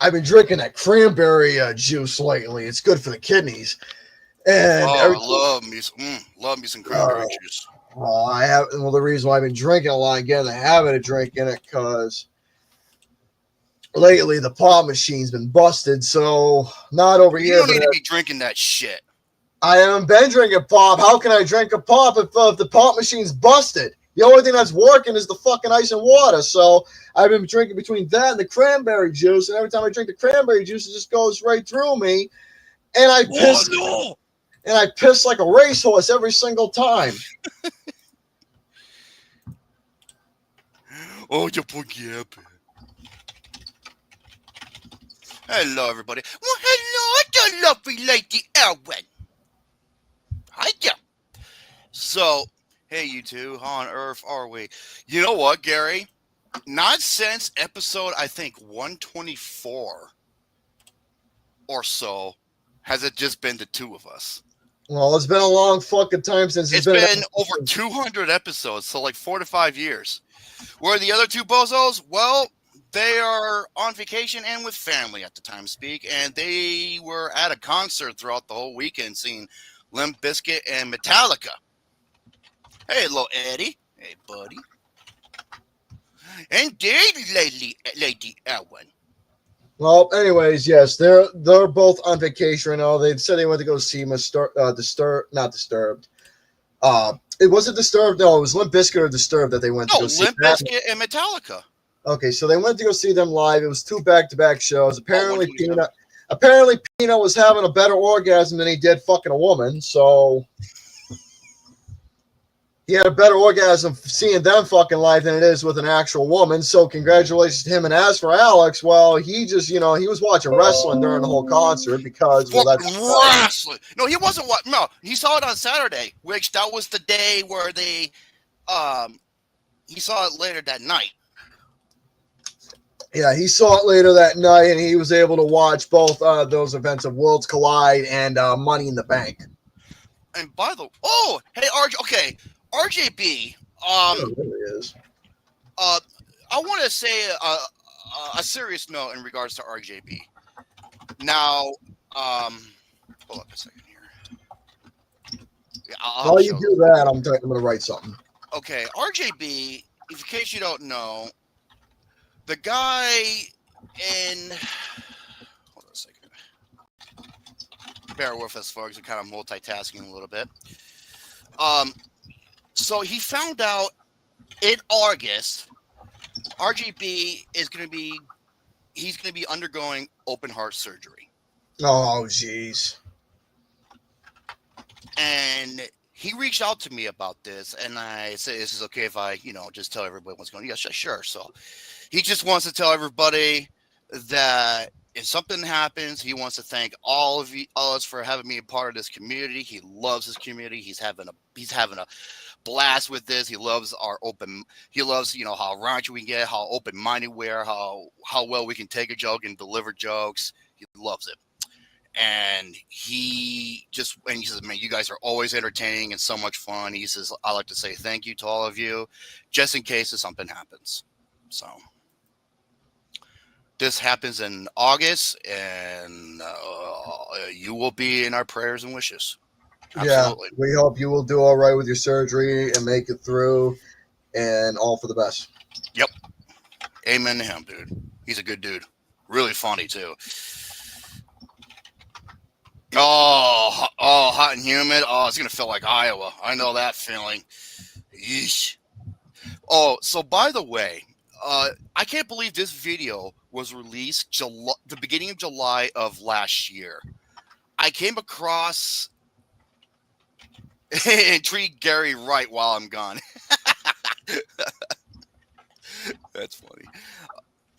I've been drinking that cranberry juice lately. It's good for the kidneys. And love me some cranberry juice. Well, the reason why I've been drinking a lot, again, the habit of drinking it, because lately the pop machine's been busted. So not over here. You don't need to be drinking that shit. I haven't been drinking pop. How can I drink a pop if the pop machine's busted? The only thing that's working is the fucking ice and water. So I've been drinking between that and the cranberry juice. And every time I drink the cranberry juice, it just goes right through me. And I piss. Oh, no. And I piss like a racehorse every single time. Oh, you poor up. Hello, everybody. Well, hello, the lovely lady Elwin. Hiya. So, hey, you two, how on earth are we? You know what, Gary? Not since episode, I think, 124 or so has it just been the two of us. Well, it's been a long fucking time since it's been over 200 episodes, so like 4 to 5 years. Where are the other two bozos? Well, they are on vacation and with family at the time speak, and they were at a concert throughout the whole weekend seeing Limp Bizkit and Metallica. Hey, little Eddy. Hey, buddy. And Lady Elwin. Well, anyways, yes, they're both on vacation right now. They said they went to go see Disturbed. It wasn't Disturbed. No, it was Limp Bizkit or Disturbed that they went to go see. Limp Bizkit and Metallica. Okay, so they went to go see them live. It was 2 back-to-back shows. Apparently, Peanut was having a better orgasm than he did fucking a woman. So he had a better orgasm seeing them fucking live than it is with an actual woman. So congratulations to him. And as for Alex, well, he just, he was watching wrestling during the whole concert because wrestling. No, he wasn't. No, he saw it on Saturday, which that was the day where they, he saw it later that night. Yeah, he saw it later that night, and he was able to watch both those events of Worlds Collide and Money in the Bank. And by the hey, RJB. It really is. I want to say a serious note in regards to RJB. Now, hold up a second here. Yeah, while you do that, I'm going to write something. Okay, RJB. In case you don't know. The guy in... Hold on a second. Bear with us, folks. We're kind of multitasking a little bit. So he found out in August, RGB is going to be... He's going to be undergoing open heart surgery. Oh, jeez. And he reached out to me about this, and I said, is this okay if I, just tell everybody what's going on? Yes, sure. So... He just wants to tell everybody that if something happens, he wants to thank all of us for having me a part of this community. He loves his community. He's having a blast with this. He loves he loves, how raunchy we can get, how open-minded we are, how well we can take a joke and deliver jokes. He loves it. And he says, man, you guys are always entertaining and so much fun. He says, I like to say thank you to all of you, just in case if something happens. So this happens in August, and you will be in our prayers and wishes. Absolutely. Yeah, we hope you will do all right with your surgery and make it through, and all for the best. Yep. Amen to him, dude. He's a good dude. Really funny, too. Oh, hot and humid. Oh, it's going to feel like Iowa. I know that feeling. Yeesh. Oh, so by the way, I can't believe this video was released the beginning of July of last year. I came across and treat Gary right while I'm gone. That's funny.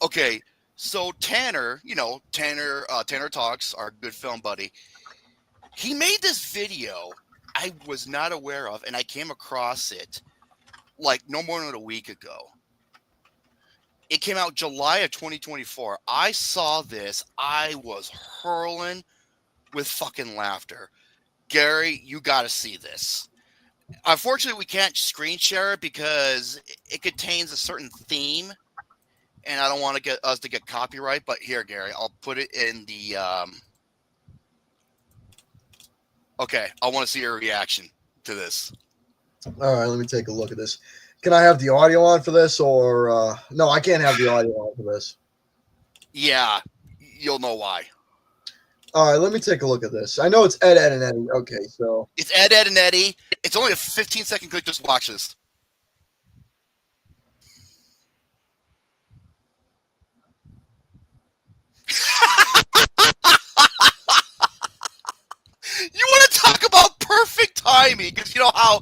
Okay, so Tanner, TannerTalks, our good film buddy, he made this video I was not aware of, and I came across it like no more than a week ago. It came out July of 2024. I saw this. I was hurling with fucking laughter. Gary, you got to see this. Unfortunately, we can't screen share it because it contains a certain theme, and I don't want to get us to get copyright. But here, Gary, I'll put it in the. Okay, I want to see your reaction to this. All right, let me take a look at this. Can I have the audio on for this, or no? I can't have the audio on for this. Yeah, you'll know why. All right, let me take a look at this. I know it's Ed, and Eddy. Okay, so it's Ed, and Eddy. It's only a 15-second clip. Just watch this. You want to talk about perfect timing? Because you know how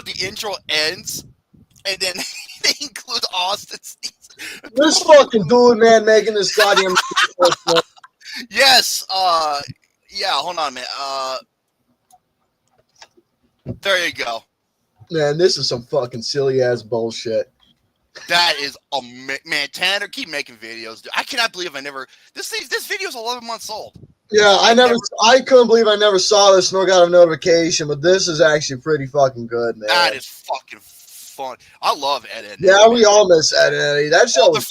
the intro ends, and then they include Austin. This fucking dude, man, making this goddamn. Yes. Yeah. Hold on, man. There you go. Man, this is some fucking silly ass bullshit. That is man. Tanner, keep making videos. Dude. I cannot believe I never. This video is 11 months old. Yeah, I couldn't believe I never saw this nor got a notification, but this is actually pretty fucking good, man. That is fucking fun. I love Ed, and yeah, we all miss Ed and Eddy. That show was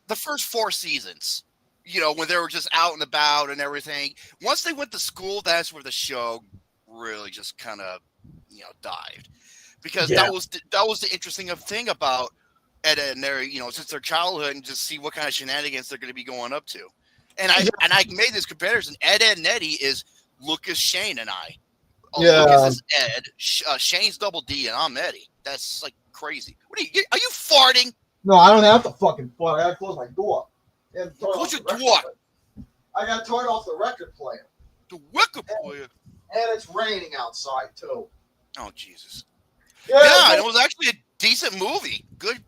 the first 4 seasons. You know, when they were just out and about and everything. Once they went to school, that's where the show really just kind of, dived. Because that was the interesting thing about Ed and Eddy, since their childhood, and just see what kind of shenanigans they're going to be going up to. And I made this comparison. Ed and Eddy is Lucas, Shane, and I. Lucas is Ed. Shane's double D, and I'm Eddy. That's like crazy. Are you farting? No, I don't have to fucking fart. I gotta close my door. Close your door. I gotta turn off the record player. The record player. And it's raining outside too. Oh Jesus. Yeah, it was actually a decent movie. Good,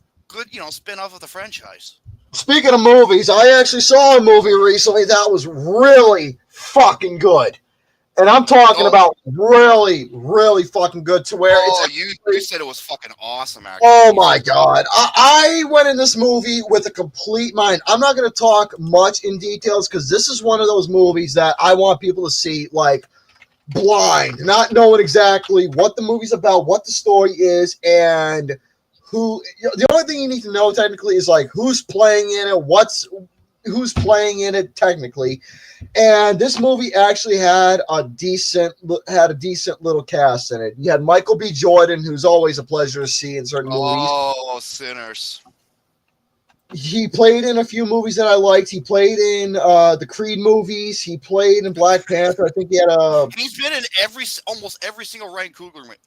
spin-off of the franchise. Speaking of movies, I actually saw a movie recently that was really fucking good. And I'm talking about really, really fucking good to where you said it was fucking awesome, actually. Oh my God. I went in this movie with a complete mind. I'm not going to talk much in details because this is one of those movies that I want people to see like blind, not knowing exactly what the movie's about, what the story is, and the only thing you need to know technically is like who's playing in it, who's playing in it technically. And this movie actually had a decent little cast in it. You had Michael B. Jordan, who's always a pleasure to see in certain movies. Oh, Sinners. He played in a few movies that I liked. He played in the Creed movies. He played in Black Panther. I think he had a. He's been in almost every single Ryan Coogler movie.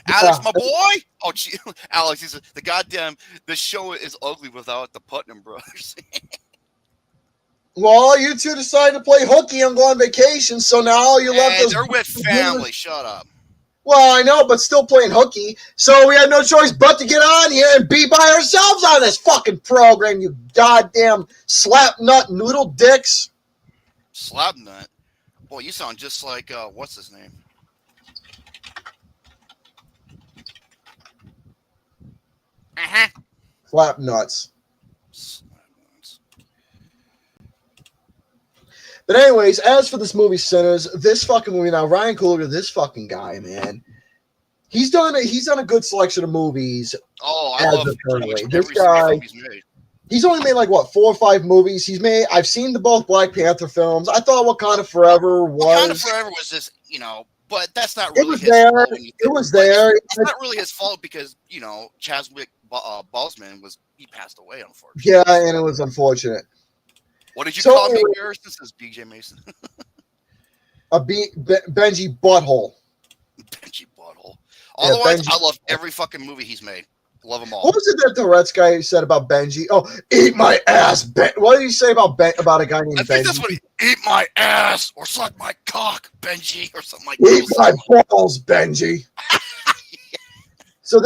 Alex, my boy. Oh, gee. Alex, he's the goddamn. The show is ugly without the Putnam brothers. Well, you two decided to play hooky and go on vacation, so now all you left is. They're with family. Shut up. Well, I know, but still playing hooky. So we had no choice but to get on here and be by ourselves on this fucking program, you goddamn slap nut noodle dicks. Slap nut? Boy, you sound just like, what's his name? Slap nuts. But anyways, as for this movie, Sinners, this fucking movie now, Ryan Coogler, this fucking guy, man, he's done a good selection of movies. Oh, I love this guy. He's only made like 4 or 5 movies. I've seen both Black Panther films. I thought Wakanda Forever was. Wakanda Forever was just, but that's not really his fault. It was there. It's not really his fault because Chadwick Boseman he passed away, unfortunately. Yeah, and it was unfortunate. What did you call me, Garrison? This is BJ Mason. Benji Butthole. Benji Butthole. Otherwise, I love every fucking movie he's made. Love them all. What was it that the Reds guy said about Benji? Oh, eat my ass, Ben. What did he say about a guy named Benji? I think that's what eat my ass or suck my cock, Benji, or something like that. Eat my balls, Benji. But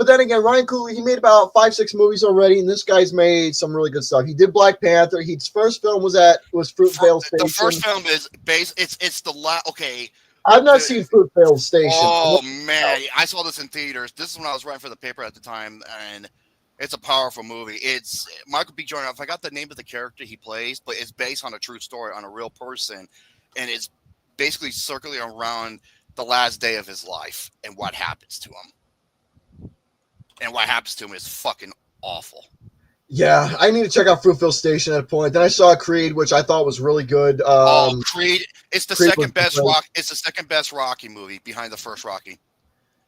then again, Ryan Coogler, he made about 5-6 movies already, and this guy's made some really good stuff. He did Black Panther. His first film was Fruitvale Station. The first film is based. It's the last. Okay. I've not seen Fruitvale Station. Oh man, I saw this in theaters. This is when I was writing for the paper at the time, and it's a powerful movie. It's Michael B. Jordan. I forgot the name of the character he plays, but it's based on a true story on a real person, and it's basically circling around the last day of his life and what happens to him. and what happens to him is fucking awful. Yeah, I need to check out Fruitville Station at a point. Then I saw Creed, which I thought was really good. Creed! It's the Creed second best Rock. It's the second best Rocky movie behind the first Rocky.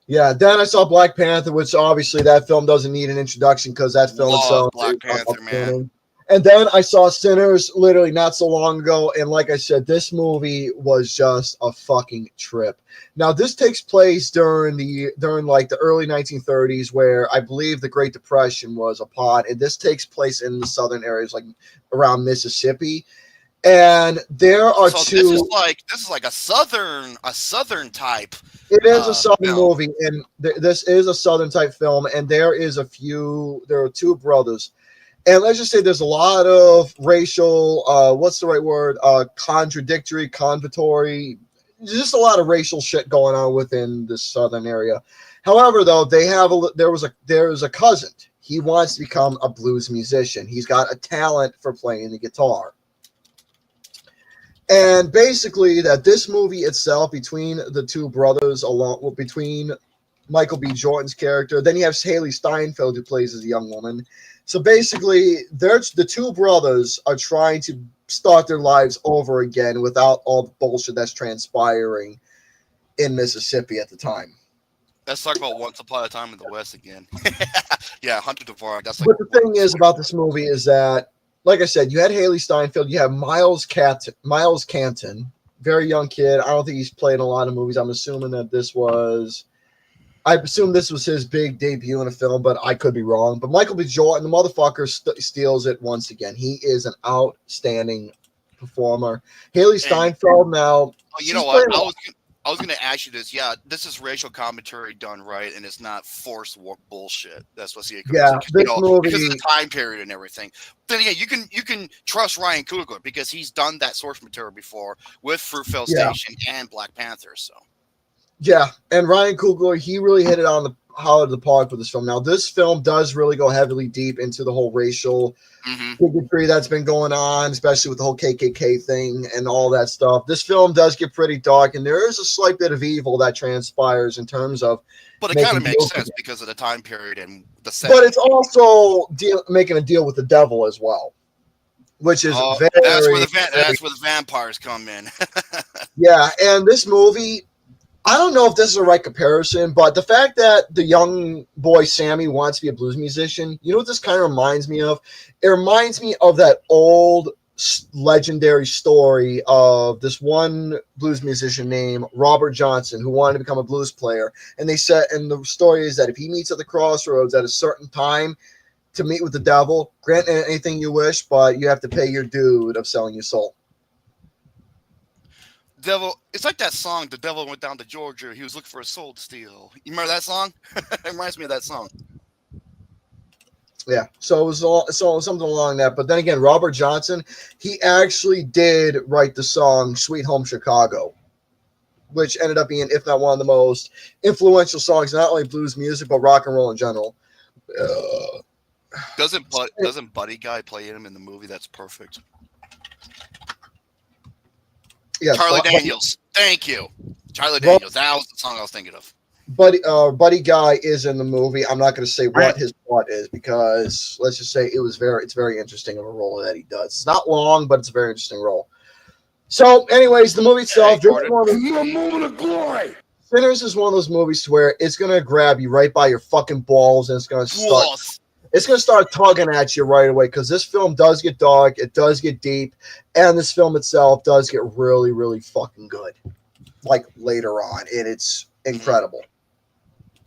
Yeah, then I saw Black Panther, which obviously that film doesn't need an introduction because that film itself Black Panther, man. And then I saw Sinners literally not so long ago, and like I said, this movie was just a fucking trip. Now this takes place during like the early 1930s, where I believe the Great Depression was upon, and this takes place in the southern areas, like around Mississippi. And there are two. This is like a southern type. It is a southern movie, and this is a southern type film. And there are two brothers, and let's just say there's a lot of racial, what's the right word? Convatory, just a lot of racial shit going on within the southern area. However, though, there is a cousin. He wants to become a blues musician. He's got a talent for playing the guitar. And basically, that this movie itself, between the two brothers, between Michael B. Jordan's character, then you have Haley Steinfeld, who plays as a young woman. So basically, the two brothers are trying to start their lives over again without all the bullshit that's transpiring in Mississippi at the time. Let's talk about Once Upon a Time in the West again. Yeah, Hunter Dvorak. But the thing is about this movie is that, like I said, you had Haley Steinfeld, you have Miles Canton, very young kid. I don't think he's played in a lot of movies. I'm assuming that this was his big debut in a film, but I could be wrong. But Michael B. Jordan, the motherfucker, steals it once again. He is an outstanding performer. Haley Steinfeld now. You know what? I was going to ask you this. Yeah, this is racial commentary done right, and it's not forced bullshit. That's what C&CK. Yeah, this movie, because of the time period and everything. Then again, you can trust Ryan Coogler because he's done that source material before with Fruitville Station and Black Panther. So. Yeah, and Ryan Coogler, he really hit it out of the park with this film. Now, this film does really go heavily deep into the whole racial bigotry that's been going on, especially with the whole KKK thing and all that stuff. This film does get pretty dark, and there is a slight bit of evil that transpires in terms of. But it kind of makes sense because of the time period and the set. But it's also making a deal with the devil as well, which is that's where the vampires come in. Yeah, and this movie, I don't know if this is the right comparison, but the fact that the young boy Sammy wants to be a blues musician, you know what this kind of reminds me of? It reminds me of that old legendary story of this one blues musician named Robert Johnson who wanted to become a blues player. And they said, and the story is that if he meets at the crossroads at a certain time to meet with the devil, grant anything you wish, but you have to pay your dude of selling your soul. Devil, it's like that song, The Devil Went Down to Georgia. He was looking for a soul to steal. You remember that song? It reminds me of that song. Yeah, so it was something along that. But then again, Robert Johnson, he actually did write the song Sweet Home Chicago, which ended up being, if not one of the most influential songs, not only blues music, but rock and roll in general. Doesn't Buddy Guy play him in the movie? That's perfect. Yeah, Charlie Daniels. Thank you. Charlie Daniels. That was the song I was thinking of. Buddy Guy is in the movie. I'm not going to say what his plot is because let's just say it's very interesting of a role that he does. It's not long, but it's a very interesting role. So, anyways, the movie itself, a moment of glory. Sinners is one of those movies where it's going to grab you right by your fucking balls and it's going to start tugging at you right away because this film does get dark, it does get deep, and this film itself does get really, really fucking good. Like later on, and it's incredible.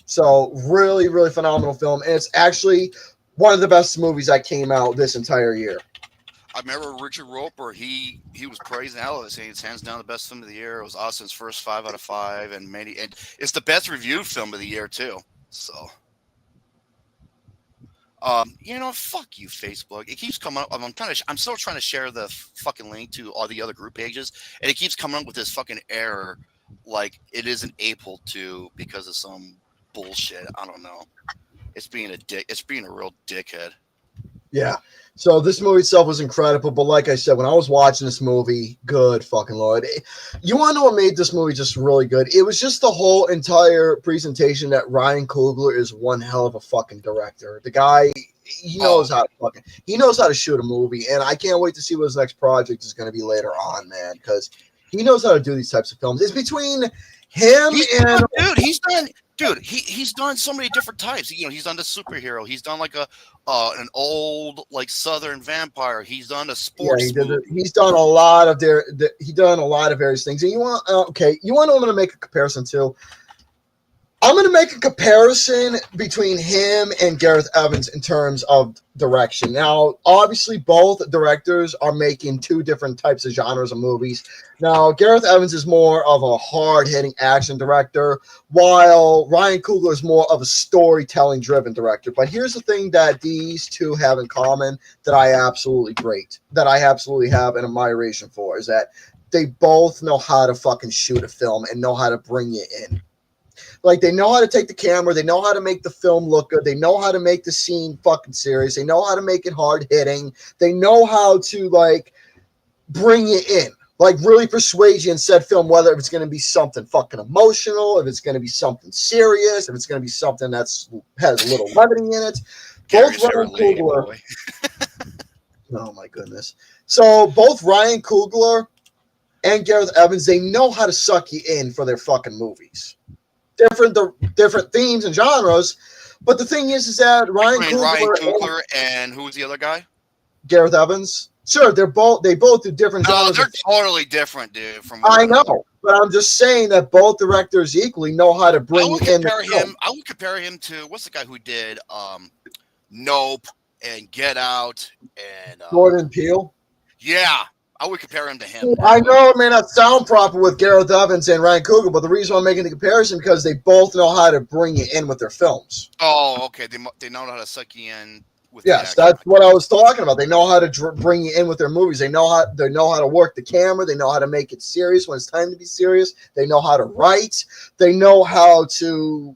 So really, really phenomenal film, and it's actually one of the best movies that came out this entire year. I remember Richard Roper. He was praising it, saying it's hands down the best film of the year. It was Austin's first 5 out of 5, and it's the best reviewed film of the year too. So. Fuck you, Facebook. It keeps coming up. I'm still trying to share the fucking link to all the other group pages, and it keeps coming up with this fucking error, like it isn't able to because of some bullshit. I don't know. It's being a dick. It's being a real dickhead. Yeah. So this movie itself was incredible, but like I said, when I was watching this movie, good fucking lord. You want to know what made this movie just really good? It was just the whole entire presentation that Ryan Coogler is one hell of a fucking director. The guy, he knows how to shoot a movie, and I can't wait to see what his next project is going to be later on, man, because he knows how to do these types of films. It's between him he's done so many different types. You know, he's done the superhero. He's done like an old like Southern vampire. He's done a sports movie. He's done a lot of various things. And you want you want to know I'm going to make a comparison too. I'm going to make a comparison between him and Gareth Evans in terms of direction. Now, obviously, both directors are making two different types of genres of movies. Now, Gareth Evans is more of a hard-hitting action director, while Ryan Coogler is more of a storytelling-driven director. But here's the thing that these two have in common that I absolutely have an admiration for, is that they both know how to fucking shoot a film and know how to bring you in. Like, they know how to take the camera. They know how to make the film look good. They know how to make the scene fucking serious. They know how to make it hard-hitting. They know how to, like, bring you in. Like, really persuade you in said film, whether it's going to be something fucking emotional, if it's going to be something serious, if it's going to be something that's has a little levity in it. Both Ryan Coogler. Oh, my goodness. So, both Ryan Coogler and Gareth Evans, they know how to suck you in for their fucking movies. Different themes and genres, but the thing is that Ryan Coogler and who was the other guy? Gareth Evans. Sure, they both do different genres. They're totally different, dude. I know, but I'm just saying that both directors equally know how to bring in the film. I would compare him to what's the guy who did Nope and Get Out and Jordan Peele. Yeah. I would compare him to him. I know it may not sound proper with Gareth Evans and Ryan Coogler, but the reason I'm making the comparison because they both know how to bring you in with their films. Oh, okay. They know how to suck you in. Yes, that's what I was talking about. They know how to bring you in with their movies. They know how to work the camera. They know how to make it serious when it's time to be serious. They know how to write. They know how to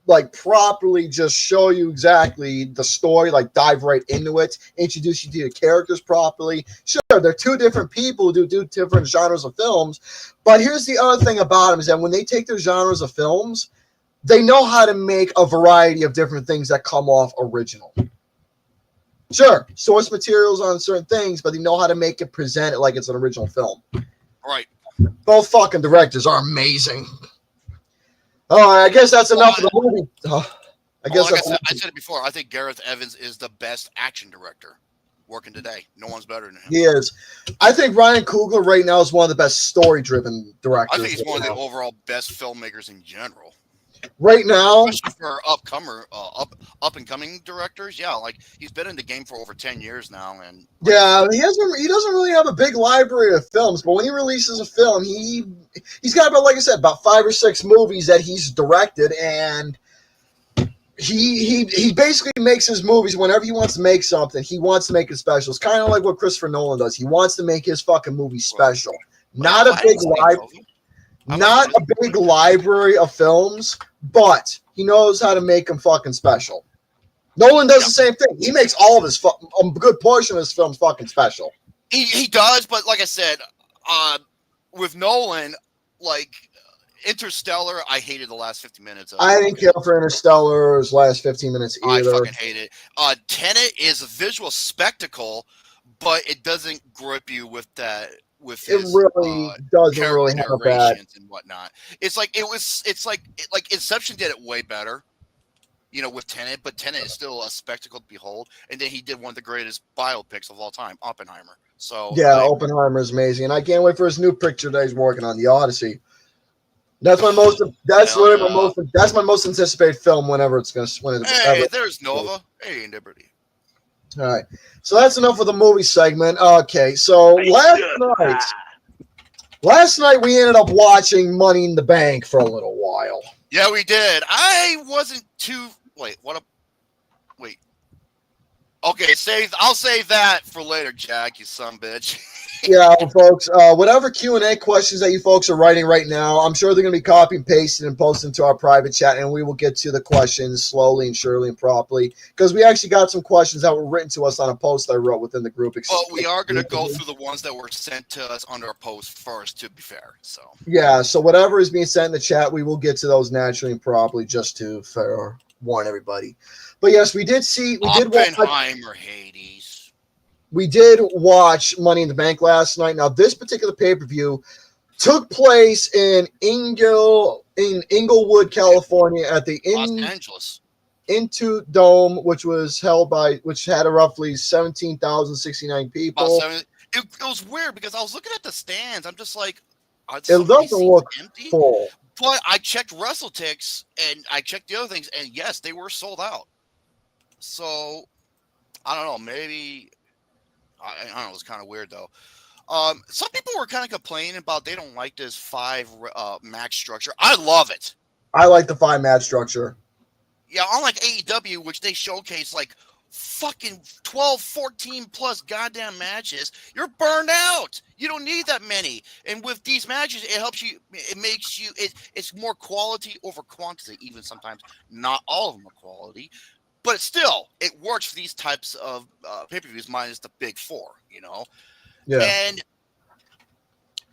like properly just show you exactly the story, like dive right into it, introduce you to the characters properly. Sure, they're two different people who do different genres of films, but here's the other thing about them is that when they take their genres of films, they know how to make a variety of different things that come off original. Sure, source materials on certain things, but they know how to make it present it like it's an original film. Right. Both fucking directors are amazing. Oh, I guess that's enough of the movie. I said it before. I think Gareth Evans is the best action director working today. No one's better than him. He is. I think Ryan Coogler right now is one of the best story-driven directors. I think he's one of the overall best filmmakers in general. Right now, especially for up and coming directors, yeah, like he's been in the game for over 10 years now, and yeah, he doesn't really have a big library of films, but when he releases a film, he's got about, like I said, about 5 or 6 movies that he's directed, and he basically makes his movies whenever he wants to make something. He wants to make it special. It's kind of like what Christopher Nolan does. He wants to make his fucking movie special, not a big library. Not a big library of films, but he knows how to make them fucking special. Nolan does the same thing. He makes all of his a good portion of his films fucking special. He does, but like I said, with Nolan, like Interstellar, I hated the last 50 minutes of it. I didn't care for Interstellar's last 15 minutes either. I fucking hate it. Tenet is a visual spectacle, but it doesn't grip you with that. With his, really doesn't really have that and whatnot. It's like Inception did it way better, with Tenet, but Tenet is still a spectacle to behold. And then he did one of the greatest biopics of all time, Oppenheimer. So yeah, Oppenheimer is amazing, and I can't wait for his new picture that he's working on, The Odyssey. That's my most. That's literally my most. That's my most anticipated film whenever it's gonna. Hey, there's Nova. Hey, Liberty. All right, so that's enough of the movie segment. Okay, so last night we ended up watching Money in the Bank for a little while. Yeah, we did. I wasn't too. Wait. Okay, I'll save that for later, Jack. You son of a bitch. Yeah, folks, whatever Q&A questions that you folks are writing right now, I'm sure they're going to be copy and pasted and posted to our private chat, and we will get to the questions slowly and surely and properly, because we actually got some questions that were written to us on a post I wrote within the group. But we are going to go through the ones that were sent to us under our post first, to be fair. So yeah, so whatever is being sent in the chat, we will get to those naturally and properly, just to warn everybody. But yes, we did Oppenheimer, Hades. We did watch Money in the Bank last night. Now, this particular pay-per-view took place in Inglewood, California, at the Los Angeles Into Dome, which had roughly 17,069 people. It was weird because I was looking at the stands. I'm just like, it doesn't look empty? Full. But I checked WrestleTix and I checked the other things, and yes, they were sold out. So I don't know, maybe. I don't know. It was kind of weird though. Some people were kind of complaining about they don't like this 5 match structure. I love it. I like the 5 match structure. Yeah, unlike AEW, which they showcase like fucking 12, 14 plus goddamn matches, you're burned out. You don't need that many. And with these matches, it helps you. It makes you. It's more quality over quantity. Even sometimes, not all of them are quality. But still, it works for these types of pay-per-views minus the big 4, you know? Yeah. And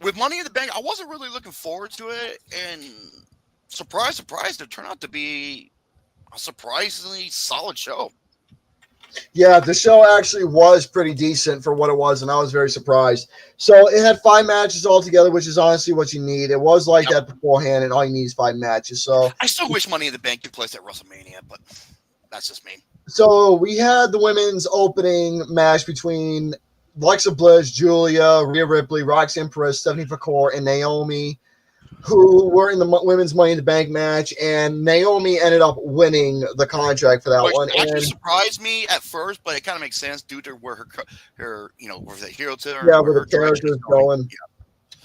with Money in the Bank, I wasn't really looking forward to it. And surprise, surprise, it turned out to be a surprisingly solid show. Yeah, the show actually was pretty decent for what it was, and I was very surprised. So it had 5 matches altogether, which is honestly what you need. It was like that beforehand, and all you need is 5 matches. So I still wish Money in the Bank took place at WrestleMania, but that's just me. So we had the women's opening match between Alexa Bliss, Julia, Rhea Ripley, Roxanne Perez, Stephanie McCoy, and Naomi, who were in the women's Money in the Bank match, and Naomi ended up winning the contract for that one. Actually surprised me at first, but it kind of makes sense due to where her where the hero to her, where the character is going. Yeah.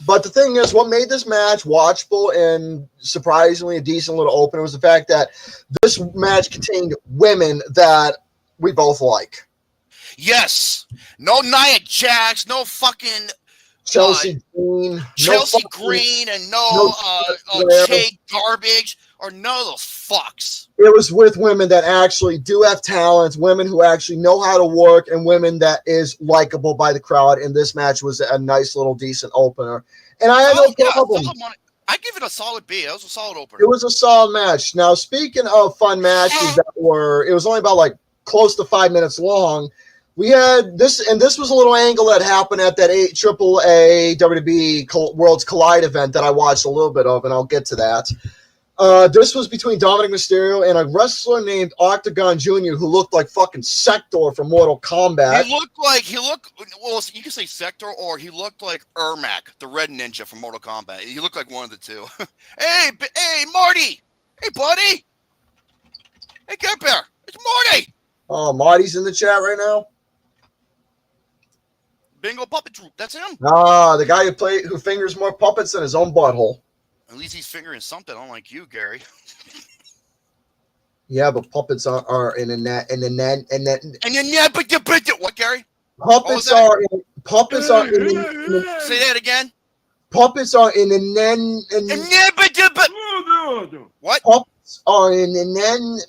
But the thing is, what made this match watchable and surprisingly a decent little opener was the fact that this match contained women that we both like. Yes. No Nia Jax, no fucking Chelsea Green. Green, and no Jake Garbage, or none of those fucks. It was with women that actually do have talent, women who actually know how to work, and women that is likable by the crowd. And this match was a nice little decent opener. And I had no problem. I give it a solid B. It was a solid opener. It was a solid match. Now, speaking of fun matches it was only about like close to 5 minutes long. We had this, and this was a little angle that happened at that AAA WWE Worlds Collide event that I watched a little bit of, and I'll get to that. This was between Dominic Mysterio and a wrestler named Octagon Jr. who looked like fucking Sector from Mortal Kombat. He looked well, you can say Sector, or he looked like Ermac, the Red Ninja from Mortal Kombat. He looked like one of the two. Hey, Marty! Hey, buddy! Hey, Garebear! It's Marty! Oh, Marty's in the chat right now? Bingel Puppet Troupe, that's him. Ah, the guy who fingers more puppets than his own butthole. At least he's fingering something, unlike you, Gary. Yeah, but puppets are in a net, what, Gary? Puppets are in. Say that again. Puppets are in a nen. What? Puppets are in a nen.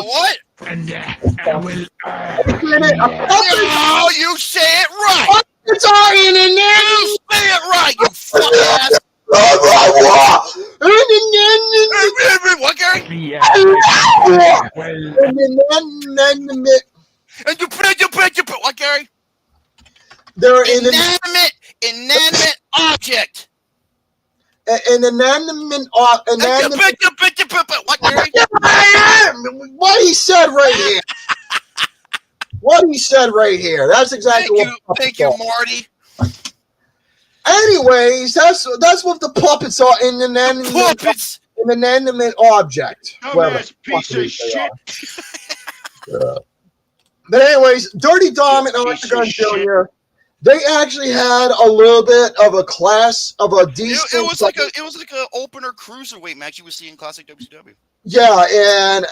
What? Oh, you say it right. Puppets are in a nen. You say it right, you fuck ass. What, Gary? What, Gary? They're inanimate object. An inanimate What, Gary? What he said right here. What he said right here. That's exactly Thank you, Marty. Anyways, that's what the puppets are in an inanimate object. Dumbass piece of shit. But anyways, Dirty Dom and Octagon Jr. They actually had a little bit of a class of a decent. It was like a opener cruiserweight match you would see in classic WCW. Yeah, and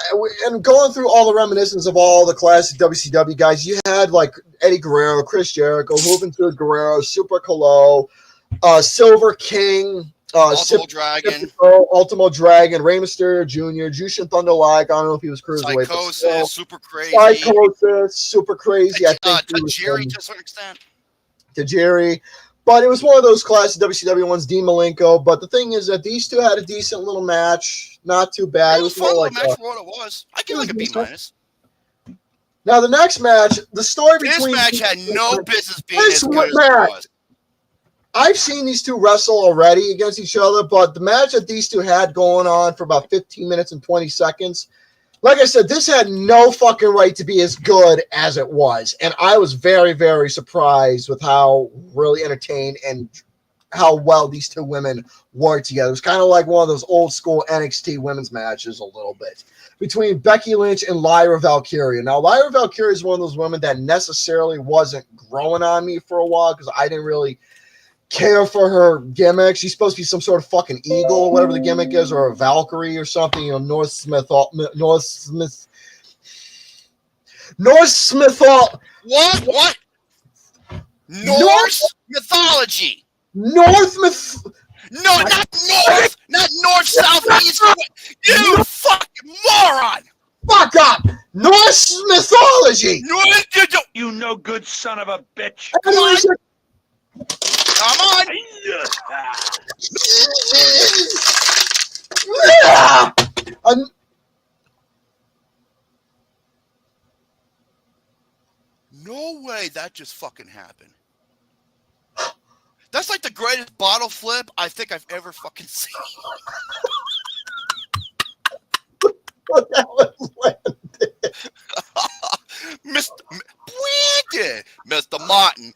going through all the reminiscence of all the classic WCW guys, you had like Eddie Guerrero, Chris Jericho, Juventud Guerrero, Super Colo, Silver King, Ultimo Dragon, Rey Mysterio Jr., Jushin Thunder Liger. I don't know if he was cruiserweight. Psychosis, Super Crazy. Psychosis, Super Crazy. I think Tajiri to a certain extent. Tajiri. But it was one of those classic WCW ones, Dean Malenko. But the thing is that these two had a decent little match. Not too bad. It was fun little match for what it was. I give it like a B-. Now, the next match, the story between... This match had no business being as good as it was. I've seen these two wrestle already against each other, but the match that these two had going on for about 15 minutes and 20 seconds, like I said, this had no fucking right to be as good as it was. And I was very, very surprised with how really entertained and how well these two women worked together. It was kind of like one of those old school NXT women's matches a little bit between Becky Lynch and Lyra Valkyria. Now, Lyra Valkyria is one of those women that necessarily wasn't growing on me for a while because I didn't really care for her gimmick. She's supposed to be some sort of fucking eagle or whatever the gimmick is, or a Valkyrie or something, you know, Norse Smith. What? Norse mythology. No, not north, not north, south, east. You fucking moron! Fuck up! Norse mythology. You no good son of a bitch. Come on! No way that just fucking happened. That's like the greatest bottle flip I think I've ever fucking seen. What the hell is landed? Mr. Martin.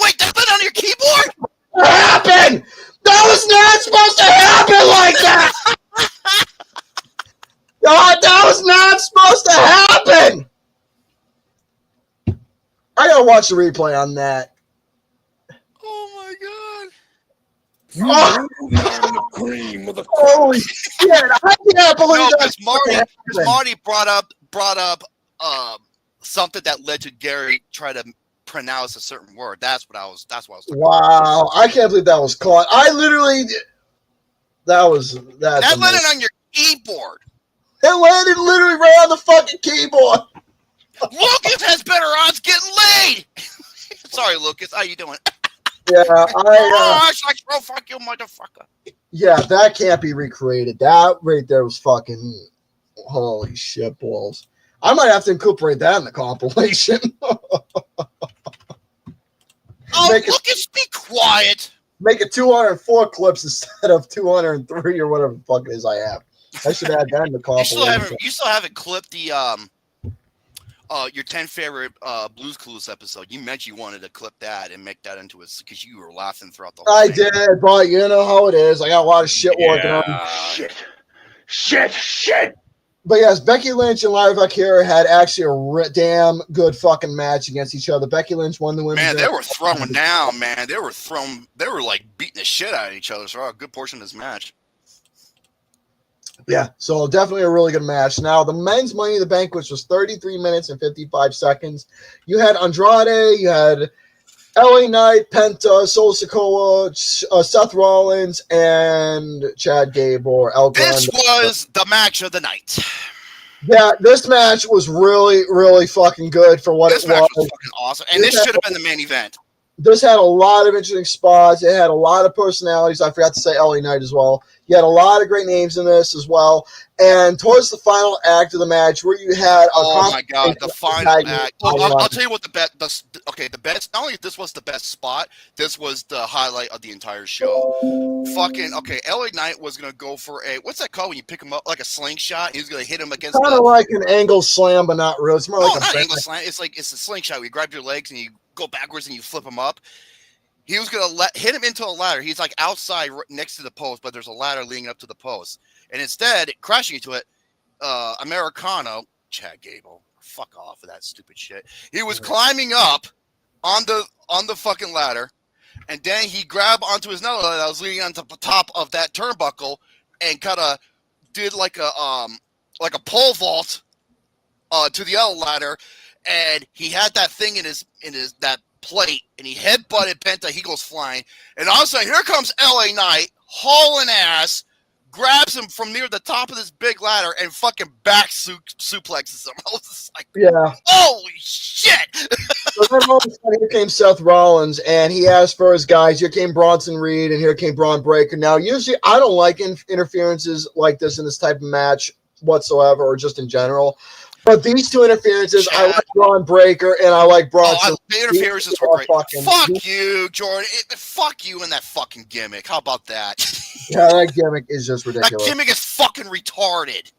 Wait, that's been on your keyboard? What happened? That was not supposed to happen like that! God, that was not supposed to happen! I gotta watch the replay on that. Oh my god. The cream with a Holy shit! I can't believe that. Because Marty brought up something that led to Gary try to pronounce a certain word. That's what I was wow, I can't believe that was caught. I literally that landed on your keyboard. It landed literally right on the fucking keyboard. Lucas has better odds getting laid. Sorry, Lucas. How you doing? Yeah, fuck you, motherfucker. Yeah, that can't be recreated. That right there was fucking holy shit balls. I might have to incorporate that in the compilation. Lucas, be quiet. Make it 204 clips instead of 203 or whatever the fuck it is I have. I should add that in the compilation. You still haven't clipped the your 10 favorite Blues Clues episode. You mentioned you wanted to clip that and make that into it because you were laughing throughout the whole thing. Did, but you know how it is. I got a lot of shit working on. Shit. But yes, Becky Lynch and Lyra Valkyria had actually a damn good fucking match against each other. Becky Lynch won the women's. Man, they were throwing down, man. They were like beating the shit out of each other for a good portion of this match. Yeah, so definitely a really good match. Now, the men's Money in the Bank, which was 33 minutes and 55 seconds. You had Andrade, you had LA Knight, Penta, Sol Sikoa, Seth Rollins, and Chad Gable. This was the match of the night. Yeah, this match was really, really fucking good for what it was. This match was fucking awesome, and this should have been the main event. This had a lot of interesting spots. It had a lot of personalities. I forgot to say LA Knight as well. You had a lot of great names in this as well. And towards the final act of the match, where you had my god, the final act. I'll tell you what the best. The best. Not only this was the best spot, this was the highlight of the entire show. LA Knight was gonna go for what's that called when you pick him up like a slingshot? He was gonna hit him against. Kind of like an angle slam, but not really. It's more like not angle slam. It's a slingshot. Where you grab your legs and you go backwards and you flip him up. He was going to hit him into a ladder. He's like outside next to the post, but there's a ladder leading up to the post. And instead, crashing into it, Americano, Chad Gable, fuck off with that stupid shit. He was climbing up on the fucking ladder, and then he grabbed onto his another ladder that was leading onto the top of that turnbuckle, and kind of did like a pole vault to the other ladder, and he had that thing in his that plate, and he headbutted Penta. He goes flying, and all of a sudden, here comes LA Knight, hauling ass, grabs him from near the top of this big ladder, and fucking back suplexes him. I was just like, Yeah. holy shit! So then all of a sudden, here came Seth Rollins, and he asked for his guys. Here came Bronson Reed, and here came Braun Breaker. Now, usually, I don't like interferences like this in this type of match whatsoever, or just in general. But these two interferences, I like Braun Breaker, and I like Bronson. The interferences were great. Fuck you, Jordan. Fuck you and that fucking gimmick. How about that? Yeah, that gimmick is just ridiculous. That gimmick is fucking retarded.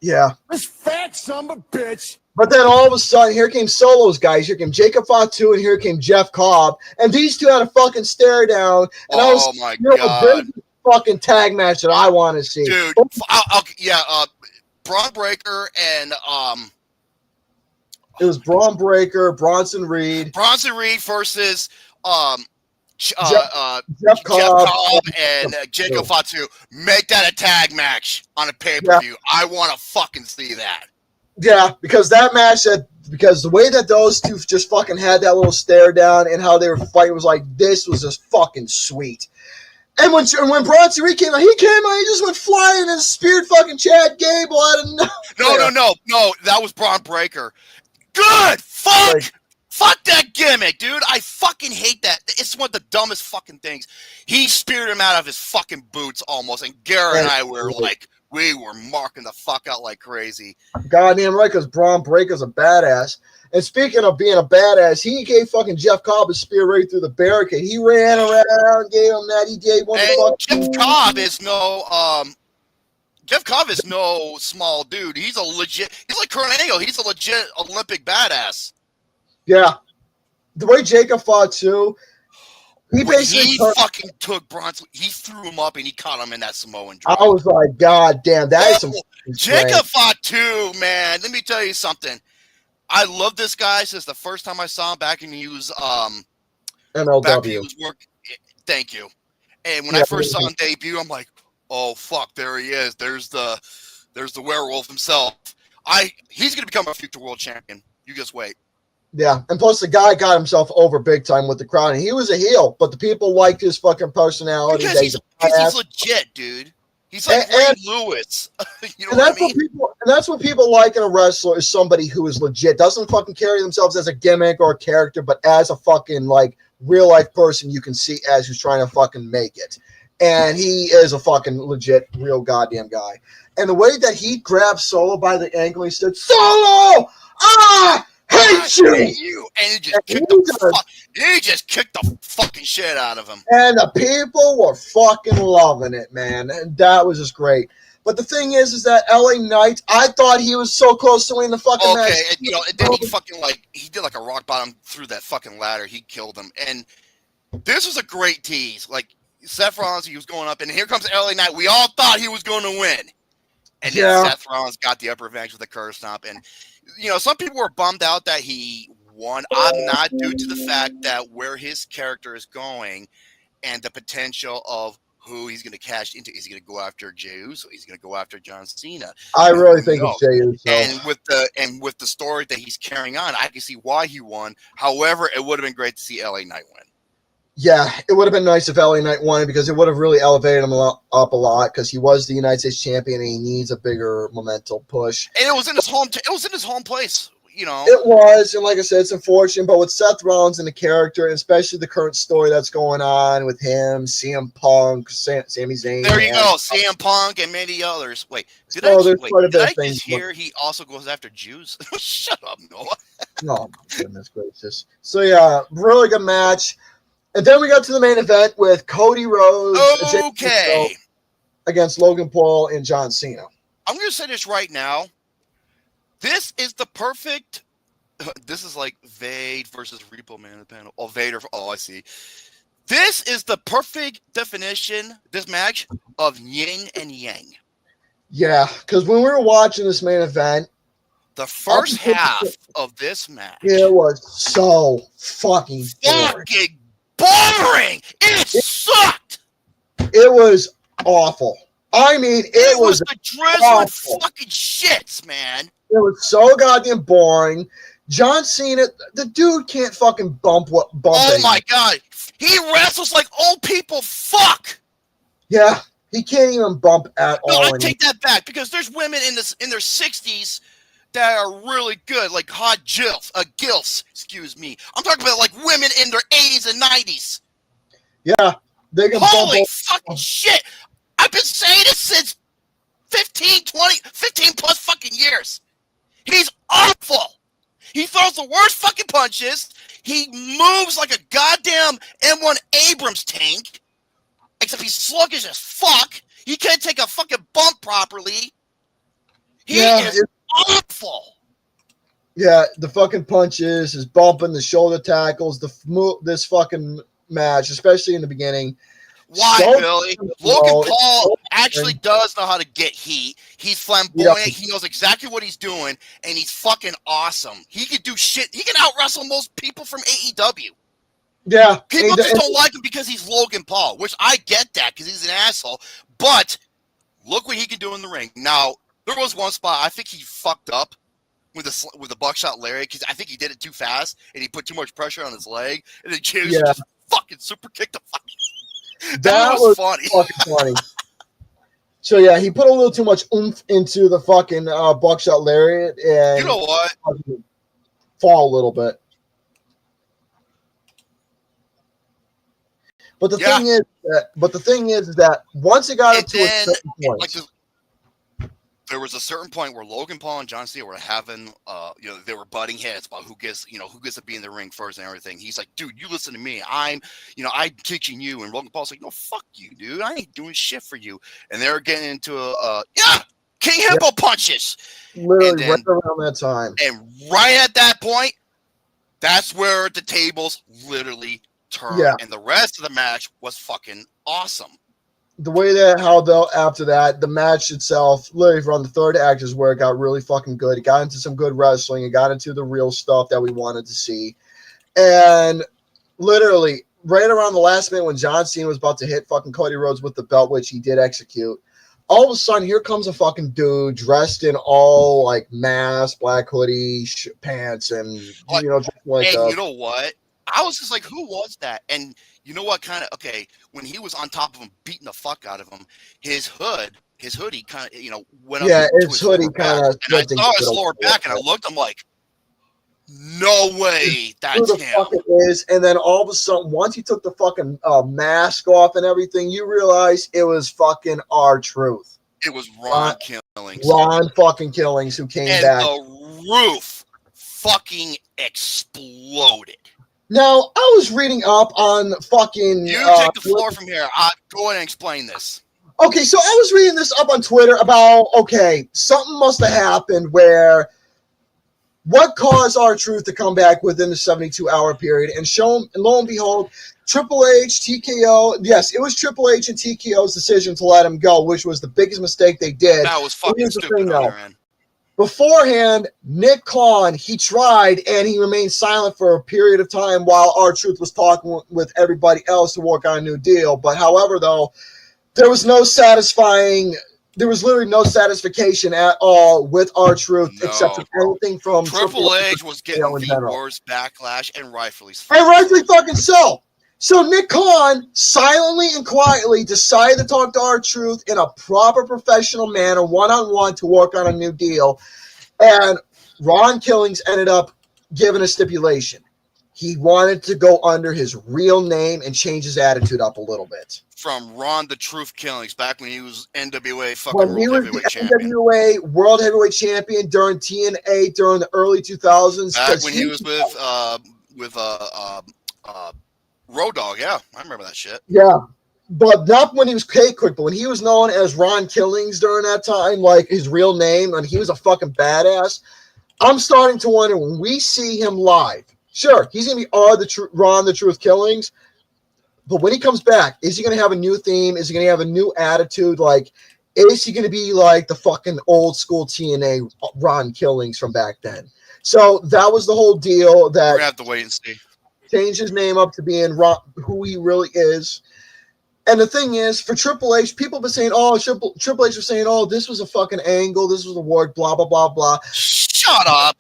Yeah. This fat son of a bitch. But then all of a sudden, here came Solo's guys. Here came Jacob Fatu, and here came Jeff Cobb. And these two had a fucking stare down. And oh, my God. This fucking tag match that I want to see. Dude, Braun Breaker and it was Braun Breaker, Bronson Reed versus Jeff Cobb and Jacob Fatu. Make that a tag match on a pay-per-view. Yeah. I want to fucking see that. Yeah, because that match, because the way that those two just fucking had that little stare down and how they were fighting was like, this was just fucking sweet. And when Bronson Reed came out, he just went flying and speared fucking Chad Gable out of nowhere. No, that was Braun Breaker. Good! Fuck that gimmick, dude. I fucking hate that. It's one of the dumbest fucking things. He speared him out of his fucking boots almost, and Garrett and I were like, we were marking the fuck out like crazy. Goddamn right, because Braun Breaker's a badass. And speaking of being a badass, he gave fucking Jeff Cobb a spear right through the barricade. He ran around, gave him that. He gave one. Jeff Cobb is no small dude. He's like Kurt Angle. He's a legit Olympic badass. Yeah. The way Jacob fought too, he fucking took Bronson. He threw him up and he caught him in that Samoan drop. I was like, God damn, that is some. Jacob fought too, man. Let me tell you something. I love this guy since the first time I saw him back when he was MLW. Thank you. And when I first saw him debut, I'm like, oh fuck, there he is. There's the werewolf himself. He's gonna become a future world champion. You just wait. Yeah, and plus the guy got himself over big time with the crowd, and he was a heel, but the people liked his fucking personality. Because he's legit, dude. He's like Ray Lewis. You know what I mean? That's what people like in a wrestler is somebody who is legit, doesn't fucking carry themselves as a gimmick or a character, but as a fucking like real life person you can see as who's trying to fucking make it. And he is a fucking legit, real goddamn guy. And the way that he grabbed Solo by the ankle, he said, "Solo! Hate you!" And he just kicked the fucking shit out of him. And the people were fucking loving it, man. And that was just great. But the thing is that LA Knight, I thought he was so close to winning the fucking match. Okay, and then he fucking he did like a rock bottom through that fucking ladder. He killed him. And this was a great tease. Like Seth Rollins, he was going up, and here comes LA Knight. We all thought he was going to win. And then Seth Rollins got the upper advantage with the curb stomp. And some people were bummed out that he won. I'm not, due to the fact that where his character is going and the potential of who he's going to cash into. Is he going to go after Jey Uso? He's going to go after John Cena. I really think it's Jey Uso. And with the story that he's carrying on, I can see why he won. However, it would have been great to see LA Knight win. Yeah, it would have been nice if LA Knight won because it would have really elevated him up a lot because he was the United States champion and he needs a bigger momentum push. And it was in his home. It was in his home place. It was, and like I said, it's unfortunate. But with Seth Rollins and the character, and especially the current story that's going on with him, CM Punk, Sami Zayn. There you go, CM Punk and many others. Wait, did I just hear he also goes after Jews? Shut up, Noah. Oh, goodness gracious. So, yeah, really good match. And then we got to the main event with Cody Rhodes against Logan Paul and John Cena. I'm going to say this right now. This is the perfect. This is like Vade versus Repo Man in the panel. Oh, Vader. Oh, I see. This is the perfect definition, this match, of yin and yang. Yeah, because when we were watching this main event, The first half of this match. It was so fucking boring. It sucked. It was awful. I mean, it was the drizzling fucking shits, man. It was so goddamn boring. John Cena, the dude can't fucking bump. Oh my god, he wrestles like old people. Fuck. Yeah, he can't even bump at all. No, I take that back because there's women in their 60s that are really good, like hot gilfs. Excuse me. I'm talking about like women in their 80s and 90s. Yeah, they can Holy fucking shit! I've been saying it since 15 plus fucking years. He's awful. He throws the worst fucking punches. He moves like a goddamn M1 Abrams tank. Except he's sluggish as fuck. He can't take a fucking bump properly. He is awful. Yeah, the fucking punches, his bumping, the shoulder tackles, this fucking match, especially in the beginning. Why, Billy? Logan Paul actually does know how to get heat. He's flamboyant. Yeah. He knows exactly what he's doing, and he's fucking awesome. He can do shit. He can out-wrestle most people from AEW. Yeah. People just don't like him because he's Logan Paul, which I get that because he's an asshole. But look what he can do in the ring. Now, there was one spot I think he fucked up with the buckshot lariat because I think he did it too fast, and he put too much pressure on his leg, and then James just fucking super kicked the fucking. That was funny. Fucking funny. So yeah, he put a little too much oomph into the fucking buckshot lariat, and you know what? Fall a little bit. But the thing is that once it got up to a certain point, there was a certain point where Logan Paul and John Cena were having, they were butting heads about who gets to be in the ring first and everything. He's like, dude, you listen to me. I'm teaching you. And Logan Paul's like, no, fuck you, dude. I ain't doing shit for you. And they're getting into King Hippo punches. Literally right around that time. And right at that point, that's where the tables literally turned. Yeah. And the rest of the match was fucking awesome. The way after that, the match itself, literally from the third act is where it got really fucking good. It got into some good wrestling. It got into the real stuff that we wanted to see. And literally, right around the last minute when John Cena was about to hit fucking Cody Rhodes with the belt, which he did execute, all of a sudden, here comes a fucking dude dressed in all, like, mask, black hoodie, pants, and, just like and you know what? I was just like, who was that? And you know what when he was on top of him, beating the fuck out of him, his hoodie kind of, went up. Yeah, his hoodie kind of. And I saw his lower back, and I looked, I'm like, no way, that's who the him. Fuck it is. And then all of a sudden, once he took the fucking mask off and everything, you realize it was fucking R-Truth. It was Ron Killings. Ron fucking Killings who came back. And the roof fucking exploded. Now, I was reading up on fucking... You take the floor from here. Go ahead and explain this. Okay, so I was reading this up on Twitter about, something must have happened where... What caused R-Truth to come back within the 72-hour period? And lo and behold, Triple H, TKO... Yes, it was Triple H and TKO's decision to let him go, which was the biggest mistake they did. That was fucking stupid on their end. Beforehand, Nick Khan, he tried and he remained silent for a period of time while R-Truth was talking with everybody else to work on a new deal. But however, though, there was literally no satisfaction at all with R-Truth except for anything from Triple H was getting the worst backlash, and rightfully so. And rightfully fucking so. So Nick Khan silently and quietly decided to talk to R-Truth in a proper professional manner, one-on-one, to work on a new deal. And Ron Killings ended up giving a stipulation. He wanted to go under his real name and change his attitude up a little bit. From Ron the Truth Killings, back when he was NWA fucking World Heavyweight Champion. NWA World Heavyweight Champion during TNA during the early 2000s. Back when he was with Road Dogg, yeah, I remember that shit. Yeah, but not when he was Quick, but when he was known as Ron Killings during that time, like his real name, and he was a fucking badass. I'm starting to wonder when we see him live. Sure, he's gonna be Ron the Truth Killings, but when he comes back, is he gonna have a new theme? Is he gonna have a new attitude? Like, Is he going to be like the fucking old school TNA Ron Killings from back then? So that was the whole deal. That We're gonna have to wait and see. Changed his name up to being Ron, who he really is. And the thing is, for Triple H, people have been saying, oh, Triple H was saying, oh, this was a fucking angle, this was a work, blah, blah, blah, blah. Shut up.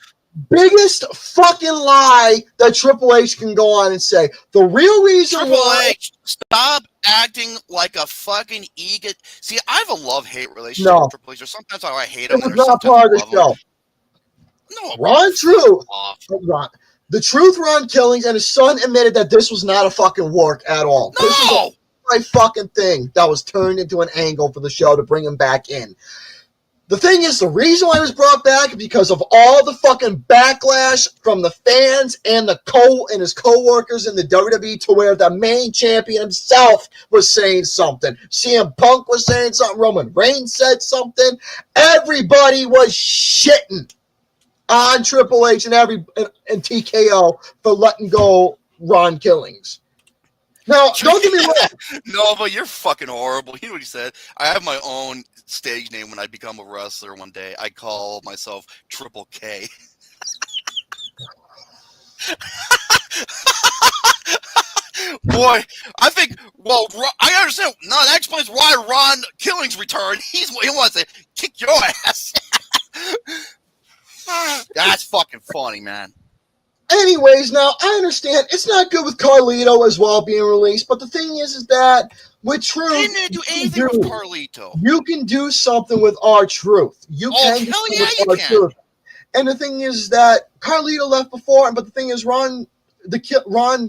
Biggest fucking lie that Triple H can go on and say. The real reason Triple why... H, stop acting like a fucking egot. See, I have a love-hate relationship with Triple H. Or sometimes I hate him. This is not part of the show. No, Ron Truth. The Truth, Ron Killings, and his son admitted that this was not a fucking work at all. No! This is my fucking thing that was turned into an angle for the show to bring him back in. The thing is, the reason why he was brought back is because of all the fucking backlash from the fans and his co-workers in the WWE, to where the main champion himself was saying something. CM Punk was saying something. Roman Reigns said something. Everybody was shitting on Triple H and TKO for letting go Ron Killings. Now, don't get me wrong. No, but you're fucking horrible. You know what he said? I have my own stage name when I become a wrestler one day. I call myself Triple K. Boy, I think, well, I understand. No, that explains why Ron Killings returned. He wants to kick your ass. That's fucking funny, man. Anyways, now I understand it's not good with Carlito as well being released, but the thing is that with Truth, They didn't do anything with Carlito. You can do something with our Truth. You can do hell something yeah, with you our can. Truth. And the thing is that Carlito left before, but the thing is Ron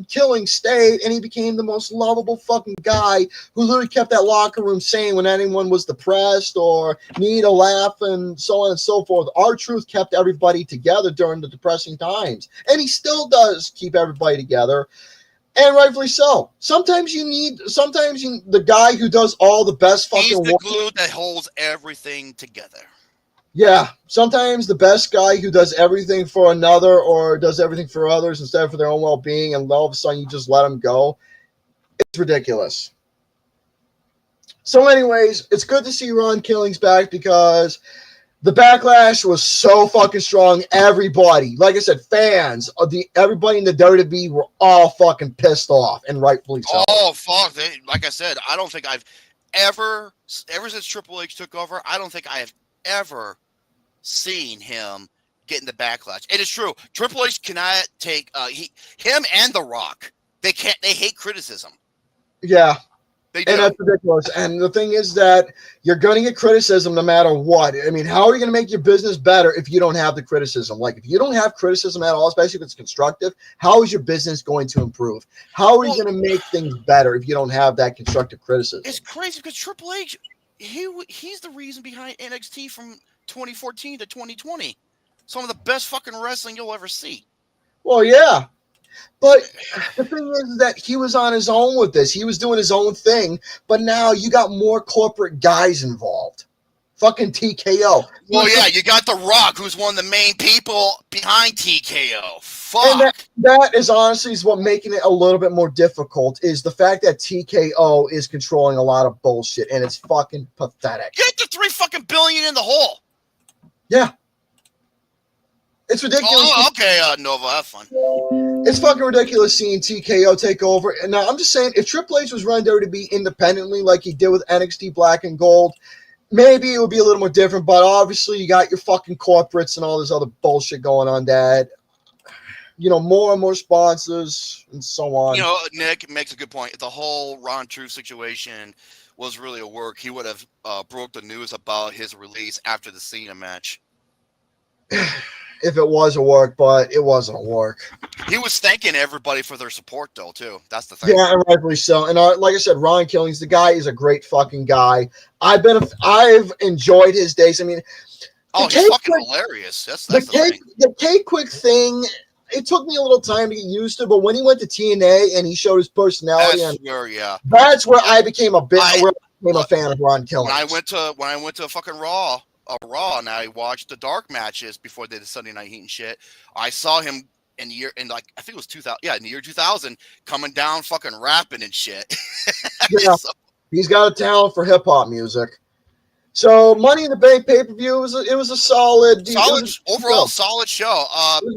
Killing stayed, and he became the most lovable fucking guy who literally kept that locker room sane when anyone was depressed or need a laugh and so on and so forth. Our Truth kept everybody together during the depressing times, and he still does keep everybody together, and rightfully so. Sometimes the guy who does all the best fucking He's the work. glue that holds everything together. Yeah, sometimes the best guy who does everything for another or does everything for others instead of for their own well-being, and all of a sudden you just let him go. It's ridiculous. So anyways, it's good to see Ron Killings back because the backlash was so fucking strong. Everybody, like I said, fans, everybody in the WWE were all fucking pissed off, and rightfully so. Oh, fuck. Like I said, I don't think I've ever since Triple H took over, I don't think I have ever seen him getting the backlash. It is true. Triple H cannot take him and The Rock. They hate criticism. Yeah. They do. And that's ridiculous. And the thing is that you're going to get criticism no matter what. I mean, how are you going to make your business better if you don't have the criticism? Like, if you don't have criticism at all, especially if it's constructive, how is your business going to improve? How are you going to make things better if you don't have that constructive criticism? It's crazy because Triple H, he's the reason behind NXT from 2014 to 2020. Some of the best fucking wrestling you'll ever see. Well, yeah. But the thing is that he was on his own with this. He was doing his own thing. But now you got more corporate guys involved. Fucking TKO. Well, yeah, you got The Rock, who's one of the main people behind TKO. Fuck. And that is honestly what making it a little bit more difficult is the fact that TKO is controlling a lot of bullshit, and it's fucking pathetic. Get the $3 billion in the hole. Yeah. It's ridiculous. Oh, okay, Nova, have fun. It's fucking ridiculous seeing TKO take over. And now I'm just saying, if Triple H was running WWE independently like he did with NXT Black and Gold, maybe it would be a little more different. But obviously, you got your fucking corporates and all this other bullshit going on that, more and more sponsors and so on. Nick makes a good point. The whole Ron Truth situation was really a work. He would have broke the news about his release after the Cena match. If it was a work, but it wasn't a work. He was thanking everybody for their support, though, too. That's the thing. Yeah, and rightfully so. And like I said, Ron Killings, the guy is a great fucking guy. I've enjoyed his days. I mean, he's fucking hilarious. That's the thing. The K-Quick thing, it took me a little time to get used to, but when he went to TNA and he showed his personality, that's where I became a fan of Ron Killings. When I went to fucking Raw, and I watched the dark matches before they did Sunday Night Heat and shit. I saw him in the year, I think it was 2000. Yeah, in the year 2000, coming down, fucking rapping and shit. Yeah, he's got a talent for hip hop music. So Money in the Bank pay-per-view it was a solid solid show.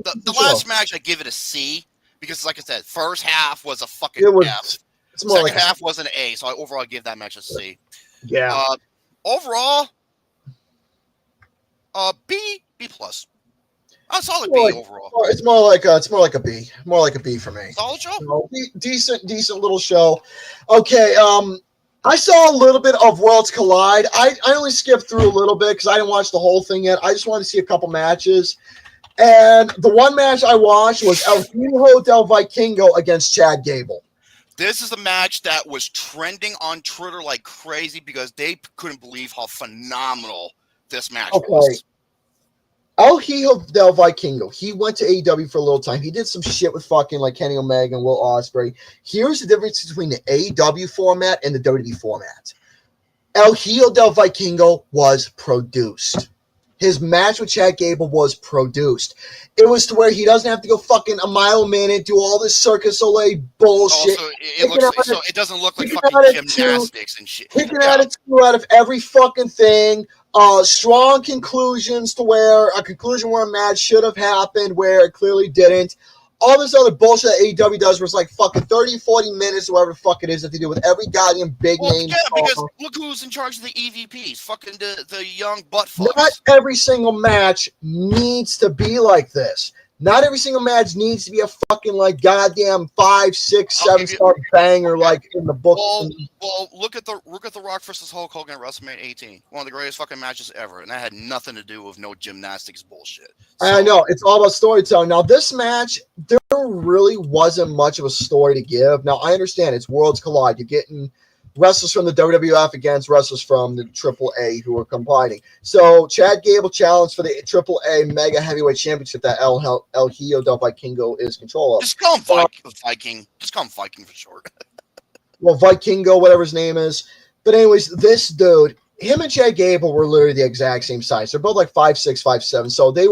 The last match I give it a C because like I said, first half was a fucking F. Second half was an A, so overall I give that match a C. Yeah. Overall, B plus. A solid B overall. It's more like a B. More like a B for me. Solid show. So, decent little show. Okay. I saw a little bit of Worlds Collide. I only skipped through a little bit because I didn't watch the whole thing yet. I just wanted to see a couple matches. And the one match I watched was El Hijo del Vikingo against Chad Gable. This is a match that was trending on Twitter like crazy because they couldn't believe how phenomenal this match was. El Hijo del Vikingo. He went to AEW for a little time. He did some shit with fucking like Kenny Omega and Will Ospreay. Here's the difference between the AEW format and the WWE format. El Hijo del Vikingo was produced. His match with Chad Gable was produced. It was to where he doesn't have to go fucking a mile a minute, do all this Circus Soleil bullshit. Also, it doesn't look like fucking gymnastics and shit. He can add a two out of every fucking thing. Strong conclusions to where a conclusion where a match should have happened where it clearly didn't. All this other bullshit that AEW does was like fucking 30, 40 minutes, whatever the fuck it is that they do with every goddamn big name. Yeah, because look who's in charge of the EVPs. Fucking the young butt fucks. Not every single match needs to be like this. Not every single match needs to be a fucking like goddamn 5, 6, 7 star banger like in the book. Well, look at the Rock versus Hulk Hogan at WrestleMania 18, one of the greatest fucking matches ever, and that had nothing to do with no gymnastics bullshit. So, I know it's all about storytelling. Now this match, there really wasn't much of a story to give. Now I understand it's Worlds Collide. You're getting wrestlers from the WWF against wrestlers from the AAA who are combining. So Chad Gable challenged for the AAA Mega Heavyweight Championship that El Hijo del Vikingo is control of. Just call him Viking. Just call him Viking for short. Well, Vikingo, whatever his name is. But anyways, this dude, him and Chad Gable were literally the exact same size. They're both like 5'6", 5'7". So they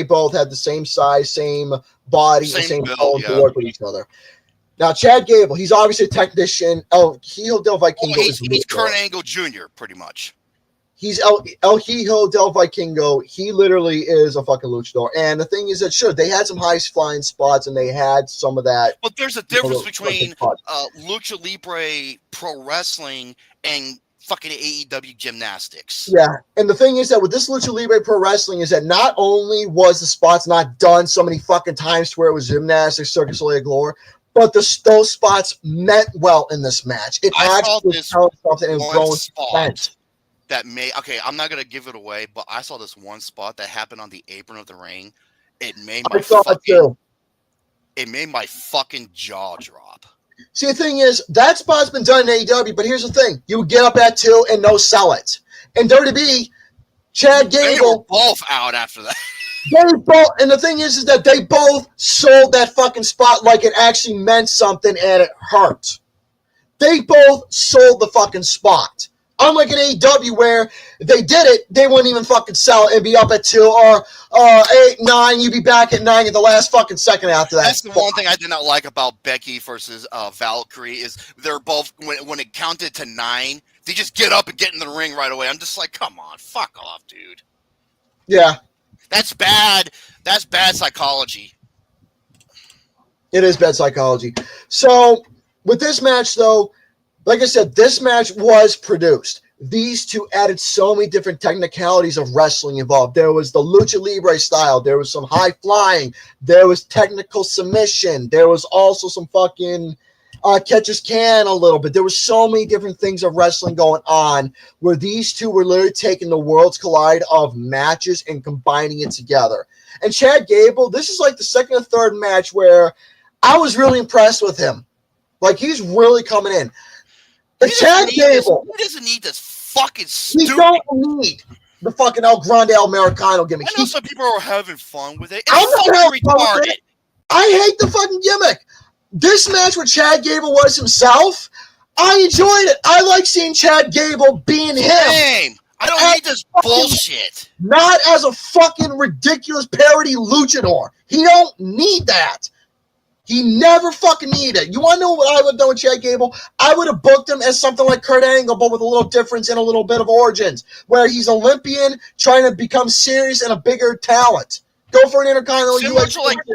both had the same size, same body, same bone to work with each other. Now, Chad Gable, he's obviously a technician. El Hijo del Vikingo he's Kurt Angle Jr., pretty much. He's El Hijo del Vikingo. He literally is a fucking luchador. And the thing is that, sure, they had some high-flying spots, and they had some of that. But there's a difference between Lucha Libre Pro Wrestling and fucking AEW gymnastics. Yeah, and the thing is that with this Lucha Libre Pro Wrestling is that not only was the spots not done so many fucking times to where it was gymnastics, Circus Soleil Glory, but those spots meant well in this match. It actually tells something and growing spot that I'm not gonna give it away, but I saw this one spot that happened on the apron of the ring. It made my fucking jaw drop. See, the thing is, that spot's been done in AEW, but here's the thing. You would get up at 2 and no sell it. In WWE, Chad Gable... They were both out after that. And the thing is that they both sold that fucking spot like it actually meant something and it hurt. They both sold the fucking spot. Unlike an AEW where they did it, they wouldn't even fucking sell it and be up at 2 or 8, 9. You'd be back at 9 at the last fucking second after that. That's the one thing I did not like about Becky versus Valkyria is they're both, when it counted to 9, they just get up and get in the ring right away. I'm just like, come on, fuck off, dude. Yeah. That's bad. That's bad psychology. It is bad psychology. So, with this match, though, like I said, this match was produced. These two added so many different technicalities of wrestling involved. There was the Lucha Libre style. There was some high flying. There was technical submission. There was also some fucking catches can a little bit. There were so many different things of wrestling going on where these two were literally taking the Worlds Collide of matches and combining it together. And Chad Gable, this is like the second or third match where I was really impressed with him. Like, he's really coming in. But Chad Gable, he doesn't need this fucking stupid. He don't need the fucking El Grande Americano gimmick. I know some people are having fun with it. I'm It's fucking retarded. I hate the fucking gimmick. This match where Chad Gable was himself, I enjoyed it. I like seeing Chad Gable being him. Same. I don't need this bullshit. Not as a fucking ridiculous parody luchador. He don't need that. He never fucking needed it. You want to know what I would have done with Chad Gable? I would have booked him as something like Kurt Angle, but with a little difference and a little bit of origins, where he's Olympian trying to become serious and a bigger talent. Go for an Intercontinental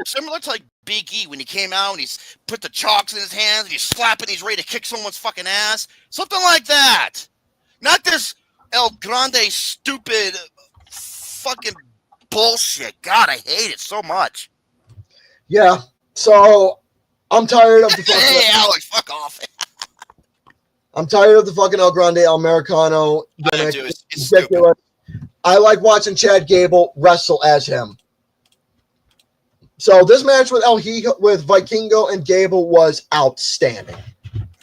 similar to like Big E when he came out and he's put the chalks in his hands and he's slapping, he's ready to kick someone's fucking ass. Something like that. Not this El Grande stupid fucking bullshit. God, I hate it so much. Yeah. So I'm tired of the fucking. Hey, Alex, fuck off. I'm tired of the fucking El Grande El Americano gimmick. It's ridiculous. I like watching Chad Gable wrestle as him. So this match with with Vikingo and Gable was outstanding.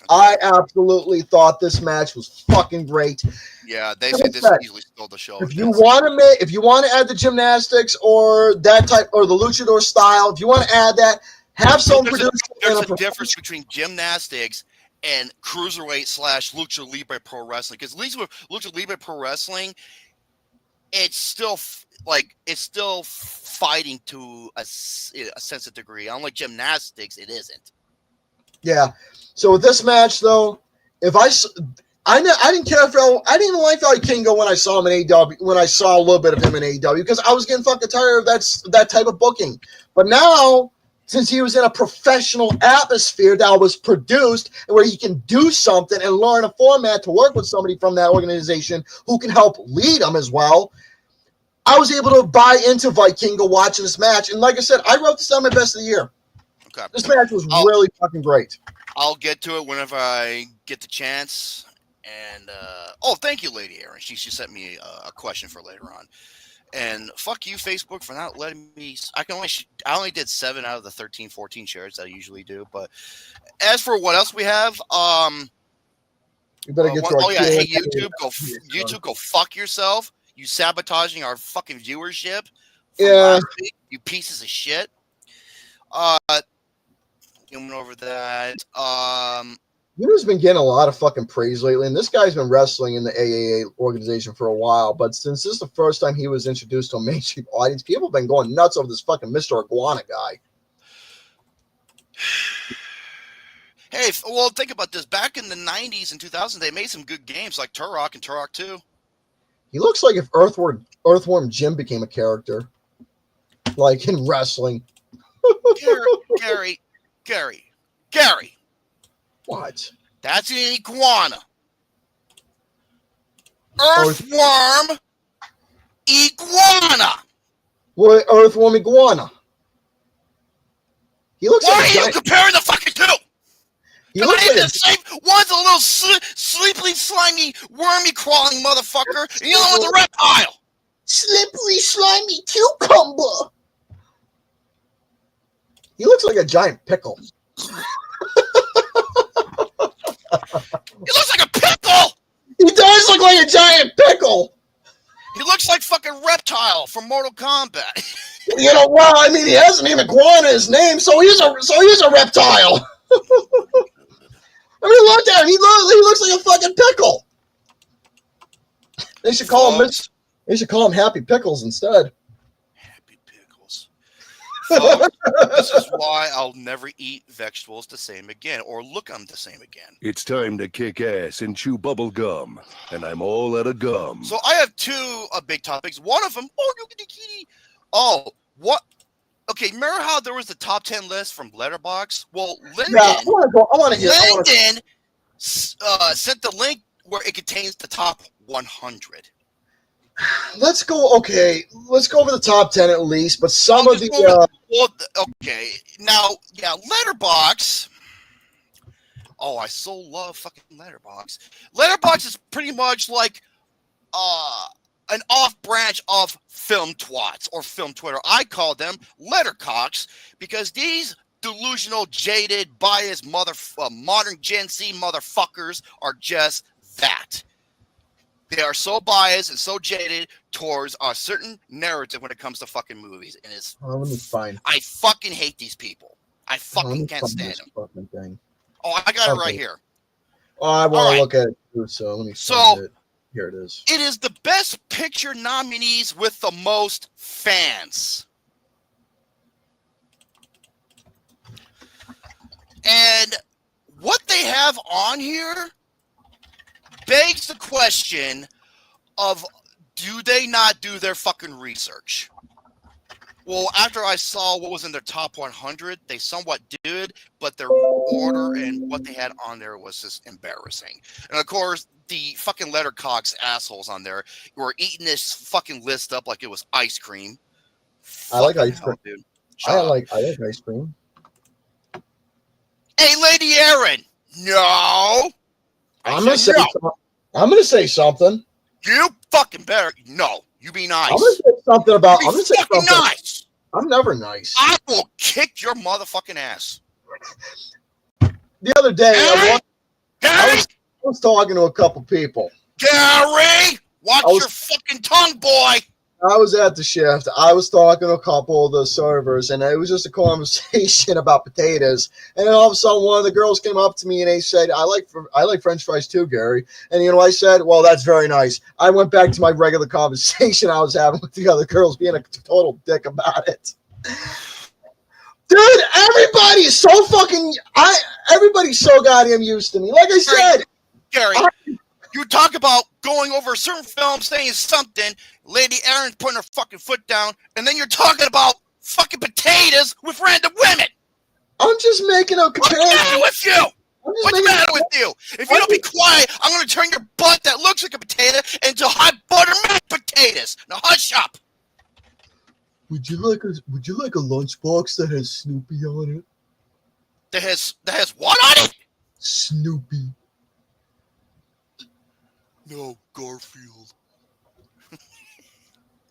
I absolutely thought this match was fucking great. Yeah, they said this easily stole the show. If you want to add the gymnastics or that type or the luchador style, if you want to add that, have some production. There's a difference between gymnastics and cruiserweight / lucha libre pro wrestling. Because at least with lucha libre pro wrestling, it's still fighting to a sense of degree. Unlike gymnastics, it isn't. Yeah. So with this match, though, I didn't care I didn't even like Vikingo when I saw him in AEW, when I saw a little bit of him in AEW, because I was getting fucking tired of that type of booking. But now, since he was in a professional atmosphere that was produced and where he can do something and learn a format to work with somebody from that organization who can help lead him as well, I was able to buy into Vikingo watching this match. And like I said, I wrote this down my best of the year. Okay. This match was really fucking great. I'll get to it whenever I get the chance. And thank you, Lady Aaron. She sent me a question for later on. And fuck you, Facebook, for not letting me. I only did 7 out of the 13, 14 shares that I usually do. But as for what else we have, you better get to hey, YouTube, go fuck yourself. You sabotaging our fucking viewership. Last week, you pieces of shit. Going over that. Yuna's been getting a lot of fucking praise lately, and this guy's been wrestling in the AAA organization for a while, but since this is the first time he was introduced to a mainstream audience, people have been going nuts over this fucking Mr. Iguana guy. Hey, well, think about this. Back in the 90s and 2000s, they made some good games like Turok and Turok 2. He looks like if Earthworm Jim became a character, like in wrestling. Gary. What? That's an iguana. Earthworm iguana. What Earthworm iguana? He looks. Why are you comparing the fucking two? He looks like the same. One's a little sleepy, slimy, wormy, crawling motherfucker, and the other one's a reptile. Slippery, slimy cucumber. He looks like a giant pickle. He looks like a pickle! He does look like a giant pickle! He looks like fucking Reptile from Mortal Kombat. You know, well, I mean, he has a name Iguana in his name, so he's a reptile. I mean, look at him. He looks like a fucking pickle. They should call him Happy Pickles instead. Happy Pickles. Folks, this is why I'll never eat vegetables the same again, or look on the same again. It's time to kick ass and chew bubble gum, and I'm all out of gum. So I have two big topics. One of them, what? Okay, remember how there was the top 10 list from Letterboxd? Well, Lyndon, Lyndon sent the link where it contains the top 100. Let's go over the top 10 at least, but some of the... okay, now, yeah, Letterboxd. Oh, I so love fucking Letterboxd. Letterboxd is pretty much like an off-branch of film twats or film Twitter. I call them lettercocks because these delusional, jaded, biased modern Gen Z motherfuckers are just that. They are so biased and so jaded towards a certain narrative when it comes to fucking movies. And it's let me find. I fucking hate these people. I fucking can't stand them. Thing. Oh, I got it right here. Oh, I want to look at it too, so let me find it. Here it is. It is the best picture nominees with the most fans. And what they have on here begs the question of, do they not do their fucking research? Well, after I saw what was in their top 100, they somewhat did, but their order and what they had on there was just embarrassing. And of course, the fucking lettercocks assholes on there were eating this fucking list up like it was ice cream. I like Fucking ice cream. dude. I like ice cream. Hey, Lady Aaron. No. I'm gonna say something. You fucking better. No, you be nice. I'm gonna say something about. You I'm gonna say fucking something. nice. I'm never nice. I will kick your motherfucking ass. The other day, I Gary, was talking to a couple people. Gary, watch your fucking tongue, boy. I was at the shift. I was talking to a couple of the servers, and it was just a conversation about potatoes. And then all of a sudden, one of the girls came up to me and they said, "I like French fries too, Gary." And you know, I said, "Well, that's very nice." I went back to my regular conversation I was having with the other girls, being a total dick about it. Dude, everybody's so fucking. Everybody's so goddamn used to me. Like I said, Gary. You talk about going over a certain film, saying something, Lady Aaron's putting her fucking foot down, and then you're talking about fucking potatoes with random women. I'm just making a comparison. What's the matter with you? What's the matter with you? If you don't be quiet, I'm going to turn your butt that looks like a potato into hot butter mashed potatoes. Now hush up. Would you like a lunchbox that has Snoopy on it? That has what on it? Snoopy. No, Garfield.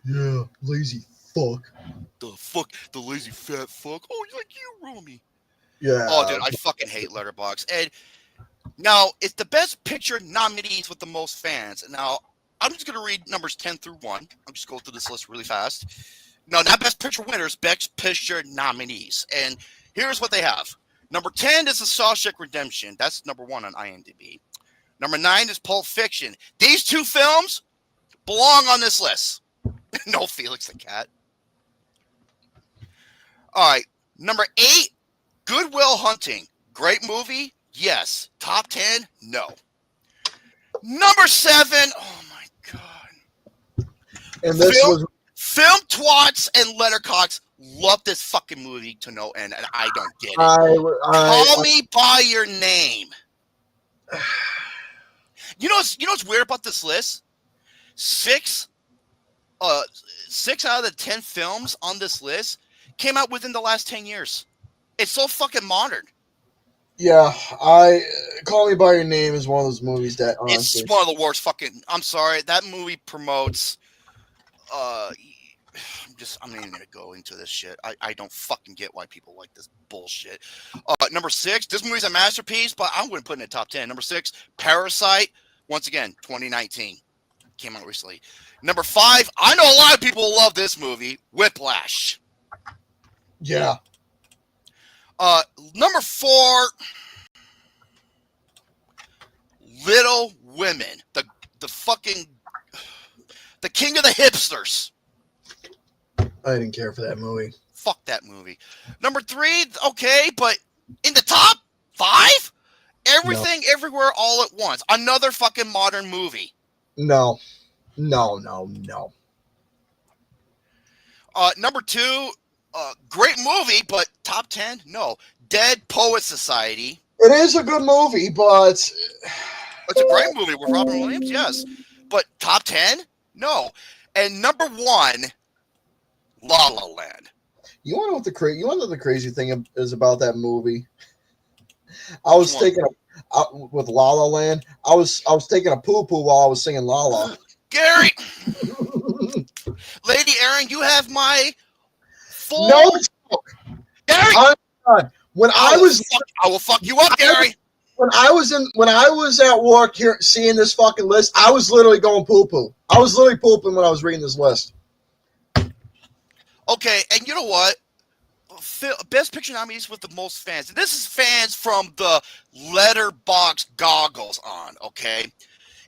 Yeah, lazy fuck. The lazy fat fuck. Oh, like you, Romy. Yeah. Oh, dude, I fucking hate Letterboxd. And now, it's the best picture nominees with the most fans. Now, I'm just going to read numbers 10 through 1. I'm just going through this list really fast. No, not best picture winners, best picture nominees. And here's what they have. Number 10 is The Shawshank Redemption. That's number 1 on IMDb. Number 9 is Pulp Fiction. These two films belong on this list. No Felix the Cat. All right. Number 8, Good Will Hunting. Great movie? Yes. Top 10? No. Number 7, oh my God. And this was Film Twats and Lettercocks love this fucking movie to no end, and I don't get it. Call Me By Your Name. You know what's weird about this list? 6 out of the 10 films on this list came out within the last 10 years. It's so fucking modern. Yeah, Call Me By Your Name is one of those movies that honestly, it's one of the worst fucking. I'm sorry, that movie promotes. I'm not even gonna go into this shit. I don't fucking get why people like this bullshit. Number 6, this movie's a masterpiece, but I wouldn't put it in the top 10. Number 6, Parasite. Once again, 2019 came out recently. Number 5, I know a lot of people love this movie, Whiplash. Yeah. Number 4, Little Women. The fucking the king of the hipsters. I didn't care for that movie. Fuck that movie. Number 3, okay, but in the top 5, Everything, Everywhere, All at Once. Another fucking modern movie. No. Number 2, great movie, but top 10? No. Dead Poet Society. It is a good movie, but It's a great movie with Robin Williams, yes. But top 10? No. And number 1, La La Land. You want to know what the crazy thing is about that movie? I was taking with La La Land. I was taking a poo while I was singing La La. Gary, Lady Aaron, you have my full. No, Gary. I will fuck you up, Gary. When I was at work here seeing this fucking list, I was literally going poo. I was literally pooping when I was reading this list. Okay, and you know what? Best Picture nominees with the most fans. And this is fans from the Letterboxd goggles on, okay?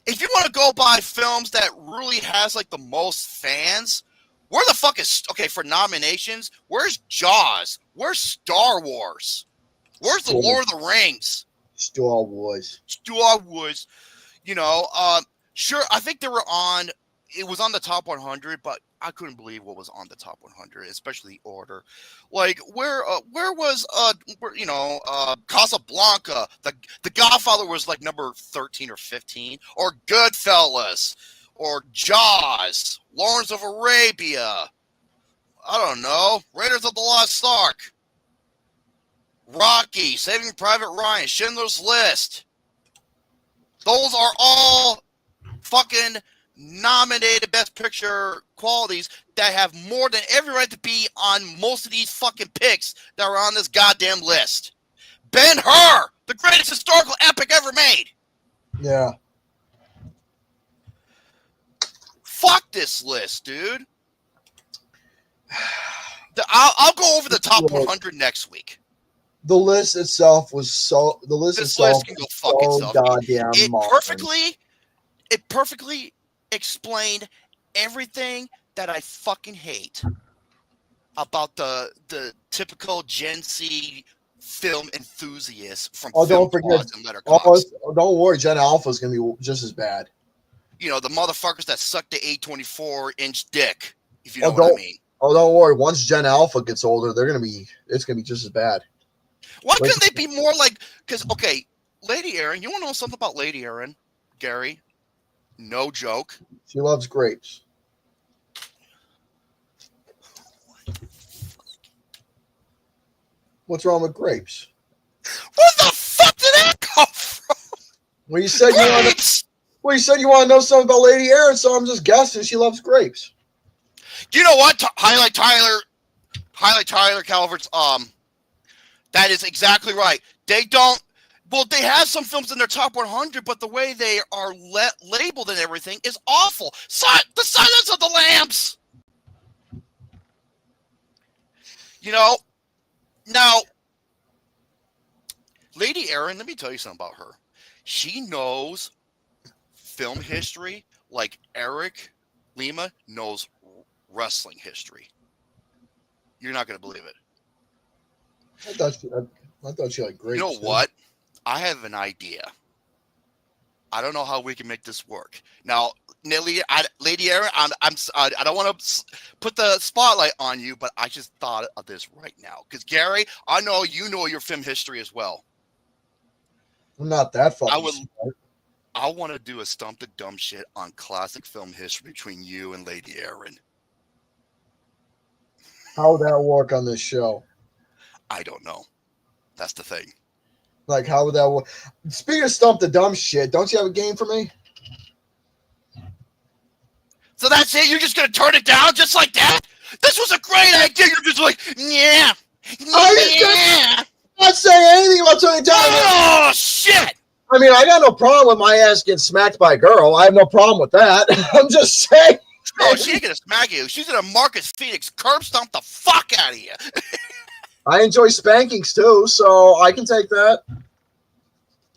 If you want to go by films that really has like the most fans, where the fuck is, okay, for nominations, where's Jaws? Where's Star Wars? Where's the Lord of the Rings? Star Wars. Star Wars. You know, sure, I think they were on, it was on the top 100, but I couldn't believe what was on the top 100, especially the order. Like, where was, Casablanca? The Godfather was like number 13 or 15, or Goodfellas, or Jaws, Lawrence of Arabia. I don't know, Raiders of the Lost Ark, Rocky, Saving Private Ryan, Schindler's List. Those are all fucking nominated Best Picture qualities that have more than every right to be on most of these fucking picks that are on this goddamn list. Ben-Hur, the greatest historical epic ever made. Yeah. Fuck this list, dude. I'll go over the top 100 next week. The list itself was so. The list This itself list can go was fuck so itself. goddamn It perfectly explained everything that I fucking hate about the typical Gen Z film enthusiast from don't Film forget. Quads and Letterboxd. Don't worry, Gen Alpha is gonna be just as bad. You know, the motherfuckers that suck the 824-inch dick, if you know what I mean. Oh, don't worry. Once Gen Alpha gets older, it's gonna be just as bad. Why couldn't they be more like? Because okay, Lady Aaron, you want to know something about Lady Aaron, Gary? No joke. She loves grapes. What's wrong with grapes? Where the fuck did that come from? Well, you said you want to know something about Lady Aaron, so I'm just guessing she loves grapes. You know what? Highlight Tyler Calvert's. That is exactly right. They don't. Well, they have some films in their top 100, but the way they are labeled and everything is awful. The Silence of the Lambs. You know, now, Lady Aaron, let me tell you something about her. She knows film history like Eric Lima knows wrestling history. You're not going to believe it. I thought she liked grapes. You know what? I have an idea. I don't know how we can make this work. Now, Lady Aaron, I don't want to put the spotlight on you, but I just thought of this right now. Because, Gary, I know you know your film history as well. I'm not that fucking smart. I want to do a Stump the Dumb Shit on classic film history between you and Lady Aaron. How would that work on this show? I don't know. That's the thing. Like, how would that work? Speaking of Stump the Dumb Shit, don't you have a game for me? So that's it? You're just going to turn it down just like that? This was a great idea. You're just like, yeah. I'm not saying anything about turning it down. Oh, shit. I mean, I got no problem with my ass getting smacked by a girl. I have no problem with that. I'm just saying. Oh, she ain't going to smack you. She's going to Marcus Phoenix curb stomp the fuck out of you. I enjoy spankings too, so I can take that.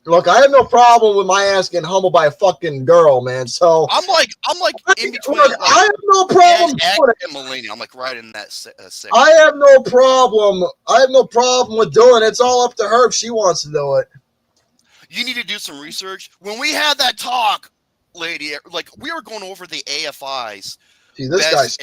Look, I have no problem with my ass getting humbled by a fucking girl, man. So I'm like in between. Look, I have no problem and Melania. I'm like right in that section. I have no problem. I have no problem with doing it. It's all up to her if she wants to do it. You need to do some research. When we had that talk, lady, like we were going over the AFIs. See, this guy's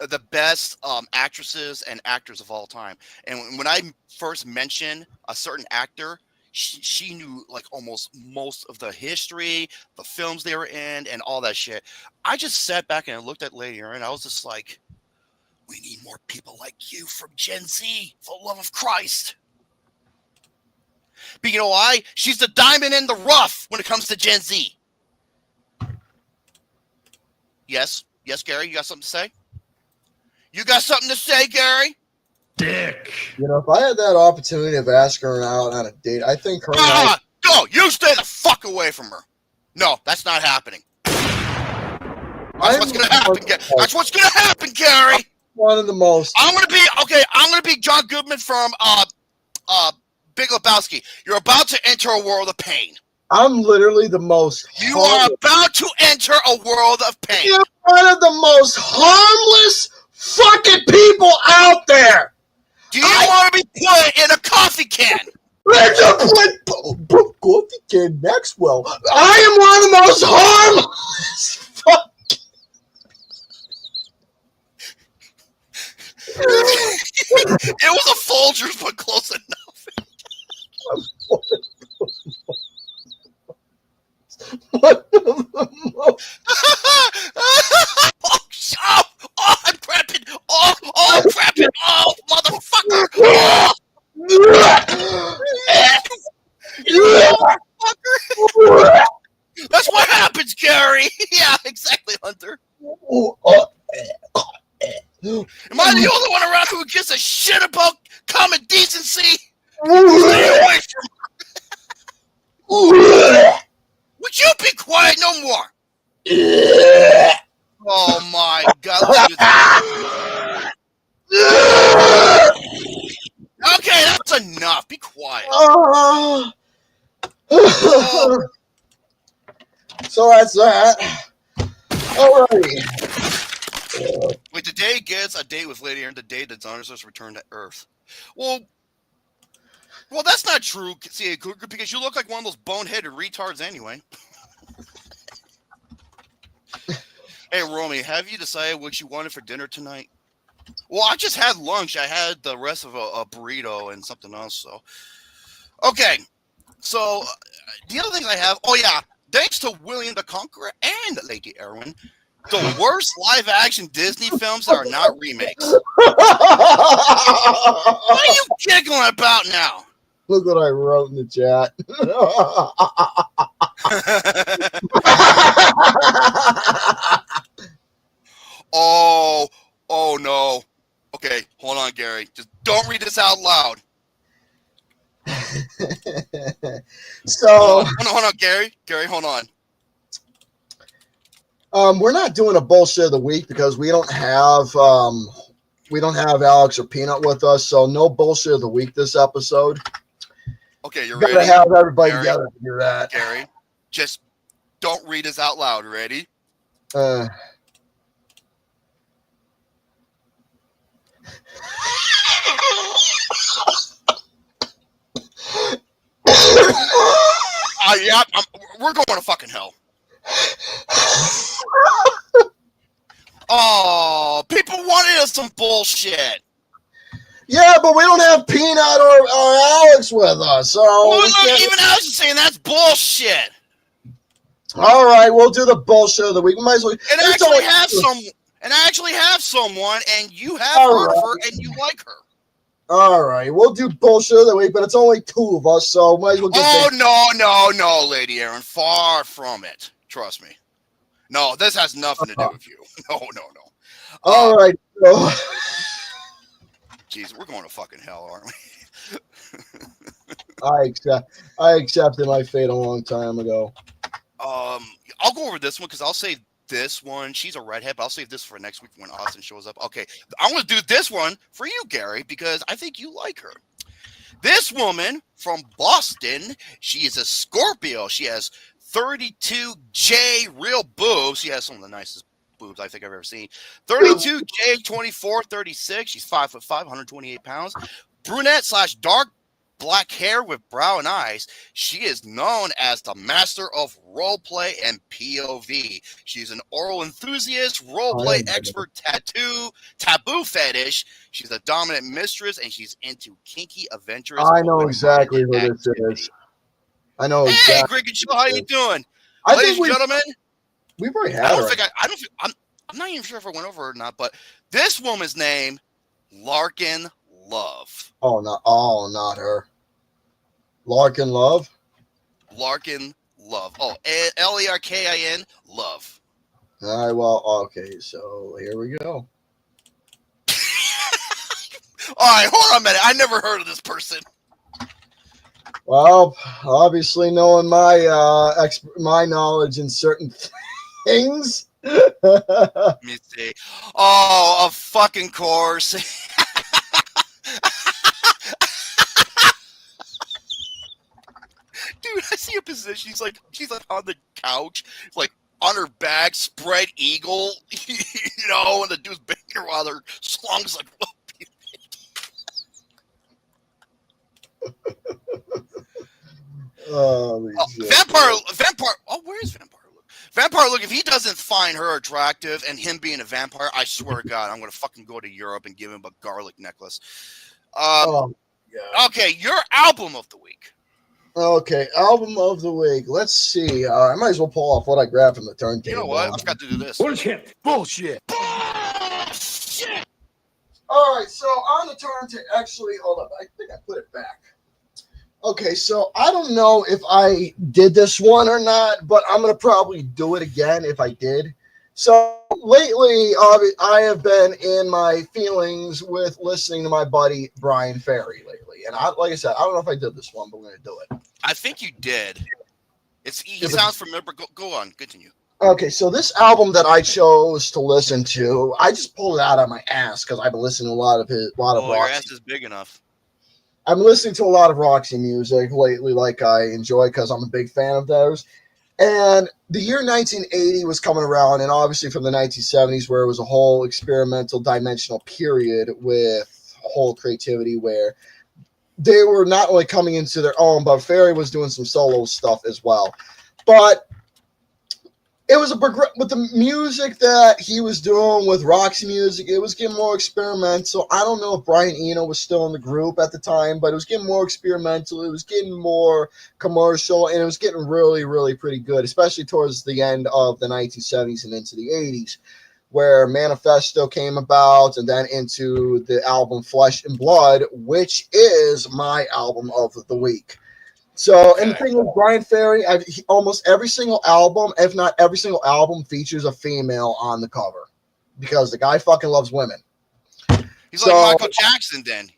the best actresses and actors of all time. And when I first mentioned a certain actor, she knew like almost most of the history, the films they were in, and all that shit. I just sat back and looked at Lady Aaron. I was just like, we need more people like you from Gen Z, for the love of Christ. But you know why? She's the diamond in the rough when it comes to Gen Z. Yes, Gary, you got something to say? You got something to say, Gary? Dick. You know, if I had that opportunity of asking her out on a date, I think her. Go! You stay the fuck away from her. No, that's not happening. That's what's gonna happen. That's what's gonna happen, Gary. One of the most. I'm gonna be John Goodman from Big Lebowski. You're about to enter a world of pain. I'm literally the most. You are about to enter a world of pain. You're one of the most harmless fucking people out there. Do you want to be put in a coffee can? Let's put coffee can Maxwell. I am one of the most harmless. It was a Folgers, but close enough. Oh, shut up! Oh, I'm crapping! Oh, I'm crapping! Oh, motherfucker! Oh! You motherfucker! That's what happens, Gary! Yeah, exactly, Hunter. Am I the only one around who gives a shit about common decency? Stay away from her. Would you be quiet no more? Oh my God. Okay, that's enough. Be quiet. So that's that. Alrighty. Wait, the day gets a date with Lady Aaron, the day that honors us return to Earth. Well, that's not true, C&CK Coogler, because you look like one of those boneheaded retards anyway. Hey, Romy, have you decided what you wanted for dinner tonight? Well, I just had lunch. I had the rest of a burrito and something else. So, okay. So, the other thing I have, oh yeah, thanks to William the Conqueror and Lady Erwin, the worst live-action Disney films that are not remakes. What are you giggling about now? Look what I wrote in the chat. Oh no. Okay, hold on, Gary. Just don't read this out loud. So hold on, Gary. Gary, hold on. We're not doing a bullshit of the week because we don't have Alex or Peanut with us, so no bullshit of the week this episode. Okay, you're Gotta ready. have everybody Gary, together to do that. Gary, just don't read this out loud. Ready? Yeah, we're going to fucking hell. Oh, people wanted us some bullshit. Yeah, but we don't have Peanut or Alex with us, so well, even Alex is saying that's bullshit. All right, we'll do the bullshit of the week. We might as well. And I actually have someone, and you have heard of her, and you like her. All right, we'll do bullshit of the week, but it's only two of us, so might as well get no, Lady Aaron. Far from it. Trust me. No, this has nothing to do with you. No. All right. So. Jeez, we're going to fucking hell, aren't we? I accepted my fate a long time ago. I'll go over this one because I'll say this one. She's a redhead, but I'll save this for next week when Austin shows up. Okay, I'm going to do this one for you, Gary, because I think you like her. This woman from Boston, she is a Scorpio. She has 32J real boobs. She has some of the nicest boobs I think I've ever seen. 32J 2436. She's 5'5", 128 pounds. Brunette / dark black hair with brown eyes. She is known as the master of roleplay and POV. She's an oral enthusiast, roleplay expert, taboo fetish. She's a dominant mistress, and she's into kinky adventures. I know exactly who this is. I know exactly. Hey, Greg and Chill, how you doing? Ladies and gentlemen, we've already had her. I'm not even sure if I went over her or not, but this woman's name, Larkin Love. Not her. Larkin Love? Larkin Love. Oh, Lerkin Love. All right, well, okay, so here we go. All right, hold on a minute. I never heard of this person. Well, obviously knowing my knowledge in certain things. Let me see. Oh, of fucking course. Dude, I see a position. She's like on the couch, like on her back, spread eagle, and the dude's banging her while her slung's like. Vampire. Oh, where is Vampire Luke? Vampire Luke, if he doesn't find her attractive and him being a vampire, I swear to God, I'm going to fucking go to Europe and give him a garlic necklace. Yeah. Okay, your album of the week. Okay, album of the week. Let's see. I might as well pull off what I grabbed from the turntable. You know what? I forgot to do this. Bullshit. Bullshit. All right, so on the turntable, actually, hold up. I think I put it back. Okay, so I don't know if I did this one or not, but I'm going to probably do it again if I did. So lately, I have been in my feelings with listening to my buddy Brian Ferry lately. And like I said, I don't know if I did this one, but we're going to do it. I think you did. He sounds familiar. Go on. Continue. Okay, so this album that I chose to listen to, I just pulled it out of my ass because I've been listening to a lot of your Roxy. ass is big enough. I'm listening to a lot of Roxy music lately, like I enjoy because I'm a big fan of theirs. And the year 1980 was coming around, and obviously from the 1970s, where it was a whole experimental dimensional period with whole creativity, where they were not only coming into their own, but Ferry was doing some solo stuff as well. But it was with the music that he was doing with Roxy music, it was getting more experimental. I don't know if Brian Eno was still in the group at the time, but it was getting more experimental. It was getting more commercial, and it was getting really, really pretty good, especially towards the end of the 1970s and into the 80s, where Manifesto came about, and then into the album Flesh and Blood, which is my album of the week. So, and the thing with Brian Ferry, almost every single album, if not every single album, features a female on the cover because the guy fucking loves women. He's like Michael Jackson then.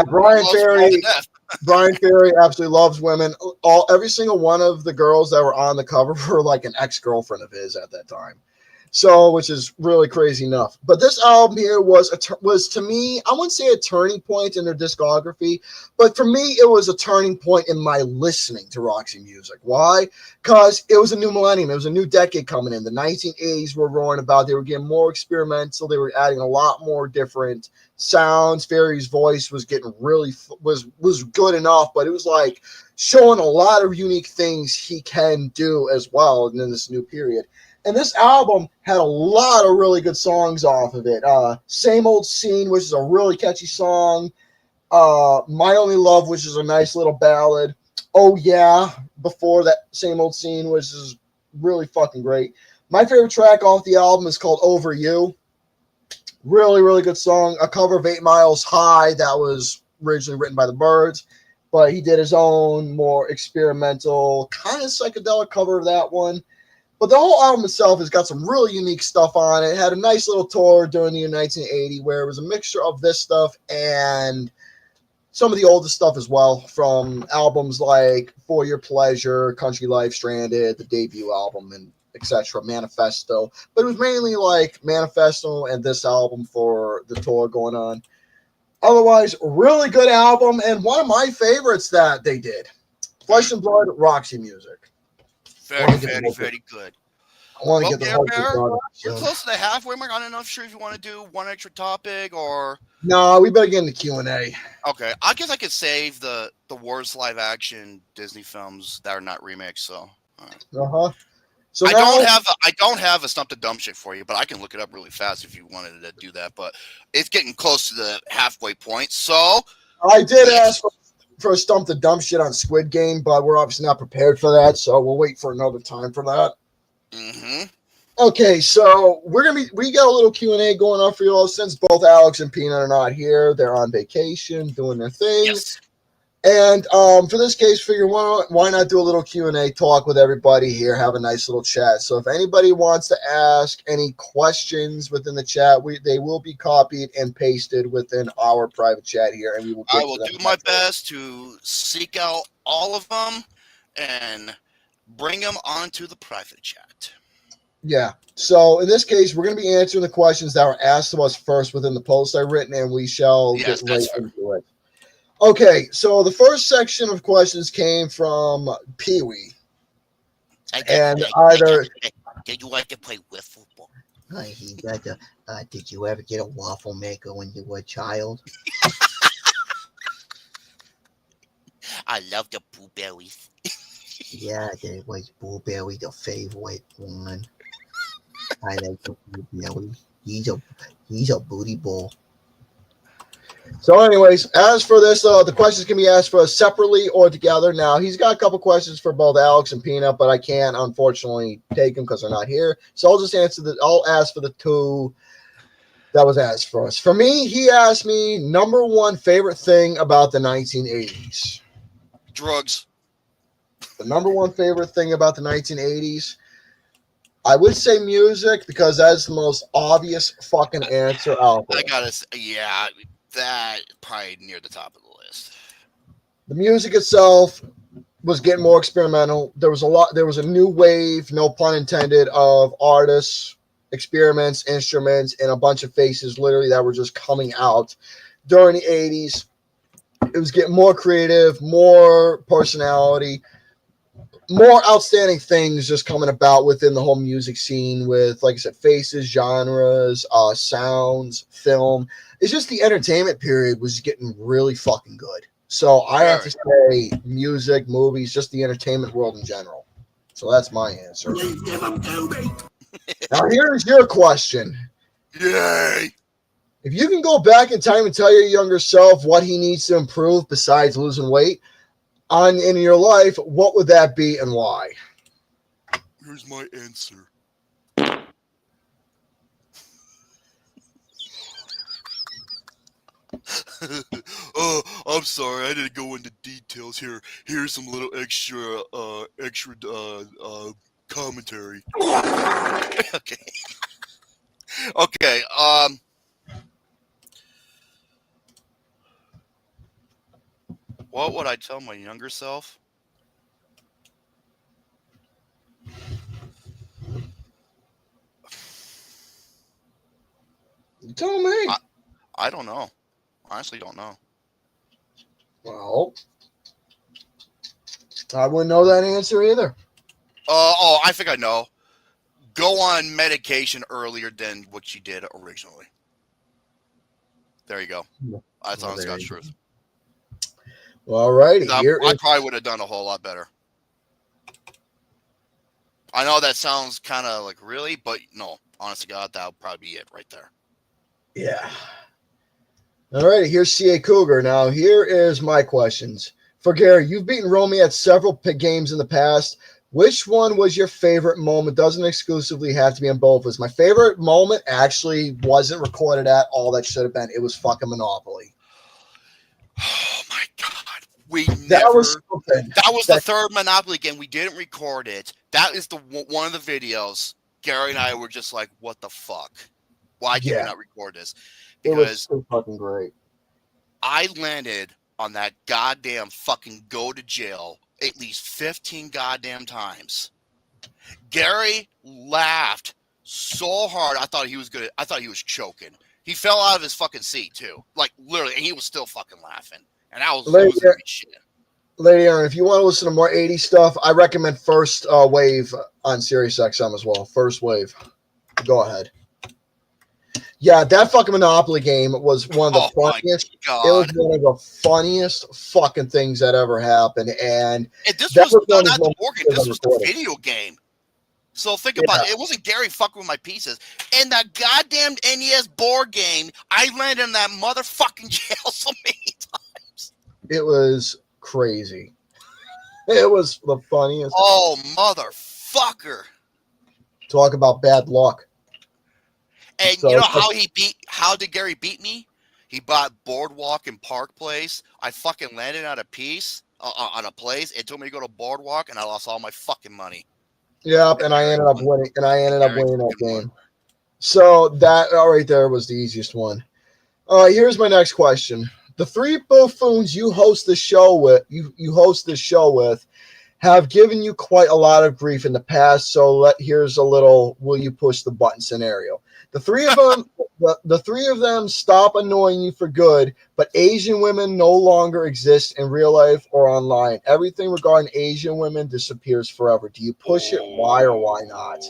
Brian Ferry. Brian Ferry absolutely loves women. Every single one of the girls that were on the cover were like an ex-girlfriend of his at that time. So, which is really crazy enough. But this album here was to me, I wouldn't say a turning point in their discography, but for me, it was a turning point in my listening to Roxy music. Why? Because it was a new millennium. It was a new decade coming in. The 1980s were roaring about. They were getting more experimental. They were adding a lot more different sounds. Ferry's voice was getting really was good enough, but it was like showing a lot of unique things he can do as well in this new period. And this album had a lot of really good songs off of it. Same Old Scene, which is a really catchy song. My Only Love, which is a nice little ballad. Oh Yeah, before that Same Old Scene, which is really fucking great. My favorite track off the album is called Over You. Really, really good song. A cover of 8 Miles High that was originally written by the Byrds, but he did his own more experimental, kind of psychedelic cover of that one. But the whole album itself has got some really unique stuff on it. It had a nice little tour during the year 1980 where it was a mixture of this stuff and some of the older stuff as well, from albums like For Your Pleasure, Country Life, Stranded, the debut album, and etc., Manifesto. But it was mainly like Manifesto and this album for the tour going on. Otherwise, really good album, and one of my favorites that they did. Flesh and Blood, Roxy music. Very, very, very good. I want to get the whole thing done. We're close to the halfway mark. I'm not sure if you want to do one extra topic or... No, we better get into Q&A. Okay. I guess I could save the worst live-action Disney films that are not remakes, so... Uh-huh. So I don't have a Stump the Dumb Shit for you, but I can look it up really fast if you wanted to do that. But it's getting close to the halfway point, so... I did ask for a Stump the Dumb Shit on Squid Game, but we're obviously not prepared for that, so we'll wait for another time for that. Mm-hmm. Okay, so we got a little Q&A going on for you all since both Alex and Peanut are not here. They're on vacation doing their thing. Yes. And for this case, figure why not do a little Q&A talk with everybody here, have a nice little chat. So if anybody wants to ask any questions within the chat, they will be copied and pasted within our private chat here, and we will. I will do my best to seek out all of them and bring them onto the private chat. Yeah. So in this case, we're going to be answering the questions that were asked of us first within the post I've written, and we shall get right into it. Okay, so the first section of questions came from Pee-wee. Did you like to play wiffle ball? Did you ever get a waffle maker when you were a child? I love the blueberries. Yeah, that was Blueberry, the favorite one. I like the Blueberry. He's a booty ball. So, anyways, as for this, the questions can be asked for us separately or together. Now, he's got a couple questions for both Alex and Peanut, but I can't unfortunately take them because they're not here. So I'll just I'll ask for the two that was asked for us. For me, he asked me number one favorite thing about the 1980s. Drugs. The number one favorite thing about the 1980s. I would say music because that's the most obvious fucking answer out there. I gotta say, yeah, that probably near the top of the list. The music itself was getting more experimental. There was a new wave, no pun intended, of artists, experiments, instruments, and a bunch of faces literally that were just coming out during the 80s. It was getting more creative, more personality, more outstanding things just coming about within the whole music scene with, like I said, faces, genres, sounds, film. It's just the entertainment period was getting really fucking good. So I have to say music, movies, just the entertainment world in general. So that's my answer. Now here's your question. Yay! If you can go back in time and tell your younger self what he needs to improve besides losing weight in your life, what would that be and why? Here's my answer. Oh, I'm sorry, I didn't go into details here. Here's some little extra commentary. Okay. Okay, what would I tell my younger self? Tell me. I don't know. Honestly, don't know. Well, I wouldn't know that answer either. I think I know. Go on medication earlier than what you did originally. There you go. That's honest God's truth. Well, all righty. I probably would have done a whole lot better. I know that sounds kind of like really, but no, honest to God, that would probably be it right there. Yeah. All right, here's C.A. Coogler. Now, here is my questions. For Gary, you've beaten Romy at several games in the past. Which one was your favorite moment? Doesn't exclusively have to be in BOFAS. My favorite moment actually wasn't recorded at all that should have been. It was fucking Monopoly. Oh, my God. That was the third Monopoly game. We didn't record it. That is one of the videos. Gary and I were just like, what the fuck? Why did we not record this? Because it was so fucking great. I landed on that goddamn fucking go to jail at least 15 goddamn times. Gary laughed so hard. I thought he was choking. He fell out of his fucking seat too. Like literally, and he was still fucking laughing. And that was great shit. Lady Aaron, if you want to listen to more 80s stuff, I recommend First Wave on Sirius XM as well. First Wave. Go ahead. Yeah, that fucking Monopoly game was one of the funniest. It was one of the funniest fucking things that ever happened. And this was not the board game. This was the video game. So think about it. It wasn't Gary fucking with my pieces. And that goddamn NES board game, I landed in that motherfucking jail so many times. It was crazy. It was the funniest. Oh, motherfucker. Talk about bad luck. And so, you know how did Gary beat me? He bought Boardwalk and Park Place. I fucking landed on a piece, on a place. It told me to go to Boardwalk, and I lost all my fucking money. Yep, and I ended up winning. And I ended up winning that game. So that right there was the easiest one. Here's my next question. The three buffoons you host the show with, you host this show with, have given you quite a lot of grief in the past. So here's a little will you push the button scenario. The three of them stop annoying you for good, but Asian women no longer exist in real life or online. Everything regarding Asian women disappears forever. Do you push it? Why or why not?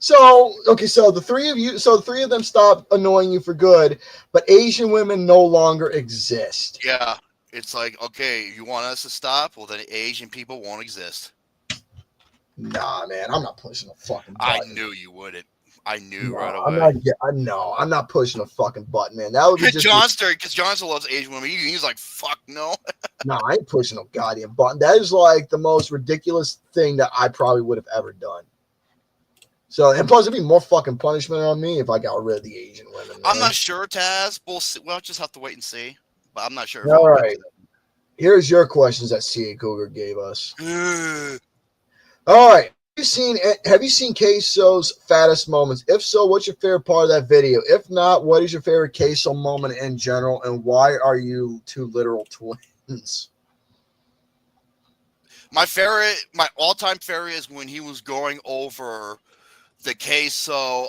So okay, so the three of them stop annoying you for good, but Asian women no longer exist. Yeah, it's like, okay, you want us to stop? Well, then Asian people won't exist. Nah, man, I'm not pushing a fucking I button. knew you wouldn't. I knew No, right I'm away. I'm not pushing a fucking button, man. That would be just Because Johnston loves Asian women. He's like, fuck no. no, I ain't pushing no goddamn button. That is like the most ridiculous thing that I probably would have ever done. So, and plus, it'd be more fucking punishment on me if I got rid of the Asian women. I'm man. not sure, Taz. We'll just have to wait and see. But I'm not sure. If All I'll right. Here's your questions that C&CK Coogler gave us. get to All right. Have you seen Queso's fattest moments? If so, what's your favorite part of that video? If not, what is your favorite Queso moment in general, and why are you two literal twins? My all-time favorite is when he was going over the Queso